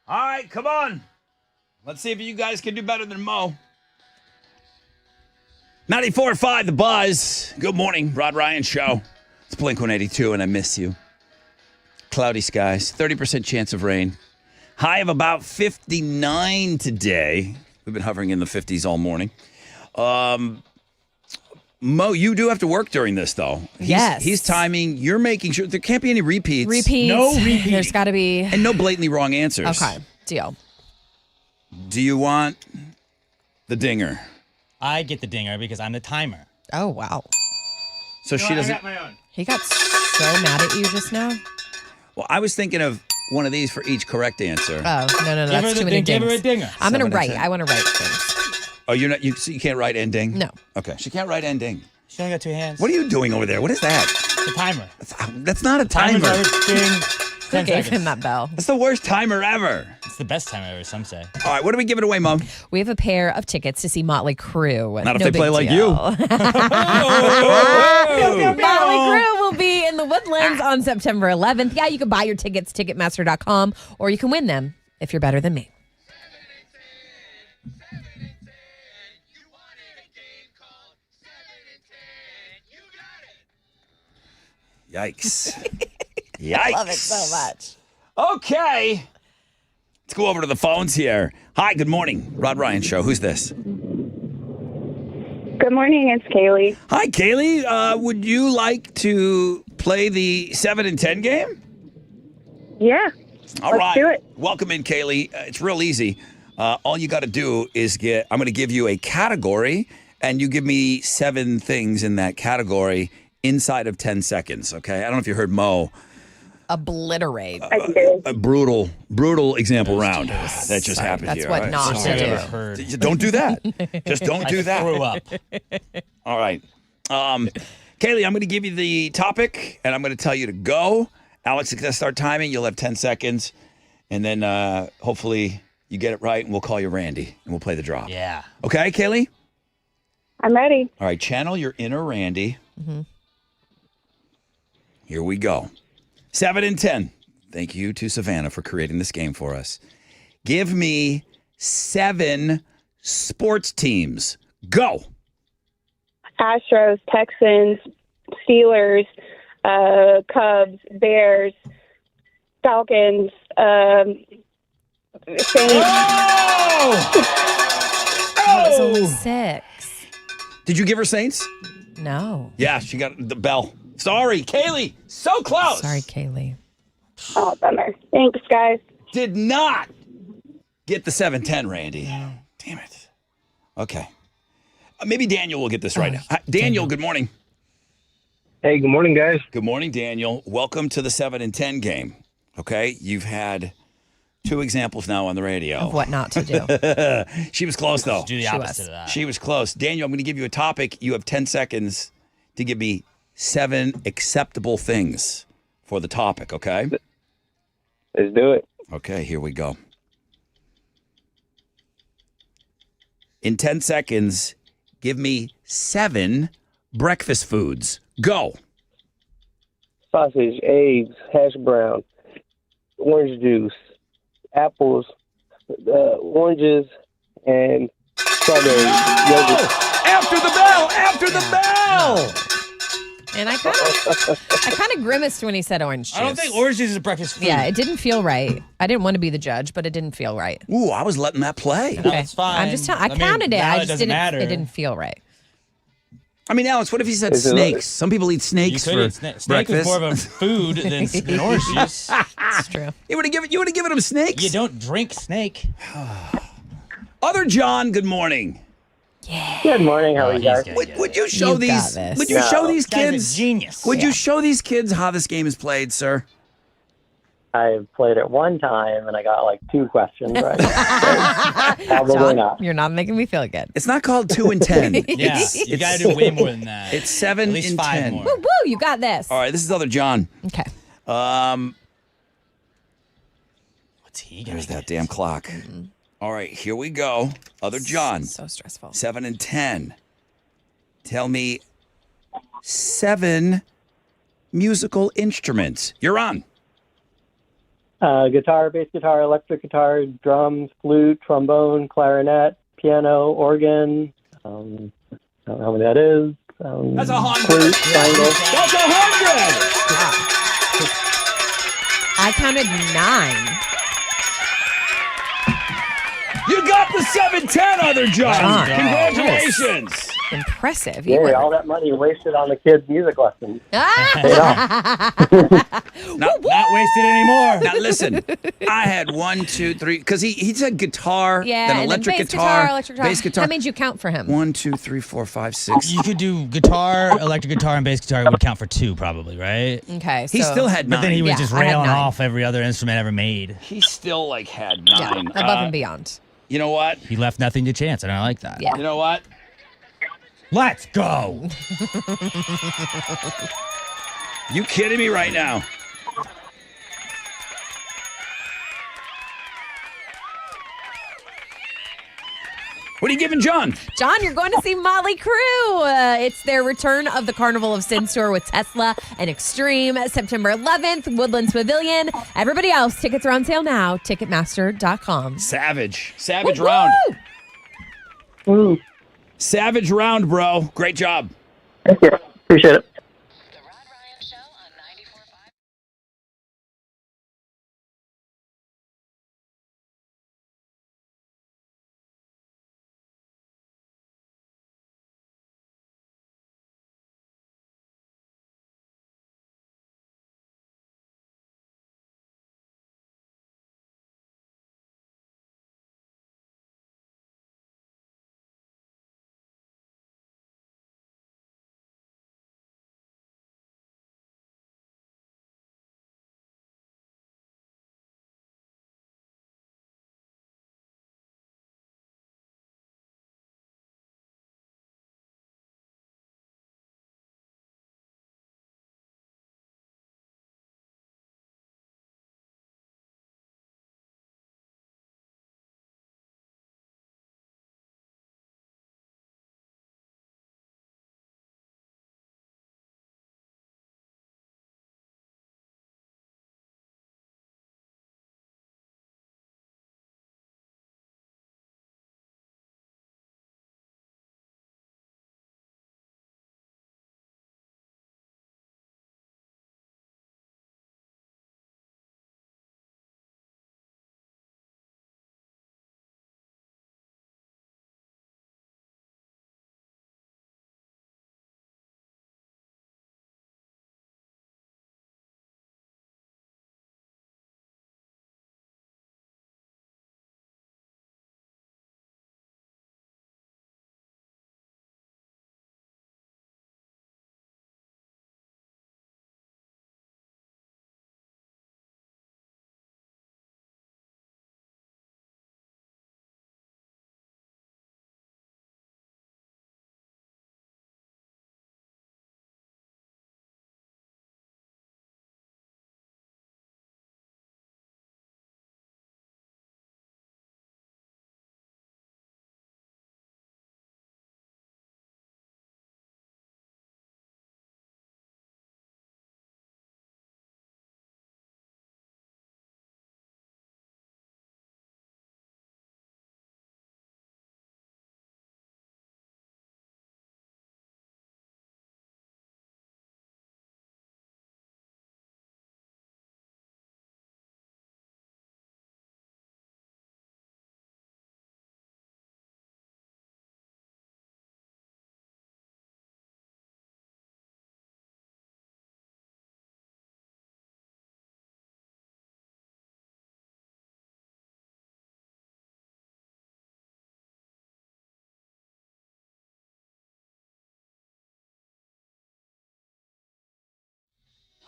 All right, come on. Let's see if you guys can do better than Mo. 94.5 The Buzz. Good morning, Rod Ryan Show. It's Blink-182, and I miss you. Cloudy skies, 30% chance of rain. High of about 59 today. We've been hovering in the 50s all morning. Mo, you do have to work during this, though. Yes. He's timing. You're making sure there can't be any repeats. No repeats. There's got to be. And no blatantly wrong answers. Okay, deal. Do you want the dinger? I get the dinger because I'm the timer. Oh, wow. So she doesn't. I got my own. He got so mad at you just now. Well, I was thinking of one of these for each correct answer. Oh, no, that's too many Give her a dings. dinger. I'm going to 7 and write. 10. I want to write things. Oh, you're not. So you can't write ending. No. Okay. She can't write ending. She only got 2 hands. What are you doing over there? What is that? The timer. That's not a timer. Timer's always ding. Who 10 gave seconds. him that bell? That's the worst timer ever. It's the best timer ever, some say. All right. What are we giving away, Mom? We have a pair of tickets to see Motley Crue. Not if No they big play like deal. you. Motley Crue will be in the Woodlands on September 11th. Yeah, you can buy your tickets, Ticketmaster.com, or you can win them if you're better than me. Yikes. Yikes. I love it so much. Okay. Let's go over to the phones here. Hi, good morning. Rod Ryan Show. Who's this? Good morning, it's Kaylee. Hi, Kaylee. Would you like to play the 7 and 10 game? Yeah. All Let's right. do it. Welcome in, Kaylee. It's real easy. All you got to do is I'm going to give you a category, and you give me 7 things in that category inside of 10 seconds, okay? I don't know if you heard Mo. Obliterate. A brutal example round that just happened That's here. what all right? not So- to do. Heard. Don't do that. Just don't do that. Threw up. All right. Kaylee, I'm going to give you the topic, and I'm going to tell you to go. Alex is going to start timing. You'll have 10 seconds, and then hopefully you get it right, and we'll call you Randy, and we'll play the drop. Yeah. Okay, Kaylee? I'm ready. All right, channel your inner Randy. Mm-hmm. Here we go. 7 and 10. Thank you to Savannah for creating this game for us. Give me 7 sports teams. Go. Astros, Texans, Steelers, Cubs, Bears, Falcons, Saints. Oh, it's only 6. Did you give her Saints? No. Yeah, she got the bell. Sorry, Kaylee. So close. Sorry, Kaylee. Oh, bummer. Thanks, guys. Did not get the 7-10, Randy. Damn it. Okay. Maybe Daniel will get this right. Hi, Daniel, good morning. Hey, good morning, guys. Good morning, Daniel. Welcome to the 7 and 10 game. Okay, you've had 2 examples now on the radio. Of what not to do. She was close, though. Do the opposite of that. She was close. Daniel, I'm going to give you a topic. You have 10 seconds to give me 7 acceptable things for the topic, okay? Let's do it. Okay, here we go. In 10 seconds, give me 7 breakfast foods. Go. Sausage, eggs, hash brown, orange juice, apples, oranges, and strawberries. Yogurt. After the bell! After the bell! And I kind of grimaced when he said orange juice. I don't think orange juice is a breakfast food. Yeah, it didn't feel right. I didn't want to be the judge, but it didn't feel right. Ooh, I was letting that play. No, it's fine. I'm just telling. I mean, counted it. now I it just doesn't didn't. matter. It didn't feel right. I mean, Alex, what if he said Is it snakes? Some people eat You snakes could for eat snake. Snake breakfast. is more of a food than orange juice. It's true. You would have given him snakes? You don't drink snake. Other John, good morning. Good morning. How are you He's guys? good. Would you show You've got these? this. Would you show these Guy's kids? a genius. Would you Yeah. show these kids how this game is played, sir? I played it one time and I got like 2 questions right. Probably John, not. you're not making me feel good. It's not called 2 and 10. Yeah, you got to do way more than that. It's 7 At least and 5 10. more. Woo, woo, you got this. All right, this is other John. Okay. What's he gonna There's that get? damn clock. All right, here we go. Other John. So stressful. 7 and 10. Tell me 7 musical instruments. You're on. Guitar, bass guitar, electric guitar, drums, flute, trombone, clarinet, piano, organ. I don't know how many that is. That's 100. Flute, triangle. That's 100. I counted 9. You got the 710, other John. John. Congratulations. Impressive. Yeah, all that money wasted on the kids' music lessons. Ah! Not wasted anymore. Now listen, I had 1, 2, 3, because he said guitar, Yeah, then and electric then bass guitar, electric guitar. bass guitar. That means you count for him. 1, 2, 3, 4, 5, 6. You could do guitar, electric guitar, and bass guitar. It would count for 2, probably, right? Okay, so He still had 9. But then he was just I had railing 9. off every other instrument ever made. He still had 9. Yeah, above and beyond. You know what? He left nothing to chance, and I like that. Yeah. You know what? Let's go. You kidding me right now? What are you giving John? John, you're going to see Motley Crue. It's their return of the Carnival of Sin tour with Tesla and Extreme, September 11th, Woodlands Pavilion. Everybody else, tickets are on sale now. Ticketmaster.com. Savage round. Ooh, Savage round, bro. Great job. thank you. Appreciate it. The Rod Ryan Show on 94.5.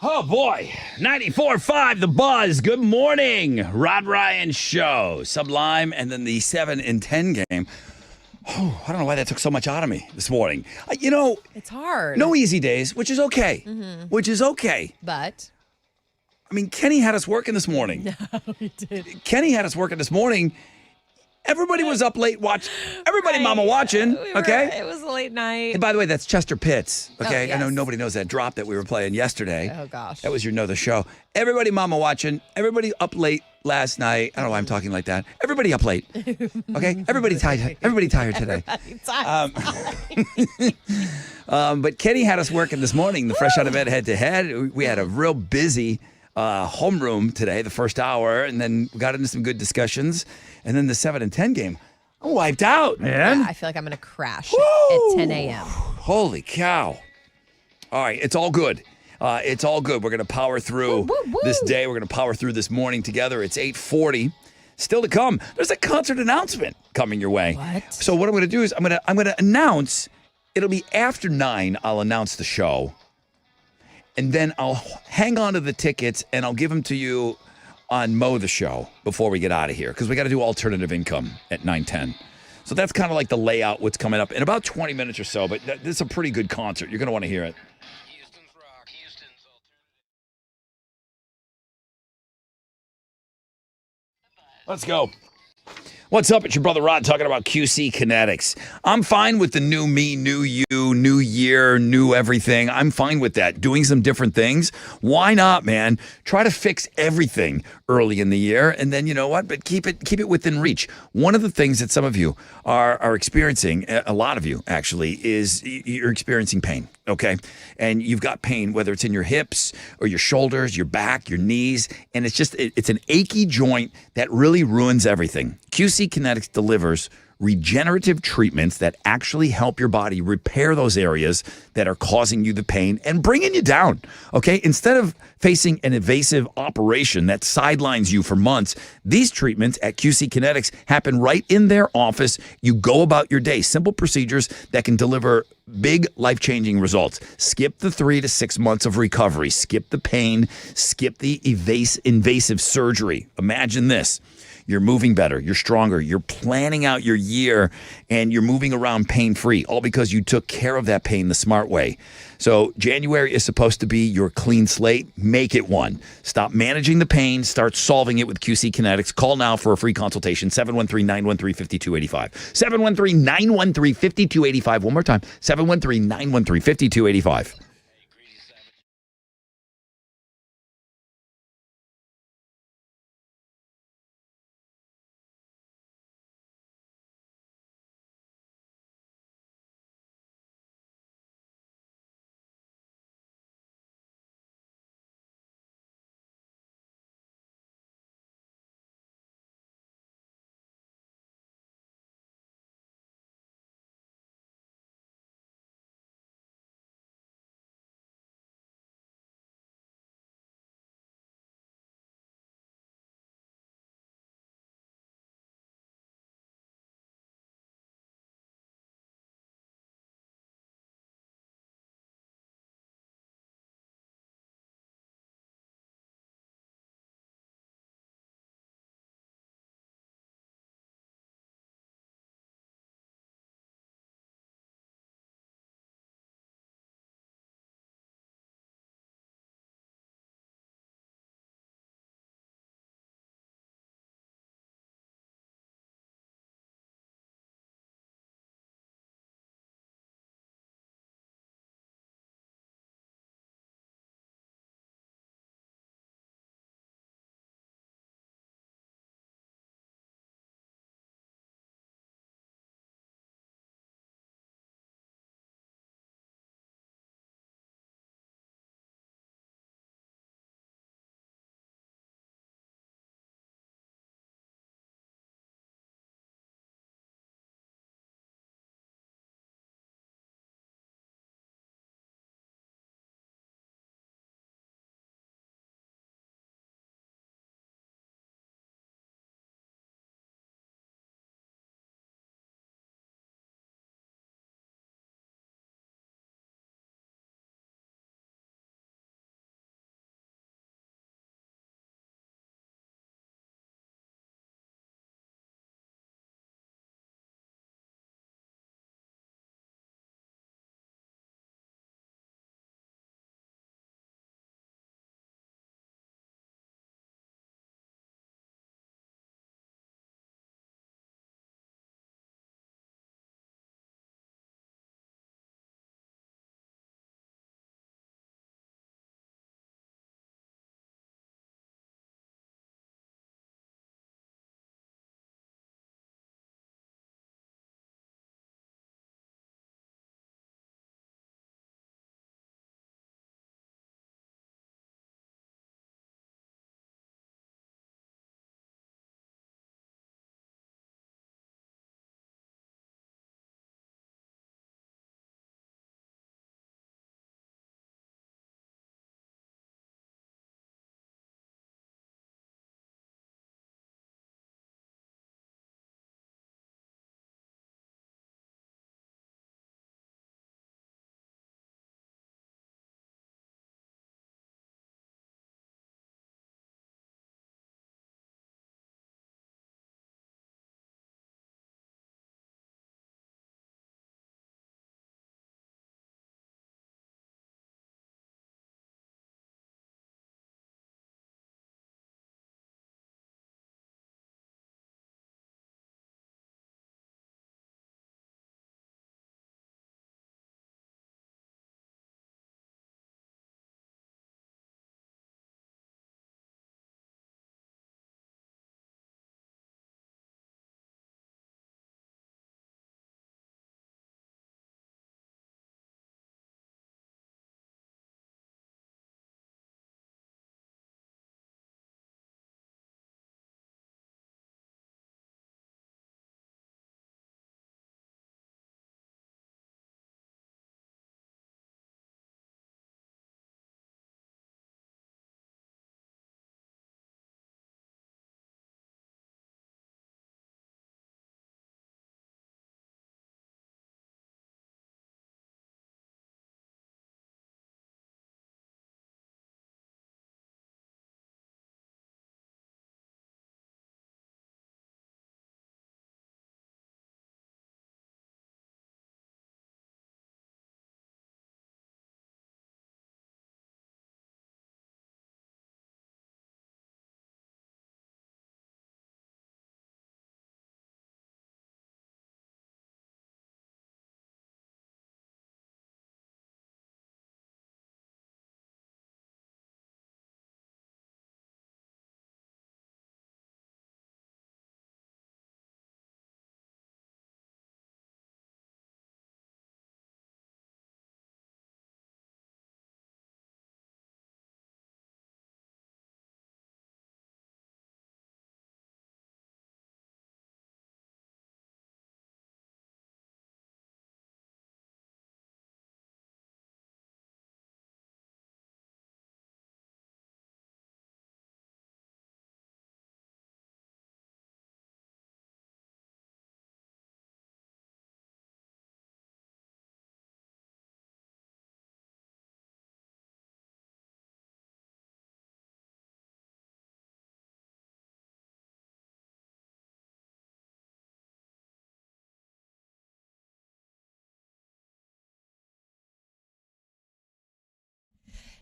Oh, boy. 94.5, The Buzz. Good morning. Rod Ryan Show. Sublime, and then the 7 and 10 game. Oh, I don't know why that took so much out of me this morning. It's hard. No easy days, which is okay. Which is okay. But I mean, Kenny had us working this morning. no, he did. Kenny had us working this morning. Everybody was up late Everybody mama watching, okay? It was a late night. And by the way, that's Chester Pitts, okay? yes. I know nobody knows that drop that we were playing yesterday. Oh, gosh. That was your Know the Show. Everybody mama watching. Everybody up late last night. I don't know why I'm talking like that. Everybody up late, okay? Everybody tired. Everybody tired today. But Kenny had us working this morning, the Fresh Out of Bed head-to-head. We had a real busy homeroom today, the first hour, and then we got into some good discussions. And then the 7 and 10 game, I'm wiped out, man. Yeah, I feel like I'm going to crash at 10 a.m. Holy cow. All right, it's all good. It's all good. We're going to power through this day. We're going to power through this morning together. It's 8:40. Still to come. There's a concert announcement coming your way. What? So what I'm going to do is I'm going to announce. It'll be after 9. I'll announce the show. And then I'll hang on to the tickets and I'll give them to you on Mo the Show before we get out of here, because we got to do alternative income at 9:10. So that's kind of like the layout, what's coming up in about 20 minutes or so. But this is a pretty good concert. You're going to want to hear it. Let's go. What's up? It's your brother Rod talking about QC Kinetics. I'm fine with the new me, new you, new year, new everything. I'm fine with that. Doing some different things. Why not, man? Try to fix everything early in the year, and then you know what? But keep it within reach. One of the things that some of you are experiencing, a lot of you actually, is you're experiencing pain. Okay, and you've got pain, whether it's in your hips or your shoulders, your back, your knees, and it's an achy joint that really ruins everything. QC Kinetics delivers regenerative treatments that actually help your body repair those areas that are causing you the pain and bringing you down, okay? Instead of facing an invasive operation that sidelines you for months, these treatments at QC Kinetics happen right in their office. You go about your day. Simple procedures that can deliver big life-changing results. Skip the 3 to 6 months of recovery. Skip the pain. Skip the invasive surgery. Imagine this. You're moving better. You're stronger. You're planning out your year, and you're moving around pain-free, all because you took care of that pain the smart way. So January is supposed to be your clean slate. Make it one. Stop managing the pain. Start solving it with QC Kinetics. Call now for a free consultation, 713-913-5285. 713-913-5285. One more time, 713-913-5285.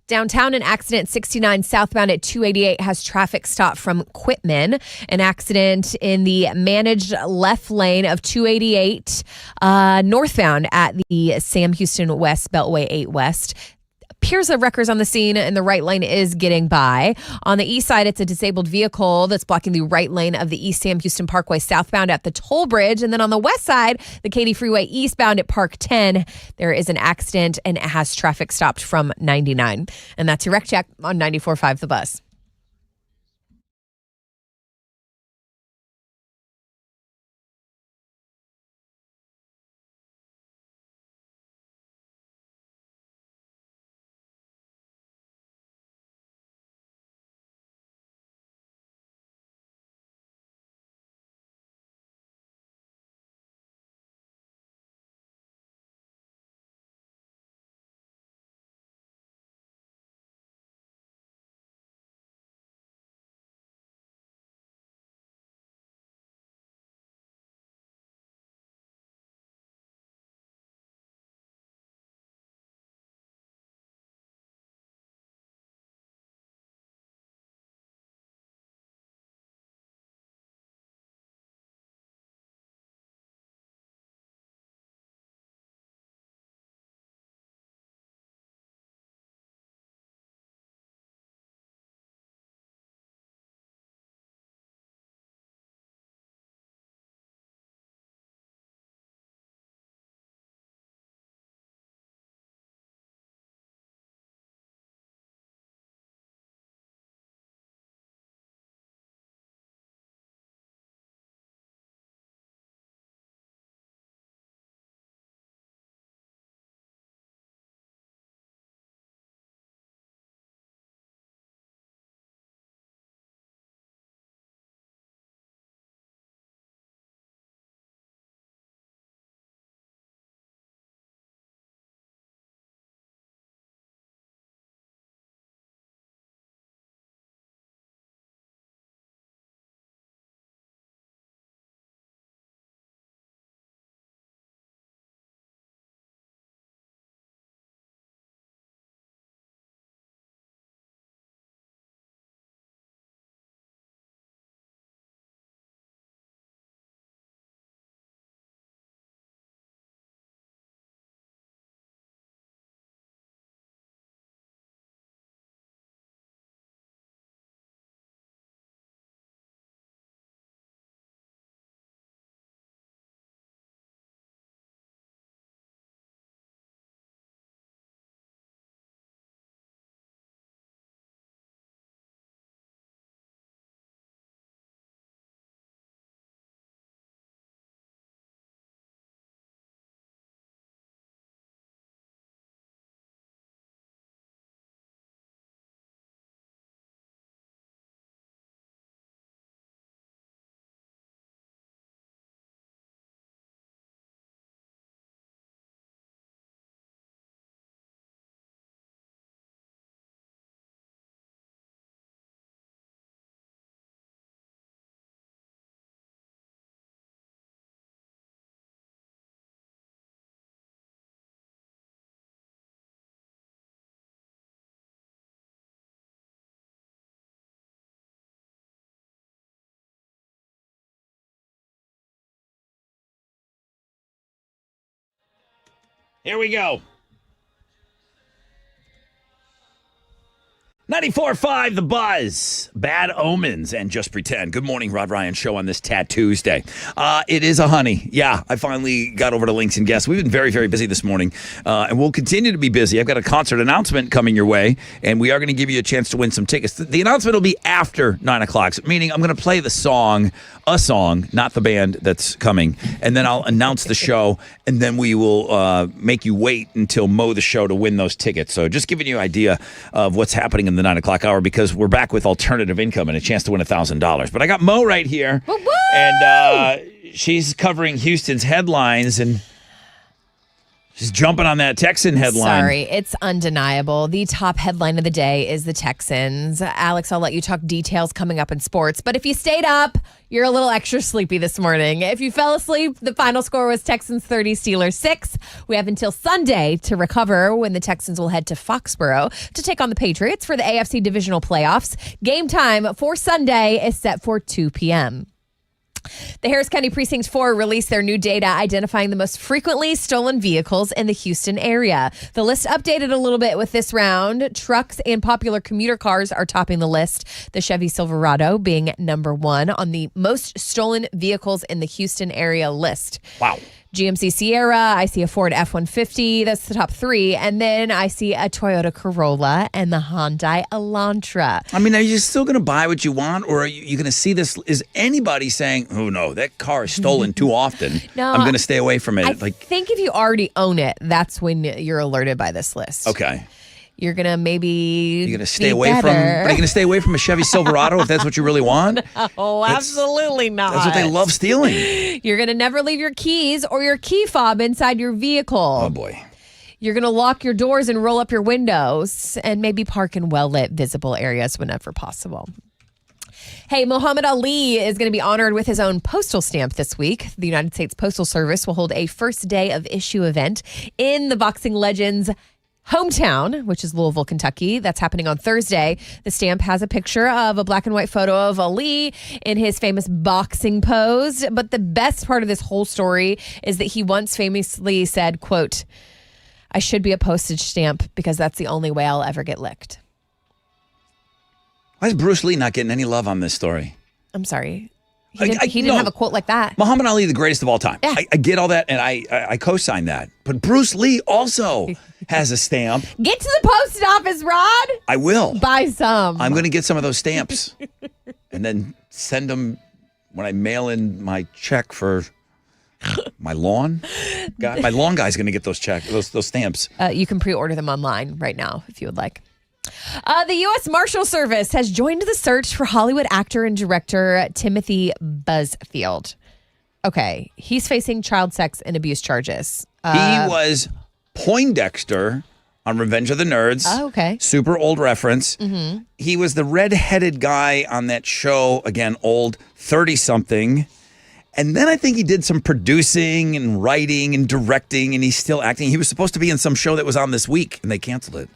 Downtown, an accident 69 southbound at 288 has traffic stopped from Quitman. An accident in the managed left lane of 288 northbound at the Sam Houston West Beltway 8 West. Appears a wrecker's on the scene and the right lane is getting by. On the east side, it's a disabled vehicle that's blocking the right lane of the East Sam Houston Parkway southbound at the toll bridge. And then on the west side, the Katy Freeway eastbound at Park 10, there is an accident and it has traffic stopped from 99. And that's your wreck check on 94.5 The Buzz. Here we go. 94.5 The Buzz. Bad Omens and Just Pretend. Good morning, Rod Ryan Show on this Tuesday. It is a honey. Yeah, I finally got over to Links and Guests. We've been very, very busy this morning, and we'll continue to be busy. I've got a concert announcement coming your way, and we are going to give you a chance to win some tickets. The announcement will be after 9 o'clock, meaning I'm going to play a song, not the band that's coming, and then I'll announce the show, and then we will make you wait until Mo the show to win those tickets. So just giving you an idea of what's happening in the 9 o'clock hour, because we're back with alternative income and a chance to win $1,000. But I got Mo right here, and she's covering Houston's headlines, and Just jumping on that Texan headline. Sorry, it's undeniable. The top headline of the day is the Texans. Alex, I'll let you talk details coming up in sports. But if you stayed up, you're a little extra sleepy this morning. If you fell asleep, the final score was Texans 30, Steelers 6. We have until Sunday to recover when the Texans will head to Foxborough to take on the Patriots for the AFC divisional playoffs. Game time for Sunday is set for 2 p.m. The Harris County Precinct 4 released their new data identifying the most frequently stolen vehicles in the Houston area. The list updated a little bit with this round. Trucks and popular commuter cars are topping the list, the Chevy Silverado being number 1 on the most stolen vehicles in the Houston area list. Wow. GMC Sierra, I see a Ford F-150, that's the top 3. And then I see a Toyota Corolla and the Hyundai Elantra. I mean, are you still going to buy what you want, or are you going to see this? Is anybody saying, oh, no, that car is stolen too often. No, I'm going to stay away from it. I think if you already own it, that's when you're alerted by this list. Okay. You're going to maybe You're going to stay away from. Are you going to stay away from a Chevy Silverado if that's what you really want? Oh, absolutely not. That's what they love stealing. You're going to never leave your keys or your key fob inside your vehicle. Oh, boy. You're going to lock your doors and roll up your windows and maybe park in well-lit, visible areas whenever possible. Hey, Muhammad Ali is going to be honored with his own postal stamp this week. The United States Postal Service will hold a first day of issue event in the boxing legend's hometown, which is Louisville, Kentucky. That's happening on Thursday. The stamp has a picture of a black and white photo of Ali in his famous boxing pose. But the best part of this whole story is that he once famously said, quote, "I should be a postage stamp because that's the only way I'll ever get licked." Why is Bruce Lee not getting any love on this story? I'm sorry. He didn't have a quote like that. Muhammad Ali, the greatest of all time. Yeah. I get all that, and I co-sign that. But Bruce Lee also has a stamp. Get to the post office, Rod. I will. Buy some. I'm going to get some of those stamps and then send them when I mail in my check for my lawn guy. My lawn guy's going to get those those stamps. You can pre-order them online right now if you would like. The U.S. Marshal Service has joined the search for Hollywood actor and director Timothy Busfield. Okay, he's facing child sex and abuse charges. He was Poindexter on Revenge of the Nerds. Oh, okay. Super old reference. Mm-hmm. He was the red-headed guy on that show, again, old, 30-something. And then I think he did some producing and writing and directing, and he's still acting. He was supposed to be in some show that was on this week, and they canceled it.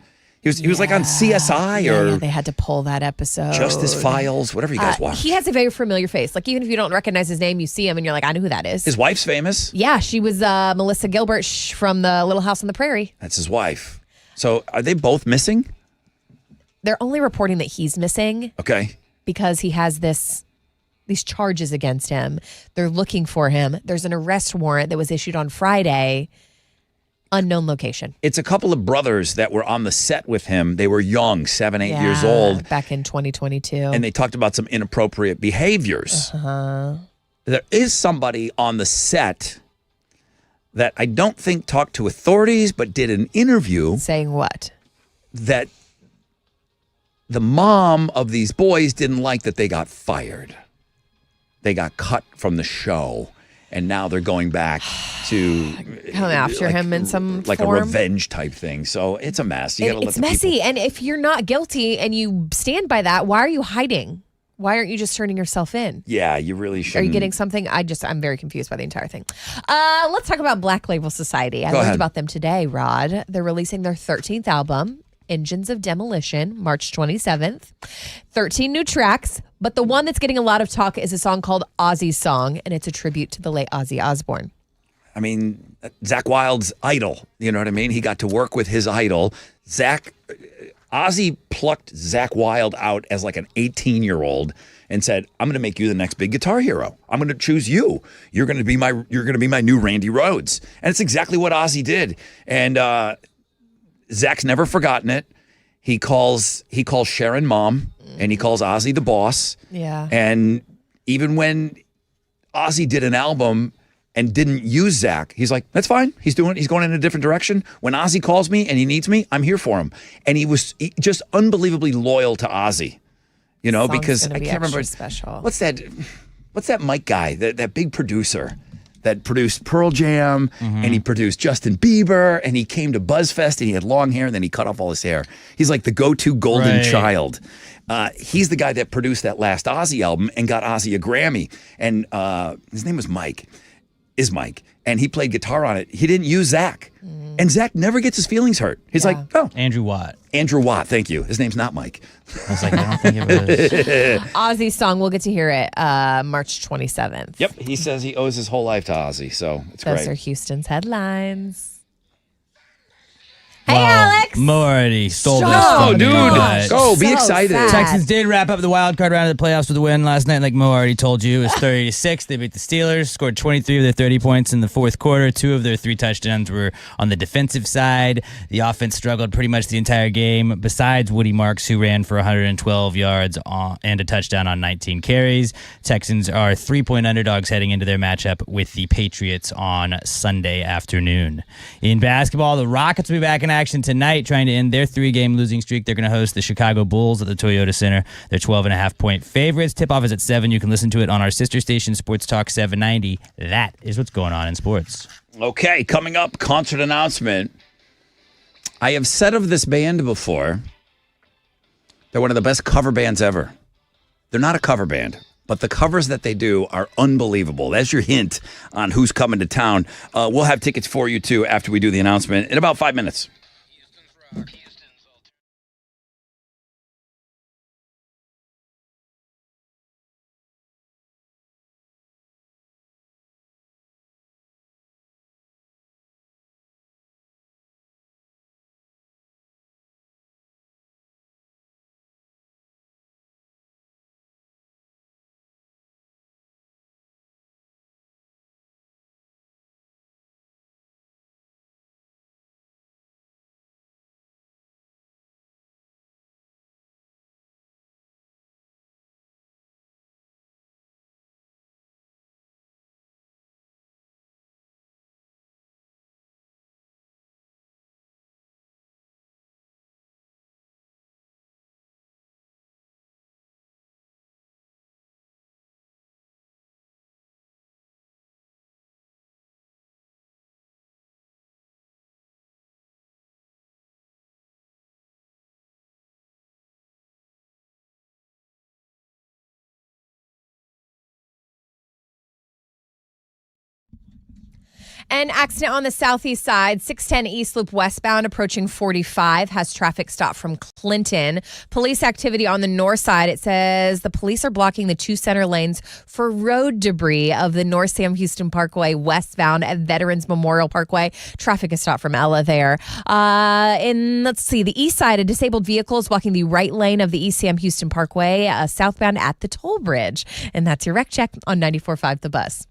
He was like on CSI or they had to pull that episode. Justice Files, whatever you guys watch. He has a very familiar face. Like, even if you don't recognize his name, you see him and you're like, I know who that is. His wife's famous. Yeah, she was Melissa Gilbert from the Little House on the Prairie. That's his wife. So are they both missing? They're only reporting that he's missing. Okay. Because he has these charges against him. They're looking for him. There's an arrest warrant that was issued on Friday. Unknown location. It's a couple of brothers that were on the set with him. They were young, 7, 8 years old. Back in 2022. And they talked about some inappropriate behaviors. Uh-huh. There is somebody on the set that I don't think talked to authorities, but did an interview. Saying what? That the mom of these boys didn't like that they got fired. They got cut from the show. And now they're going back to come after him in some like form. A revenge type thing. So it's a mess. You gotta let it's the messy. people. And if you're not guilty and you stand by that, why are you hiding? Why aren't you just turning yourself in? Yeah, you really should. Are you getting something? I'm very confused by the entire thing. Let's talk about Black Label Society. I learned about them today, Rod. They're releasing their 13th album, Engines of Demolition, March 27th. 13 new tracks, but the one that's getting a lot of talk is a song called Ozzy's Song, and it's a tribute to the late Ozzy Osbourne. I mean, Zakk Wylde's idol. You know what I mean? He got to work with his idol. Ozzy plucked Zakk Wylde out as like an 18-year-old and said, "I'm going to make you the next big guitar hero. I'm going to choose you. You're going to be my new Randy Rhoads." And it's exactly what Ozzy did. And Zach's never forgotten it. He calls Sharon mom, and he calls Ozzy the boss. Yeah. And even when Ozzy did an album and didn't use Zach, he's like, "That's fine. He's going in a different direction. When Ozzy calls me and he needs me, I'm here for him." And he was just unbelievably loyal to Ozzy, you know, because I can't remember. Special. What's that Mike guy, that big producer that produced Pearl Jam, and he produced Justin Bieber, and he came to BuzzFest, and he had long hair, and then he cut off all his hair. He's like the go-to golden child. He's the guy that produced that last Ozzy album and got Ozzy a Grammy. And his name was Mike. And he played guitar on it. He didn't use Zach. And Zach never gets his feelings hurt. He's like, oh. Andrew Watt. Andrew Watt, thank you. His name's not Mike. I was like, I don't think it was. Ozzy's song, we'll get to hear it March 27th. Yep, he says he owes his whole life to Ozzy, so it's Those great. are Houston's headlines. Hey, Well, Alex. Mo already stole this Oh, from dude. me, but Go, be So excited. sad. Texans did wrap up the wild card round of the playoffs with a win last night. Like Mo already told you, it was 30-6. They beat the Steelers, scored 23 of their 30 points in the fourth quarter. 2 of their 3 touchdowns were on the defensive side. The offense struggled pretty much the entire game, besides Woody Marks, who ran for 112 yards and a touchdown on 19 carries. Texans are 3-point underdogs heading into their matchup with the Patriots on Sunday afternoon. In basketball, the Rockets will be back in action tonight, trying to end their 3-game losing streak. They're going to host the Chicago Bulls at the Toyota Center. They're 12.5-point favorites. Tip-off is at 7. You can listen to it on our sister station, Sports Talk 790. That is what's going on in sports. Okay, coming up, concert announcement. I have said of this band before, they're one of the best cover bands ever. They're not a cover band, but the covers that they do are unbelievable. That's your hint on who's coming to town. We'll have tickets for you, too, after we do the announcement in about 5 minutes. An accident on the southeast side, 610 East Loop westbound, approaching 45, has traffic stopped from Clinton. Police activity on the north side, it says the police are blocking the 2 center lanes for road debris of the North Sam Houston Parkway westbound at Veterans Memorial Parkway. Traffic is stopped from Ella there. Let's see, the east side, a disabled vehicle is blocking the right lane of the East Sam Houston Parkway, southbound at the toll bridge. And that's your wreck check on 94.5 The Bus.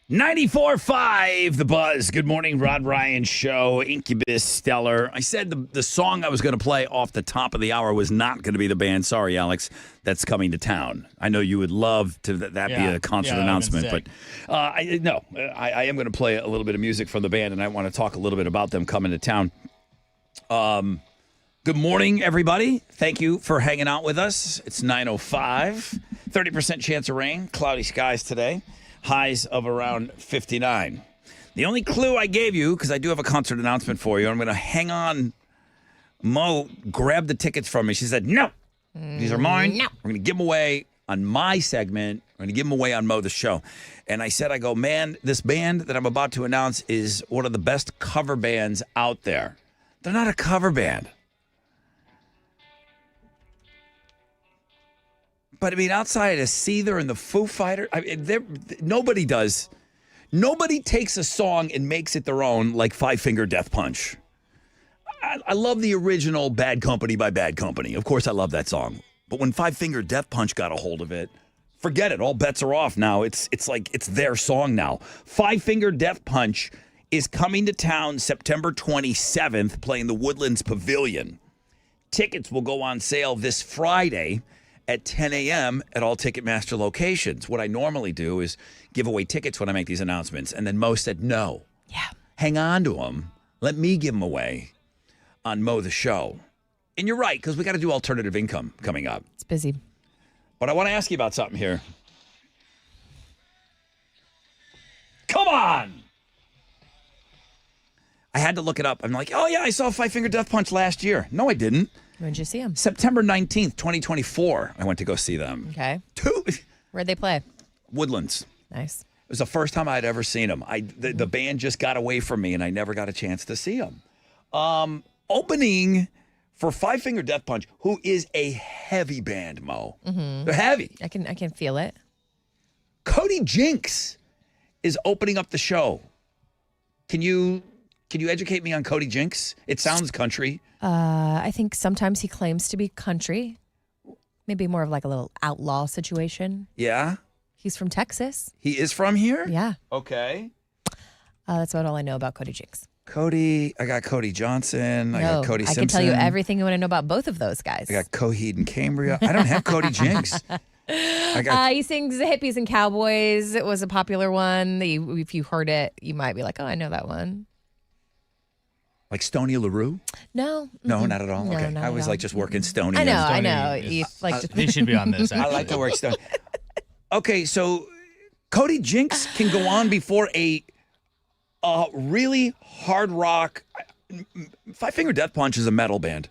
94.5 The Buzz. Good morning, Rod Ryan Show, Incubus, Stellar. I said the song I was going to play off the top of the hour was not going to be the band. Sorry, Alex. That's coming to town. I know you would love to that be a concert announcement, but I am going to play a little bit of music from the band, and I want to talk a little bit about them coming to town. Good morning, everybody. Thank you for hanging out with us. It's 9:05. 30% chance of rain. Cloudy skies today. Highs of around 59. The only clue I gave you, because I do have a concert announcement for you, I'm going to hang on. Mo grabbed the tickets from me. She said, no, these are mine. No. We're going to give them away on my segment. We're going to give them away on Mo the Show. And I said, man, this band that I'm about to announce is one of the best cover bands out there. They're not a cover band. But, I mean, outside of Seether and the Foo Fighters, nobody does. Nobody takes a song and makes it their own like Five Finger Death Punch. I love the original Bad Company by Bad Company. Of course, I love that song. But when Five Finger Death Punch got a hold of it, forget it. All bets are off now. It's like it's their song now. Five Finger Death Punch is coming to town September 27th, playing the Woodlands Pavilion. Tickets will go on sale this Friday at 10 a.m. at all Ticketmaster locations. What I normally do is give away tickets when I make these announcements. And then Mo said, no. Yeah. Hang on to them. Let me give them away on Mo the Show. And you're right, because we got to do alternative income coming up. It's busy. But I want to ask you about something here. Come on! I had to look it up. I'm like, oh, yeah, I saw Five Finger Death Punch last year. No, I didn't. When did you see them? September 19th, 2024, I went to go see them. Okay. Where'd they play? Woodlands. Nice. It was the first time I'd ever seen them. The band just got away from me, and I never got a chance to see them. Opening for Five Finger Death Punch, who is a heavy band, Mo. Mm-hmm. They're heavy. I can feel it. Cody Jinks is opening up the show. Can you educate me on Cody Jinks? It sounds country. I think sometimes he claims to be country. Maybe more of like a little outlaw situation. Yeah? He's from Texas. He is from here? Yeah. Okay. That's about all I know about Cody Jinks. Cody, I got Cody Johnson. I got Cody Simpson. I can tell you everything you want to know about both of those guys. I got Coheed and Cambria. I don't have Cody Jinks. He sings Hippies and Cowboys. It was a popular one. If you heard it, you might be like, oh, I know that one. Like Stoney LaRue? No. No, not at all? No, okay. not I was at like all. just working Stoney. I know. You, He should be on this, actually. I like to work Stoney. Okay, so Cody Jinks can go on before a really hard rock. Five Finger Death Punch is a metal band.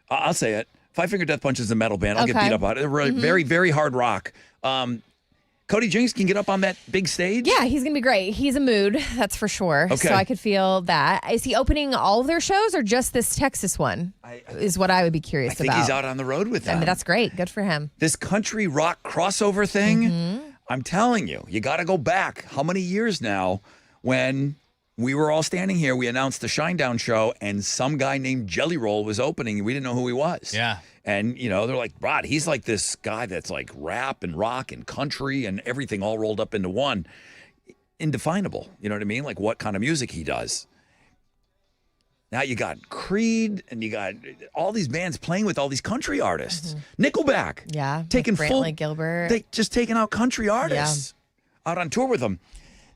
I'll say it. Five Finger Death Punch is a metal band. I'll get beat up on it. They're really very, very hard rock. Cody Jinks can get up on that big stage? Yeah, he's going to be great. He's a mood, that's for sure. Okay. So I could feel that. Is he opening all of their shows or just this Texas one? Is what I would be curious about. I think he's out on the road with them. I mean, that's great. Good for him. This country rock crossover thing, I'm telling you, you got to go back. How many years now when we were all standing here, we announced the Shinedown show, and some guy named Jelly Roll was opening, and we didn't know who he was. Yeah. And, they're like, Rod, he's like this guy that's like rap and rock and country and everything all rolled up into one. Indefinable. You know what I mean? Like what kind of music he does. Now you got Creed and you got all these bands playing with all these country artists. Nickelback. Yeah. Taking Brantley Gilbert. Just taking out country artists. Out on tour with them.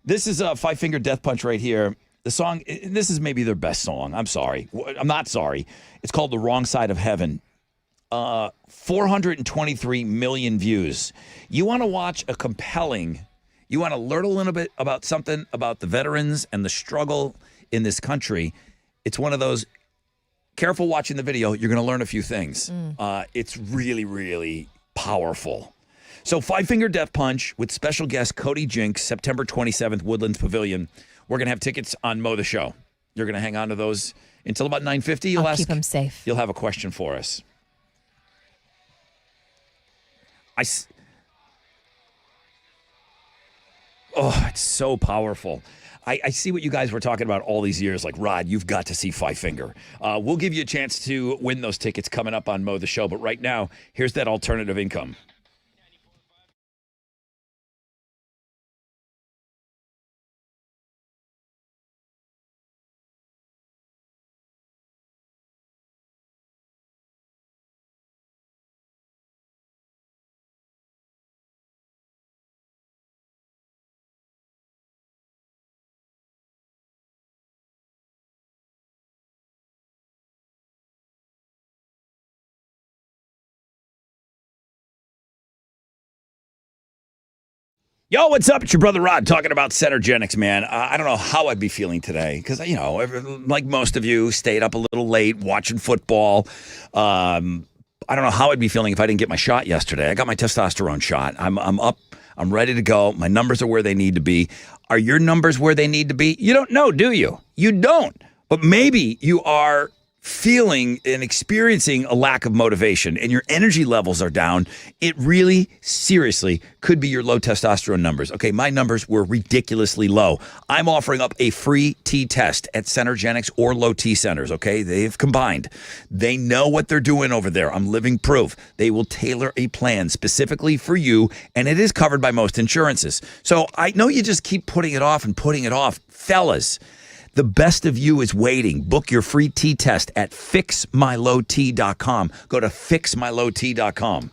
This is a Five Finger Death Punch right here. The song, this is maybe their best song. I'm sorry. I'm not sorry. It's called The Wrong Side of Heaven. 423 million views. You want to watch you want to learn a little bit about something about the veterans and the struggle in this country. It's one of those, careful watching the video, you're going to learn a few things. It's really, really powerful. So Five Finger Death Punch with special guest Cody Jinks, September 27th, Woodlands Pavilion. We're going to have tickets on Mo the Show. You're going to hang on to those until about 9:50. I'll keep them safe. You'll have a question for us. It's so powerful. I see what you guys were talking about all these years. Like, Rod, you've got to see Five Finger. We'll give you a chance to win those tickets coming up on Mo the Show. But right now, here's that alternative income. Yo, what's up? It's your brother Rod talking about Centergenics, man. I don't know how I'd be feeling today because, like most of you, stayed up a little late watching football. I don't know how I'd be feeling if I didn't get my shot yesterday. I got my testosterone shot. I'm up. I'm ready to go. My numbers are where they need to be. Are your numbers where they need to be? You don't know, do you? You don't. But maybe you are feeling and experiencing a lack of motivation and your energy levels are down. It really, seriously could be your low testosterone numbers. Okay, my numbers were ridiculously low. I'm offering up a free T test at Centergenics or Low T Centers, okay? They've combined. They know what they're doing over there. I'm living proof. They will tailor a plan specifically for you, and it is covered by most insurances. So I know you just keep putting it off and putting it off. Fellas, the best of you is waiting. Book your free T-test at fixmylowt.com. Go to fixmylowt.com.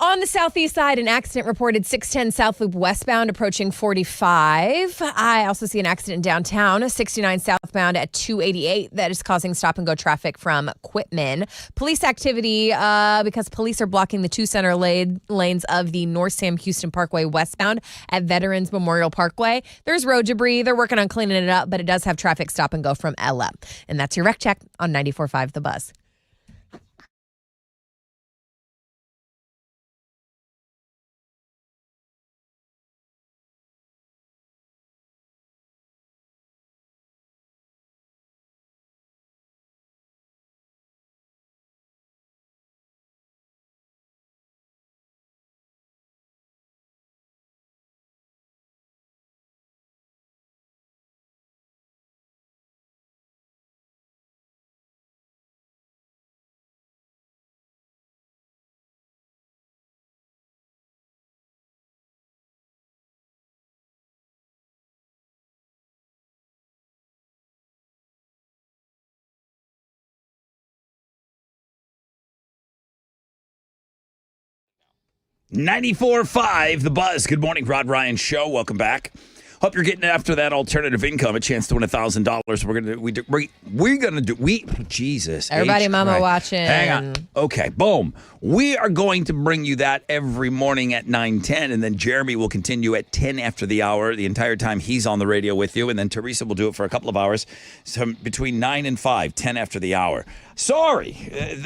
On the southeast side, an accident reported 610 South Loop westbound approaching 45. I also see an accident downtown, 69 southbound at 288 that is causing stop-and-go traffic from Quitman. Police activity because police are blocking the two center lanes of the North Sam Houston Parkway westbound at Veterans Memorial Parkway. There's road debris. They're working on cleaning it up, but it does have traffic stop-and-go from Ella. And that's your Wreck Check on 94.5 The Buzz. .94.5 The Buzz. Good morning, Rod Ryan Show. Welcome back. Hope you're getting after that alternative income, a chance to win $1,000. Jesus. Everybody, mama Christ. watching. Hang on. Okay, boom. We are going to bring you that every morning at 9:10, and then Jeremy will continue at 10 after the hour, the entire time he's on the radio with you, and then Teresa will do it for a couple of hours, so between 9 and 5, 10 after the hour. Sorry,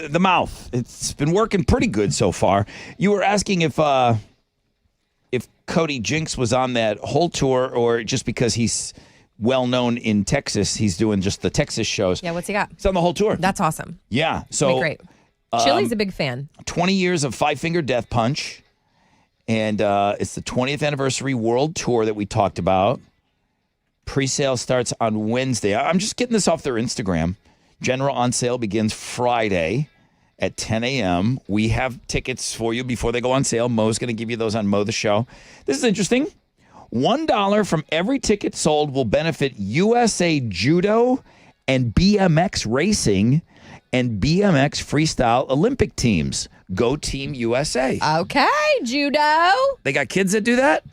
the mouth. It's been working pretty good so far. You were asking if Cody Jinks was on that whole tour or just because he's well known in Texas, he's doing just the Texas shows. Yeah, what's he got? He's on the whole tour. That's awesome. Yeah. So Be great. Chili's a big fan. 20 years of Five Finger Death Punch. And it's the 20th anniversary world tour that we talked about. Pre-sale starts on Wednesday. I'm just getting this off their Instagram. General on sale begins Friday at 10 a.m. We have tickets for you before they go on sale. Mo's going to give you those on Mo the Show. This is interesting. $1 from every ticket sold will benefit USA Judo and BMX Racing and BMX Freestyle Olympic teams. Go Team USA. Okay, Judo. They got kids that do that?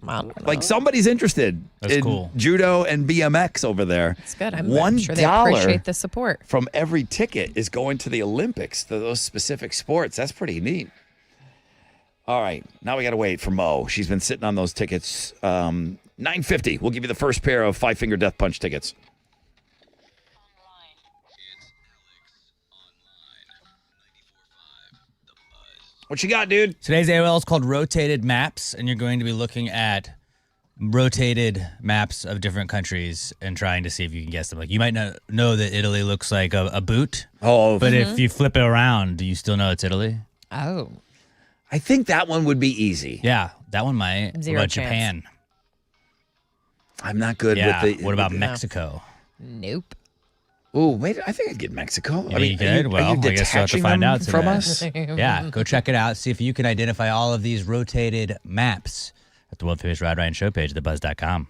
I don't know. Like somebody's interested That's in cool. judo and BMX over there. It's good. I'm $1 sure they appreciate the support. from every ticket is going to the Olympics, to those specific sports. That's pretty neat. All right, now we got to wait for Mo. She's been sitting on those tickets. $9.50. We'll give you the first pair of Five Finger Death Punch tickets. What you got, dude? Today's AOL is called Rotated Maps, and you're going to be looking at rotated maps of different countries and trying to see if you can guess them. Like, you might not know that Italy looks like a boot, but if you flip it around, do you still know it's Italy? Oh. I think that one would be easy. Yeah, that one might. Zero What about chance. Japan? I'm not good Yeah. with the. What about with Mexico? Nope. Oh, wait, I think I'd get Mexico. Yeah, you could. Well, I guess we'll have to detaching find them out from today. us? Yeah, go check it out. See if you can identify all of these rotated maps at the World Famous Rod Ryan Show page at thebuzz.com.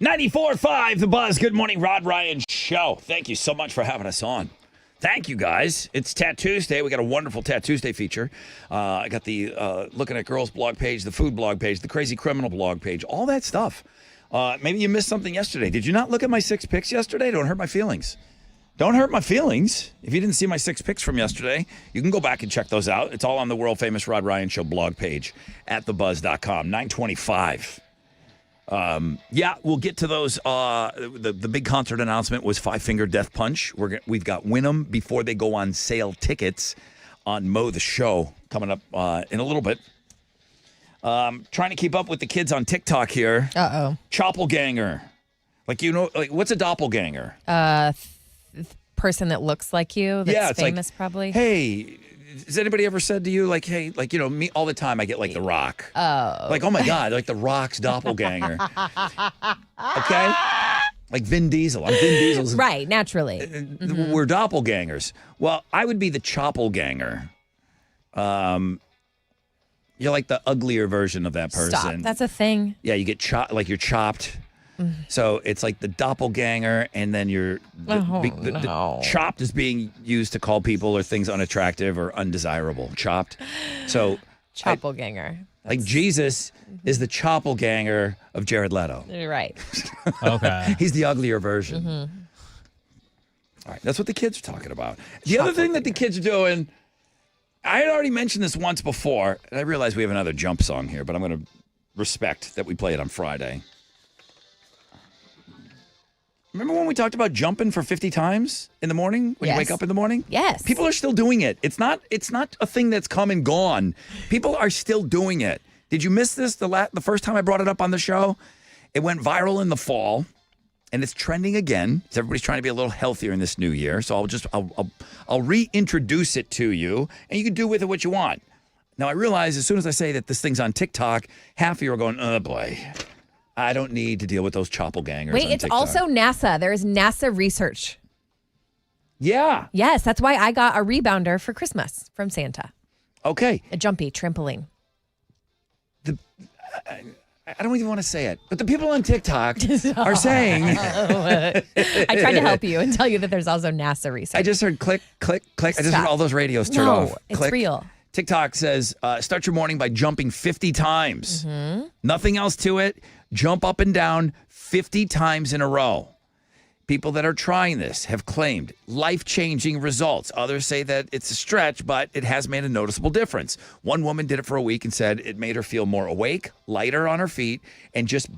94.5 The Buzz. Good morning, Rod Ryan Show. Thank you so much for having us on. Thank you, guys. It's Tattoos Day. We got a wonderful Tattoos Day feature. I got the Looking at Girls blog page, the food blog page, the Crazy Criminal blog page, all that stuff. Maybe you missed something yesterday. Did you not look at my 6 picks yesterday? Don't hurt my feelings. Don't hurt my feelings. If you didn't see my 6 picks from yesterday, you can go back and check those out. It's all on the world famous Rod Ryan Show blog page at thebuzz.com. 925. Yeah, we'll get to those. The big concert announcement was Five Finger Death Punch. We've got win 'em before they go on sale tickets on Mo the Show coming up in a little bit. Trying to keep up with the kids on TikTok here. Uh-oh. Choppelganger. What's a doppelganger? Person that looks like you, that's famous probably. Hey, has anybody ever said to you, me all the time, I get like The Rock. Oh. Oh my God, like The Rock's doppelganger. Okay? Like Vin Diesel. I'm Vin Diesel's. Right, naturally. We're doppelgangers. Well, I would be the choppelganger. You're like the uglier version of that person. Stop, that's a thing. Yeah, you get chopped, like you're chopped. So it's like the doppelganger, and then the chopped is being used to call people or things unattractive or undesirable. Chopped. So Choppelganger. Like Jesus is the choppelganger of Jared Leto. Right. Okay. He's the uglier version. All right, that's what the kids are talking about. The other thing that the kids are doing, I had already mentioned this once before, and I realize we have another jump song here, but I'm going to respect that we play it on Friday. Remember when we talked about jumping for 50 times in the morning when you wake up in the morning? Yes. People are still doing it. It's not a thing that's come and gone. People are still doing it. Did you miss this the first time I brought it up on the show? It went viral in the fall, and it's trending again. So everybody's trying to be a little healthier in this new year. So I'll reintroduce it to you, and you can do with it what you want. Now I realize as soon as I say that this thing's on TikTok, half of you are going, oh boy. I don't need to deal with those choppelgangers. Wait, on it's TikTok. also NASA. There is NASA research. Yeah. Yes, that's why I got a rebounder for Christmas from Santa. Okay. A jumpy trampoline. I don't even want to say it, but the people on TikTok are saying. I tried to help you and tell you that there's also NASA research. I just heard click, click, click. I just heard all those radios turn off. No, it's click. real. TikTok says, start your morning by jumping 50 times. Nothing else to it. Jump up and down 50 times in a row. People that are trying this have claimed life-changing results. Others say that it's a stretch, but it has made a noticeable difference. One woman did it for a week and said it made her feel more awake, lighter on her feet, and just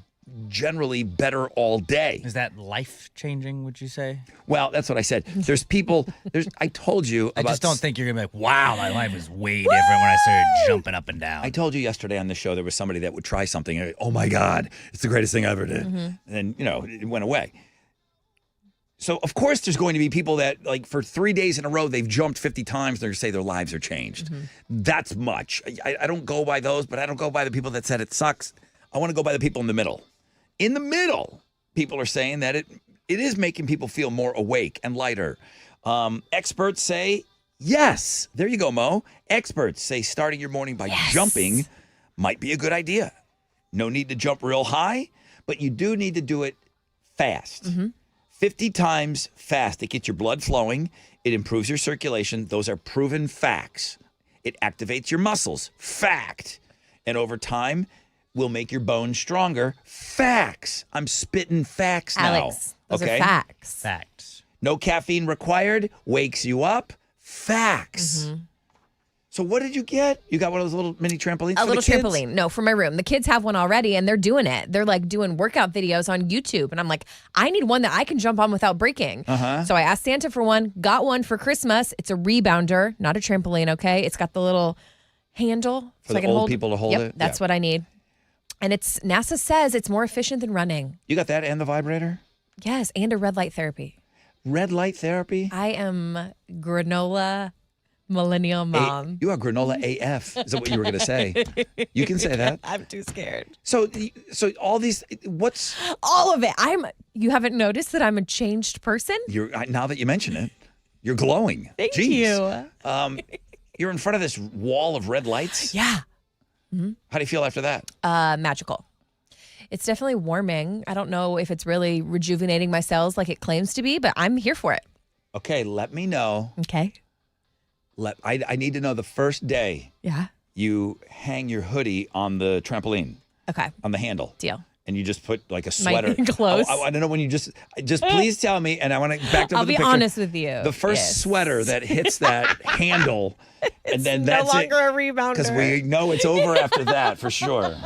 generally better all day. Is that life-changing, would you say? Well, that's what I said. I told you about... I just don't think you're going to be like, wow, my life was way different when I started jumping up and down. I told you yesterday on the show there was somebody that would try something and, oh my God, it's the greatest thing I ever did. And then, it went away. So, of course, there's going to be people that, like, for 3 days in a row, they've jumped 50 times. They're going to say their lives are changed. That's much. I don't go by those, but I don't go by the people that said it sucks. I want to go by the people in the middle. In the middle, people are saying that it is making people feel more awake and lighter. Experts say, yes. There you go, Mo. Experts say starting your morning by jumping might be a good idea. No need to jump real high, but you do need to do it fast. 50 times fast. It gets your blood flowing. It improves your circulation. Those are proven facts. It activates your muscles. Fact. And over time, will make your bones stronger. Facts. I'm spitting facts now. Alex, those are facts. Facts. No caffeine required. Wakes you up. Facts. So what did you get? You got one of those little mini trampolines A for little the kids? trampoline. No, for my room. The kids have one already, and they're doing it. They're like doing workout videos on YouTube. And I'm like, I need one that I can jump on without breaking. So I asked Santa for one, got one for Christmas. It's a rebounder, not a trampoline, okay? It's got the little handle. For the old people to hold it? That's what I need. And NASA says it's more efficient than running. You got that and the vibrator? Yes, and a red light therapy. Red light therapy? I am granola millennial mom. You are granola AF, is that what you were going to say? You can say that. I'm too scared. So all these, what's... All of it. You haven't noticed that I'm a changed person? Now that you mention it, you're glowing. Thank Jeez. you. You're in front of this wall of red lights? Yeah. How do you feel after that? Magical. It's definitely warming. I don't know if it's really rejuvenating my cells like it claims to be, but I'm here for it. Okay, let me know. Okay. I need to know the first day Yeah. you hang your hoodie on the trampoline, Okay. on the handle. Deal. And you just put like a My sweater. clothes. I don't know when you just please tell me, and I want to back up I'll the be picture. honest with you. The first Yes. sweater that hits that handle, and then no that's longer it. a rebounder. Because we know it's over after that for sure.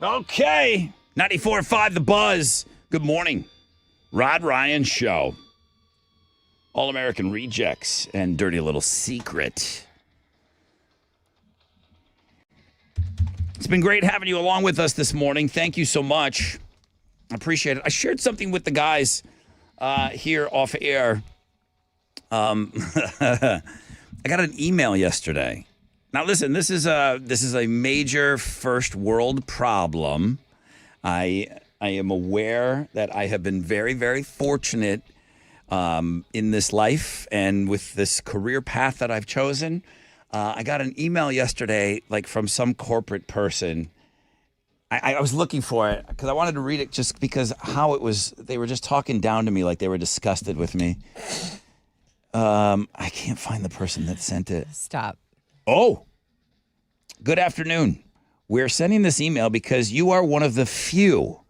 Okay. 94.5 The Buzz. Good morning. Rod Ryan Show. All-American Rejects and Dirty Little Secret. It's been great having you along with us this morning. Thank you so much. I appreciate it. I shared something with the guys here off air. I got an email yesterday. Now, listen, this is a major first world problem. I am aware that I have been very, very fortunate in this life and with this career path that I've chosen. I got an email yesterday, like from some corporate person. I was looking for it because I wanted to read it just because how it was. They were just talking down to me like they were disgusted with me. I can't find the person that sent it. Stop. Oh, good afternoon. We're sending this email because you are one of the few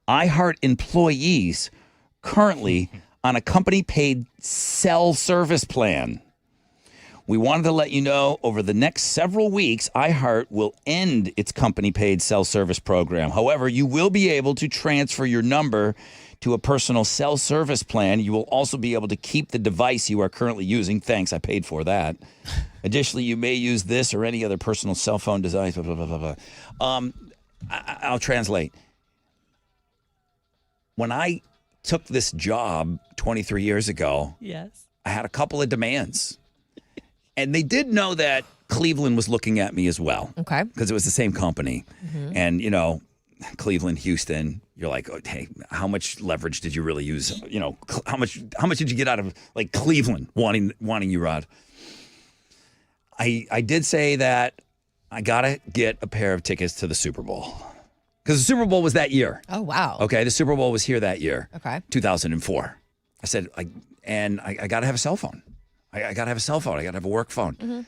iHeart employees currently on a company-paid cell service plan. We wanted to let you know over the next several weeks, iHeart will end its company-paid cell service program. However, you will be able to transfer your number to a personal cell service plan. You will also be able to keep the device you are currently using. Thanks, I paid for that. Additionally, you may use this or any other personal cell phone device. Blah, blah, blah, blah, blah. I'll translate. When I took this job 23 years ago, Yes. I had a couple of demands. And they did know that Cleveland was looking at me as well. Okay. Because it was the same company. And, you know, Cleveland, Houston, you're like, oh, hey, how much leverage did you really use? You know, how much did you get out of like Cleveland wanting you, Rod? I did say that I got to get a pair of tickets to the Super Bowl. Because the Super Bowl was that year. Oh, wow. Okay, the Super Bowl was here that year. Okay. 2004. I said, I got to have a cell phone. I got to have a cell phone. I got to have a work phone.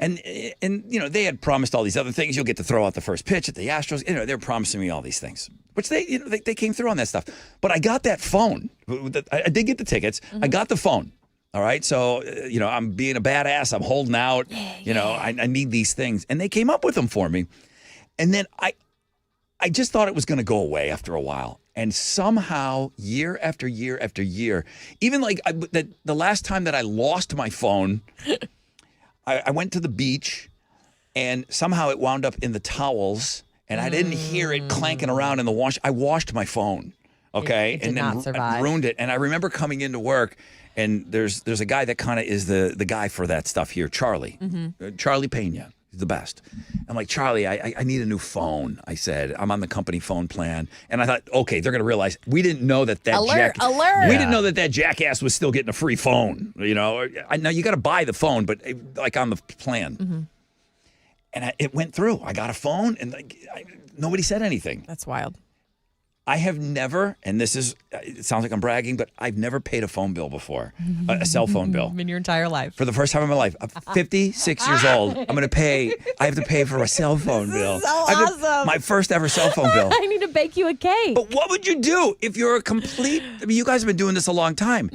And you know, they had promised all these other things. You'll get to throw out the first pitch at the Astros. You know, they're promising me all these things, which they came through on that stuff. But I got that phone. I did get the tickets. I got the phone. All right. So, you know, I'm being a badass. I'm holding out. You know, I need these things. And they came up with them for me. And then I just thought it was going to go away after a while. And somehow, year after year after year, even like the last time that I lost my phone, I went to the beach and somehow it wound up in the towels and I didn't hear it clanking around in the wash. I washed my phone. Okay. It did and then not survive. ruined it. And I remember coming into work and there's a guy that kind of is the guy for that stuff here, Charlie. Charlie Pena. He's the best. I'm like, Charlie, I need a new phone. I said, I'm on the company phone plan. And I thought, okay, they're going to realize we didn't know that Alert. We didn't know that jackass was still getting a free phone. You know, now you got to buy the phone, but like on the plan. And it went through. I got a phone and nobody said anything. That's wild. I have never, and this is, it sounds like I'm bragging, but I've never paid a phone bill before, a cell phone bill. In your entire life. For the first time in my life. I'm 56 years old. I have to pay for a cell phone bill. So awesome. My first ever cell phone bill. I need to bake you a cake. But what would you do if you're a complete, I mean, you guys have been doing this a long time.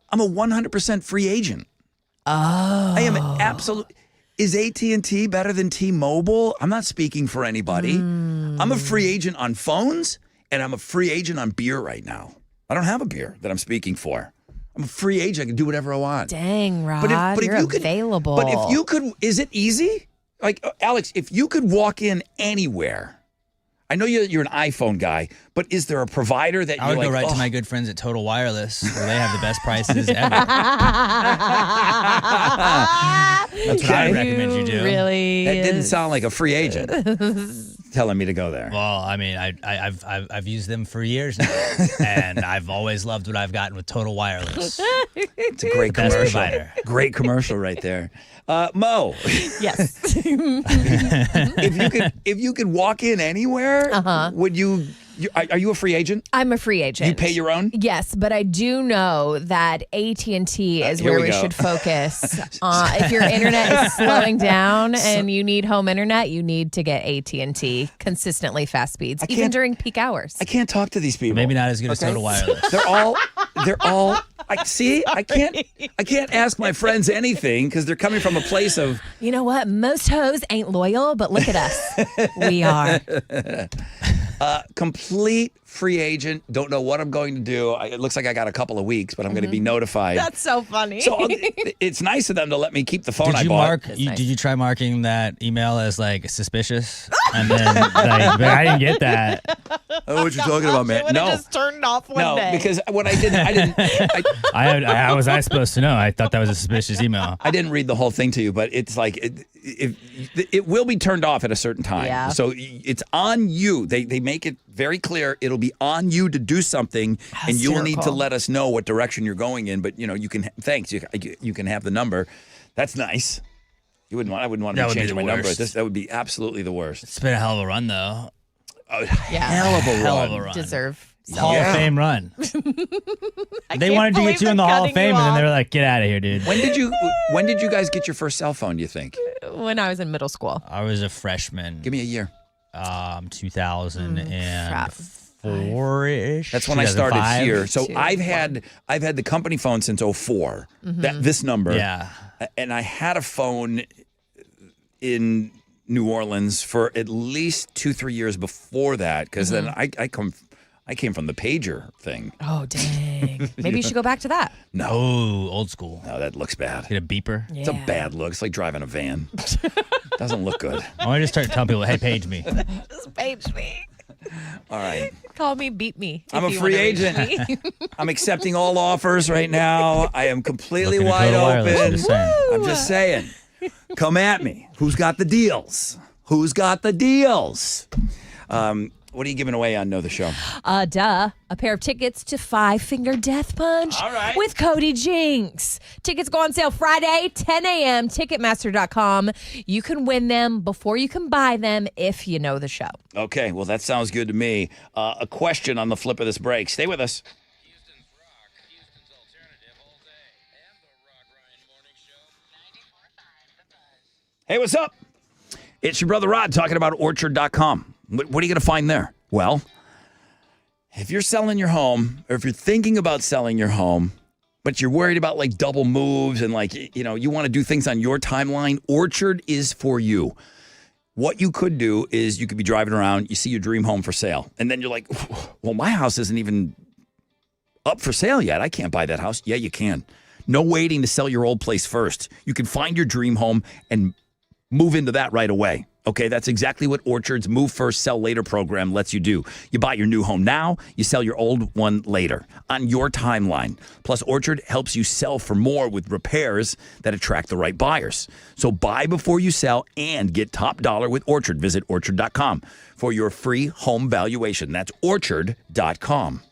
I'm a 100% free agent. Oh. I am an absolute. Is AT&T better than T-Mobile? I'm not speaking for anybody. I'm a free agent on phones. And I'm a free agent on beer right now. I don't have a beer that I'm speaking for. I'm a free agent. I can do whatever I want. Dang, Rod, you're available. But if you could, is it easy? Like, Alex, if you could walk in anywhere, I know you're an iPhone guy, but is there a provider that I would you're go like, right to my good friends at Total Wireless, where they have the best prices ever. That's what I would recommend you do. Really? That didn't sound like a free agent telling me to go there. Well, I mean, I've used them for years now, and I've always loved what I've gotten with Total Wireless. It's a great Best commercial. provider. Great commercial right there. Mo. Yes. if you could walk in anywhere, would you? Are you a free agent? I'm a free agent. You pay your own? Yes, but I do know that AT&T is here where we we go. should focus. If your internet is slowing down and you need home internet, you need to get AT&T consistently fast speeds, even during peak hours. I can't talk to these people. Maybe not as good as Total Wireless. They're all. I can't ask my friends anything because they're coming from a place of. You know what? Most hoes ain't loyal, but look at us. We are. Complete free agent. Don't know what I'm going to do. It looks like I got a couple of weeks, but I'm going to be notified. That's so funny. So it's nice of them to let me keep the phone Did I you bought. did you try marking that email as like suspicious? And then like, but I didn't get that. Oh, what you talking about, man? It just turned off one day. Because what I didn't. How was I supposed to know? I thought that was a suspicious email. I didn't read the whole thing to you, but it's like it will be turned off at a certain time. Yeah. So it's on you. They make it very clear. It'll be on you to do something, and you will need to let us know what direction you're going in. But you can. Thanks. You can have the number. That's nice. I wouldn't want to change my number. That would be absolutely the worst. It's been a hell of a run, though. Hell of a run. Deserve. Hall of Fame run. They wanted to get you in the Hall of Fame, and then they were like, "Get out of here, dude." When did you guys get your first cell phone? Do you think? When I was in middle school. I was a freshman. Give me a year. 2004. 2004-ish. That's when I started 2005. here. So I've had the company phone since 04. This number. Yeah. And I had a phone in New Orleans for at least 2-3 years before that, because then I came from the pager thing. Oh, dang. Maybe you should go back to that. No, old school. No, that looks bad. Get a beeper. It's a bad look. It's like driving a van. Doesn't look good. I want to just start telling people, hey, page me. Just page me. All right. Call me, beat me. I'm a if you free wanna reach agent. me. I'm accepting all offers right now. I am completely Looking to wide go wireless, open. just saying. I'm just saying. Come at me. Who's got the deals? Who's got the deals? What are you giving away on Know the Show? Duh. A pair of tickets to Five Finger Death Punch All right. with Cody Jinks. Tickets go on sale Friday, 10 a.m., Ticketmaster.com. You can win them before you can buy them if you know the show. Okay, well, that sounds good to me. A question on the flip of this break. Stay with us. Houston's Rock, Houston's Alternative all day, and the Rock Ryan Morning Show. 94.5 The Buzz. Hey, what's up? It's your brother Rod talking about Orchard.com. What are you going to find there? Well, if you're selling your home, or if you're thinking about selling your home, but you're worried about like double moves and like, you want to do things on your timeline, Orchard is for you. What you could do is you could be driving around, you see your dream home for sale, and then you're like, well, my house isn't even up for sale yet. I can't buy that house. Yeah, you can. No waiting to sell your old place first. You can find your dream home and move into that right away. Okay, that's exactly what Orchard's Move First, Sell Later program lets you do. You buy your new home now, you sell your old one later on your timeline. Plus, Orchard helps you sell for more with repairs that attract the right buyers. So buy before you sell and get top dollar with Orchard. Visit Orchard.com for your free home valuation. That's Orchard.com.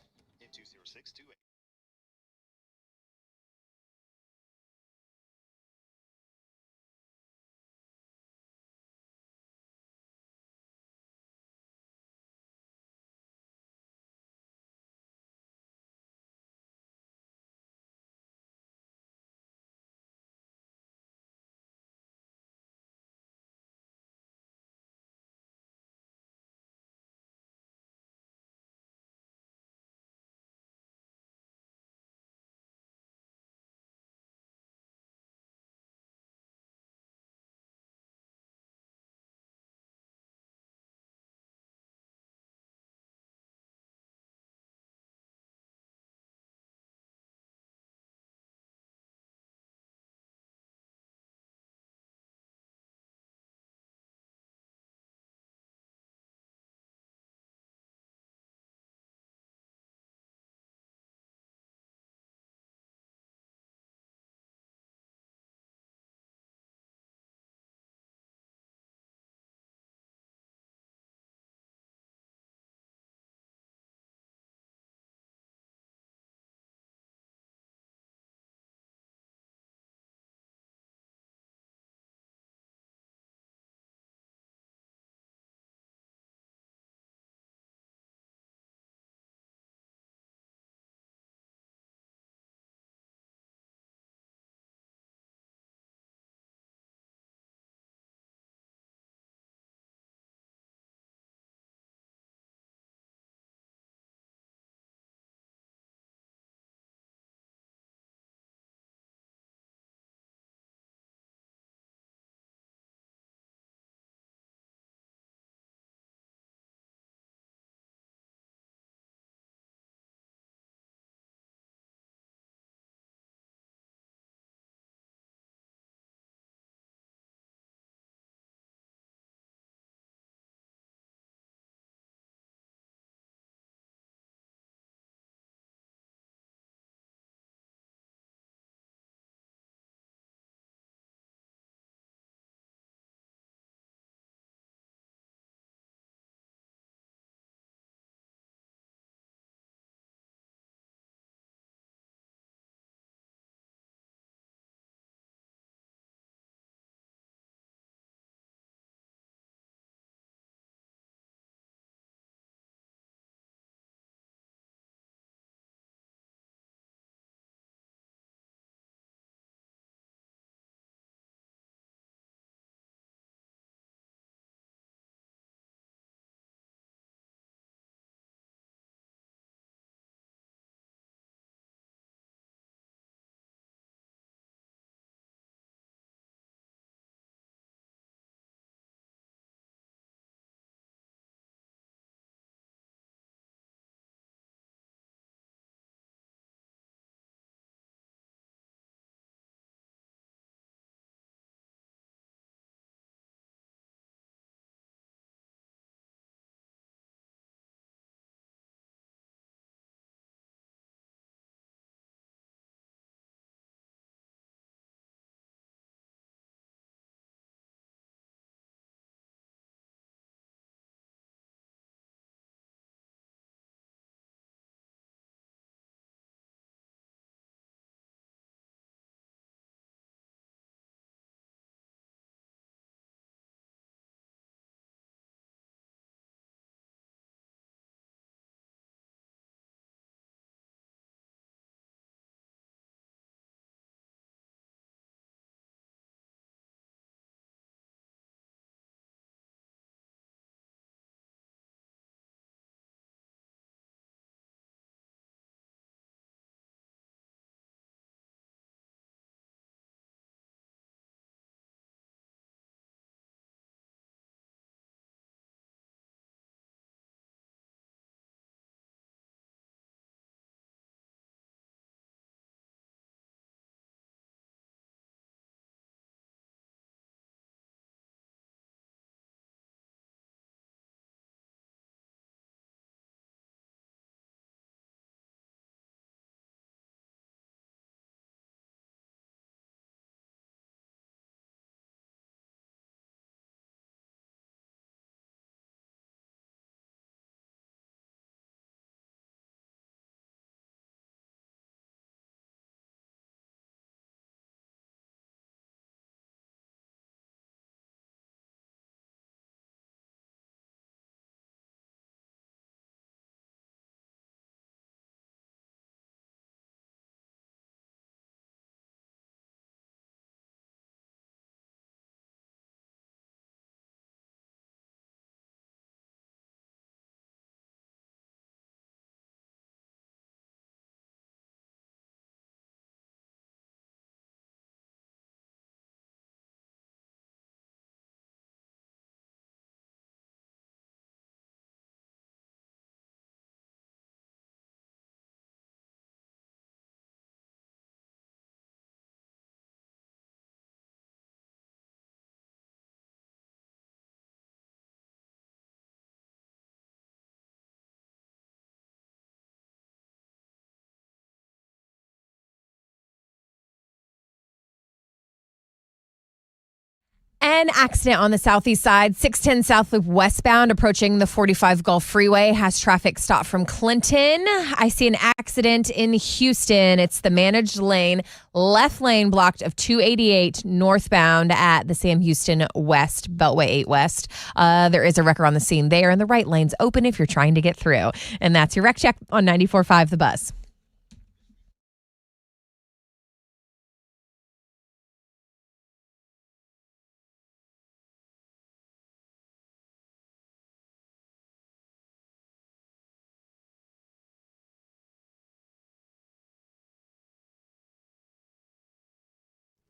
An accident on the southeast side, 610 South Loop westbound, approaching the 45 Gulf Freeway, has traffic stopped from Clinton. I see an accident in Houston. It's the managed lane, left lane blocked of 288 northbound at the Sam Houston West, Beltway 8 West. There is a wrecker on the scene there, and the right lane's open if you're trying to get through. And that's your wreck check on 94.5 The Buzz.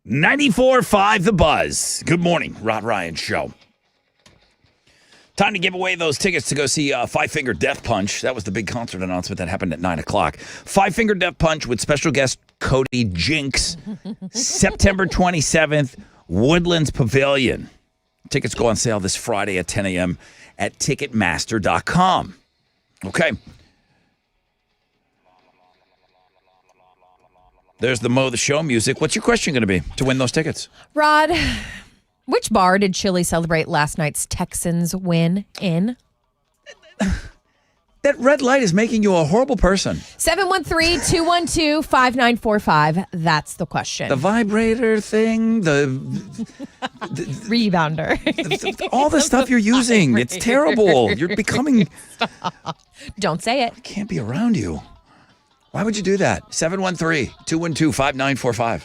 .94.5 The Buzz. Good morning, Rod Ryan Show. Time to give away those tickets to go see Five Finger Death Punch. That was the big concert announcement that happened at 9 o'clock. Five Finger Death Punch with special guest Cody Jinks. September 27th, Woodlands Pavilion. Tickets go on sale this Friday at 10 a.m. at Ticketmaster.com. Okay. There's the Mo the Show music. What's your question going to be to win those tickets? Rod, which bar did Chili celebrate last night's Texans win in? That red light is making you a horrible person. 713-212-5945. That's the question. The vibrator thing, the rebounder. all the stuff you're using. It's terrible. You're becoming... Stop. Don't say it. I can't be around you. Why would you do that? 713-212-5945.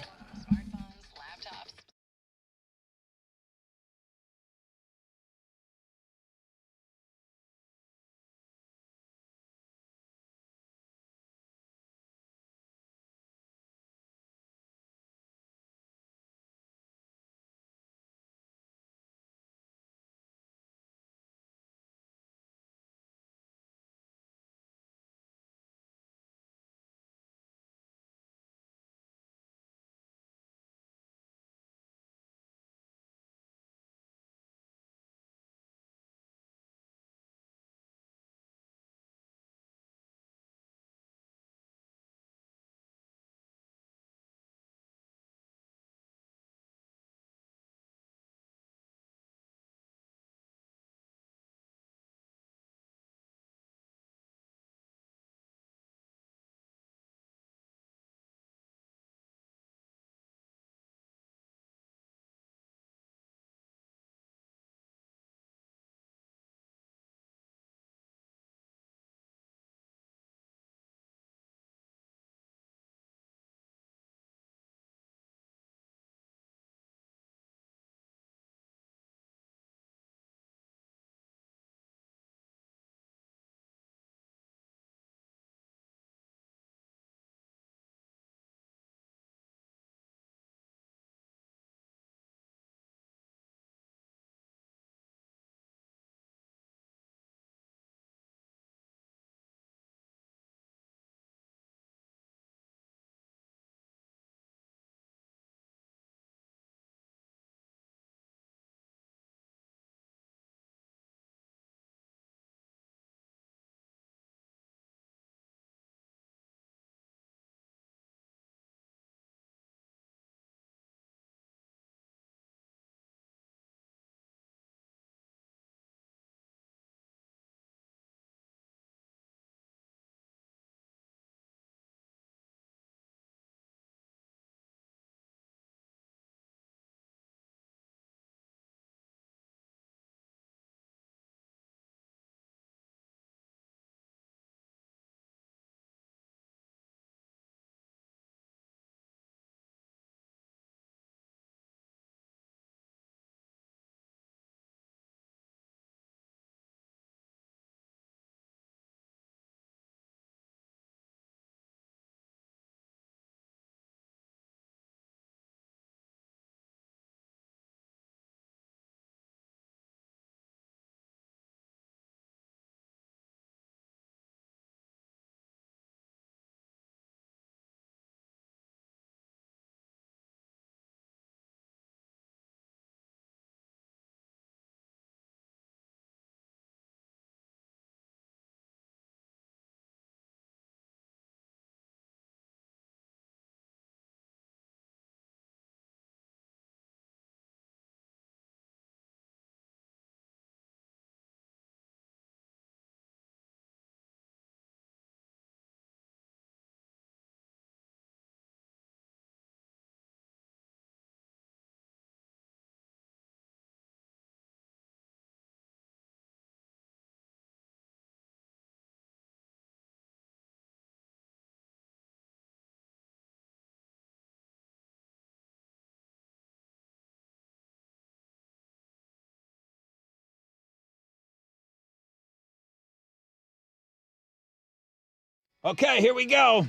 Okay, here we go.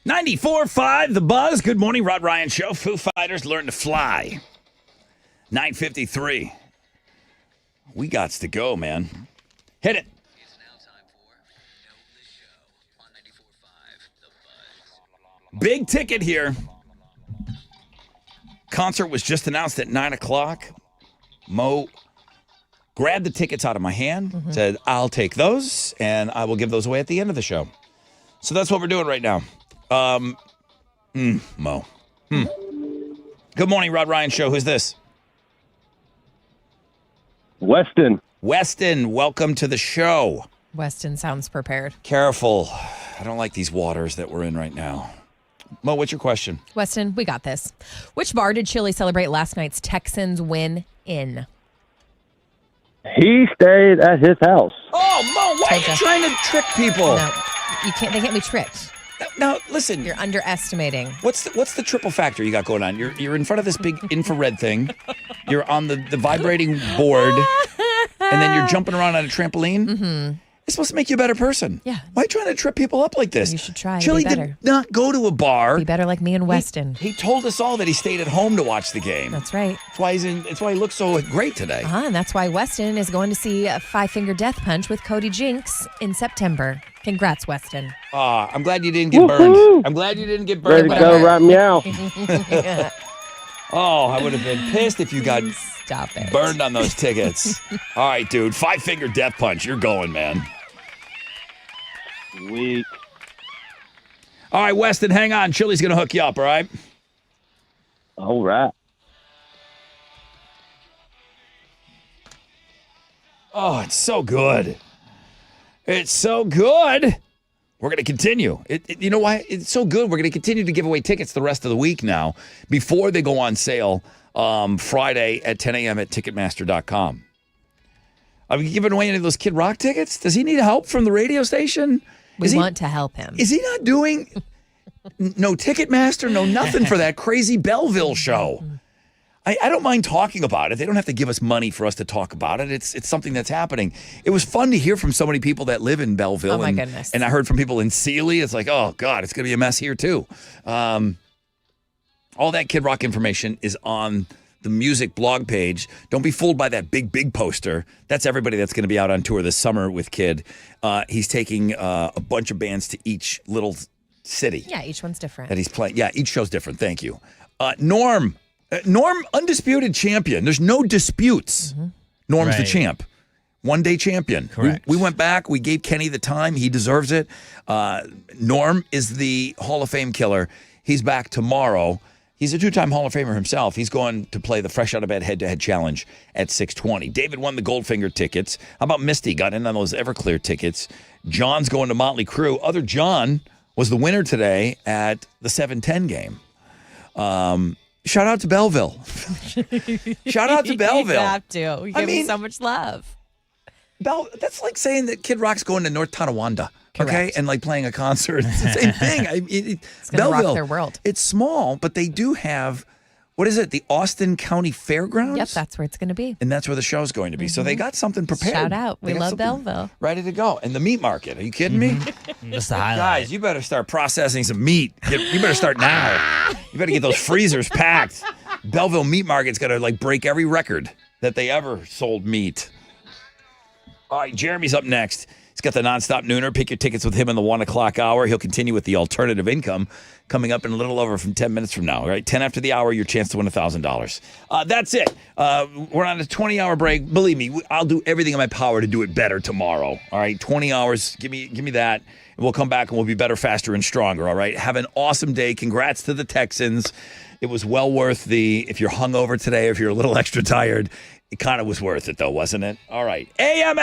94.5 The Buzz. Good morning, Rod Ryan Show. Foo Fighters Learn to Fly. 9:53. We gots to go, man. Hit it. It's now time for Know the Show on 94.5 The Buzz. Big ticket here. Concert was just announced at 9 o'clock. Mo grabbed the tickets out of my hand, said, I'll take those, and I will give those away at the end of the show. So that's what we're doing right now. Mo. Good morning, Rod Ryan Show. Who's this? Weston. Weston, welcome to the show. Weston sounds prepared. Careful. I don't like these waters that we're in right now. Mo, what's your question? Weston, we got this. Which bar did Chili celebrate last night's Texans win in? He stayed at his house. Oh, Mo, why are you trying to trick people? No, you can't. They can't be tricked. Now, listen. You're underestimating. What's the triple factor you got going on? You're in front of this big infrared thing. You're on the vibrating board, and then you're jumping around on a trampoline. Mm-hmm. It's supposed to make you a better person. Yeah. Why are you trying to trip people up like this? You should try. Chili be better. did not go to a bar. Be better like me and Weston. He told us all that he stayed at home to watch the game. That's right. That's why he looks so great today. And that's why Weston is going to see a Five Finger Death Punch with Cody Jinks in September. Congrats, Weston. I'm glad you didn't get burned. I'm glad you didn't get burned. Ready to go right meow. Oh, I would have been pissed if you got Stop it. burned on those tickets. All right, dude. 5 Finger Death Punch. You're going, man. Sweet. All right, Weston, hang on. Chili's going to hook you up, all right? All right. Oh, it's so good. It's so good. We're going to continue. You know why? It's so good. We're going to continue to give away tickets the rest of the week now before they go on sale Friday at 10 a.m. at Ticketmaster.com. Are we giving away any of those Kid Rock tickets? Does he need help from the radio station? We want to help him. Is he not doing no Ticketmaster, no nothing for that crazy Belleville show? I don't mind talking about it. They don't have to give us money for us to talk about it. It's something that's happening. It was fun to hear from so many people that live in Belleville. Oh, my goodness. And I heard from people in Sealy. It's like, oh, God, it's going to be a mess here, too. All that Kid Rock information is on the music blog page. Don't be fooled by that big poster. That's everybody that's going to be out on tour this summer with Kid. He's taking a bunch of bands to each little city. Yeah, each one's different. That he's playing. Yeah, each show's different. Thank you. Norm, undisputed champion. There's no disputes. Mm-hmm. Norm's the champ. One-day champion. Correct. We went back. We gave Kenny the time. He deserves it. Norm is the Hall of Fame killer. He's back tomorrow. He's a two-time Hall of Famer himself. He's going to play the Fresh Out of Bed head-to-head challenge at 6:20. David won the Goldfinger tickets. How about Misty? Got in on those Everclear tickets. John's going to Motley Crue. Other John was the winner today at the 7:10 game. Shout out to Belleville. Shout out to Belleville. You have to. You give him so much love. That's like saying that Kid Rock's going to North Tonawanda. Correct. Okay, and like playing a concert. It's the same thing. It's going to rock their world. It's small, but they do have, what is it, the Austin County Fairgrounds? Yep, that's where it's going to be. And that's where the show's going to be. So they got something prepared. Shout out. They We got love something Belleville. ready to go. And the meat market. Are you kidding me? That's the highlight. Guys, you better start processing some meat. You better start now. You better get those freezers packed. Belleville Meat Market's going to like break every record that they ever sold meat. All right, Jeremy's up next. He's got the nonstop nooner. Pick your tickets with him in the 1 o'clock hour. He'll continue with the alternative income coming up in a little over from 10 minutes from now. All right, 10 after the hour, your chance to win $1,000. That's it. We're on a 20-hour break. Believe me, I'll do everything in my power to do it better tomorrow. All right, 20 hours. Give me that. And we'll come back and we'll be better, faster, and stronger. All right, have an awesome day. Congrats to the Texans. It was well worth if you're hungover today, if you're a little extra tired, it kind of was worth it, though, wasn't it? All right, AM.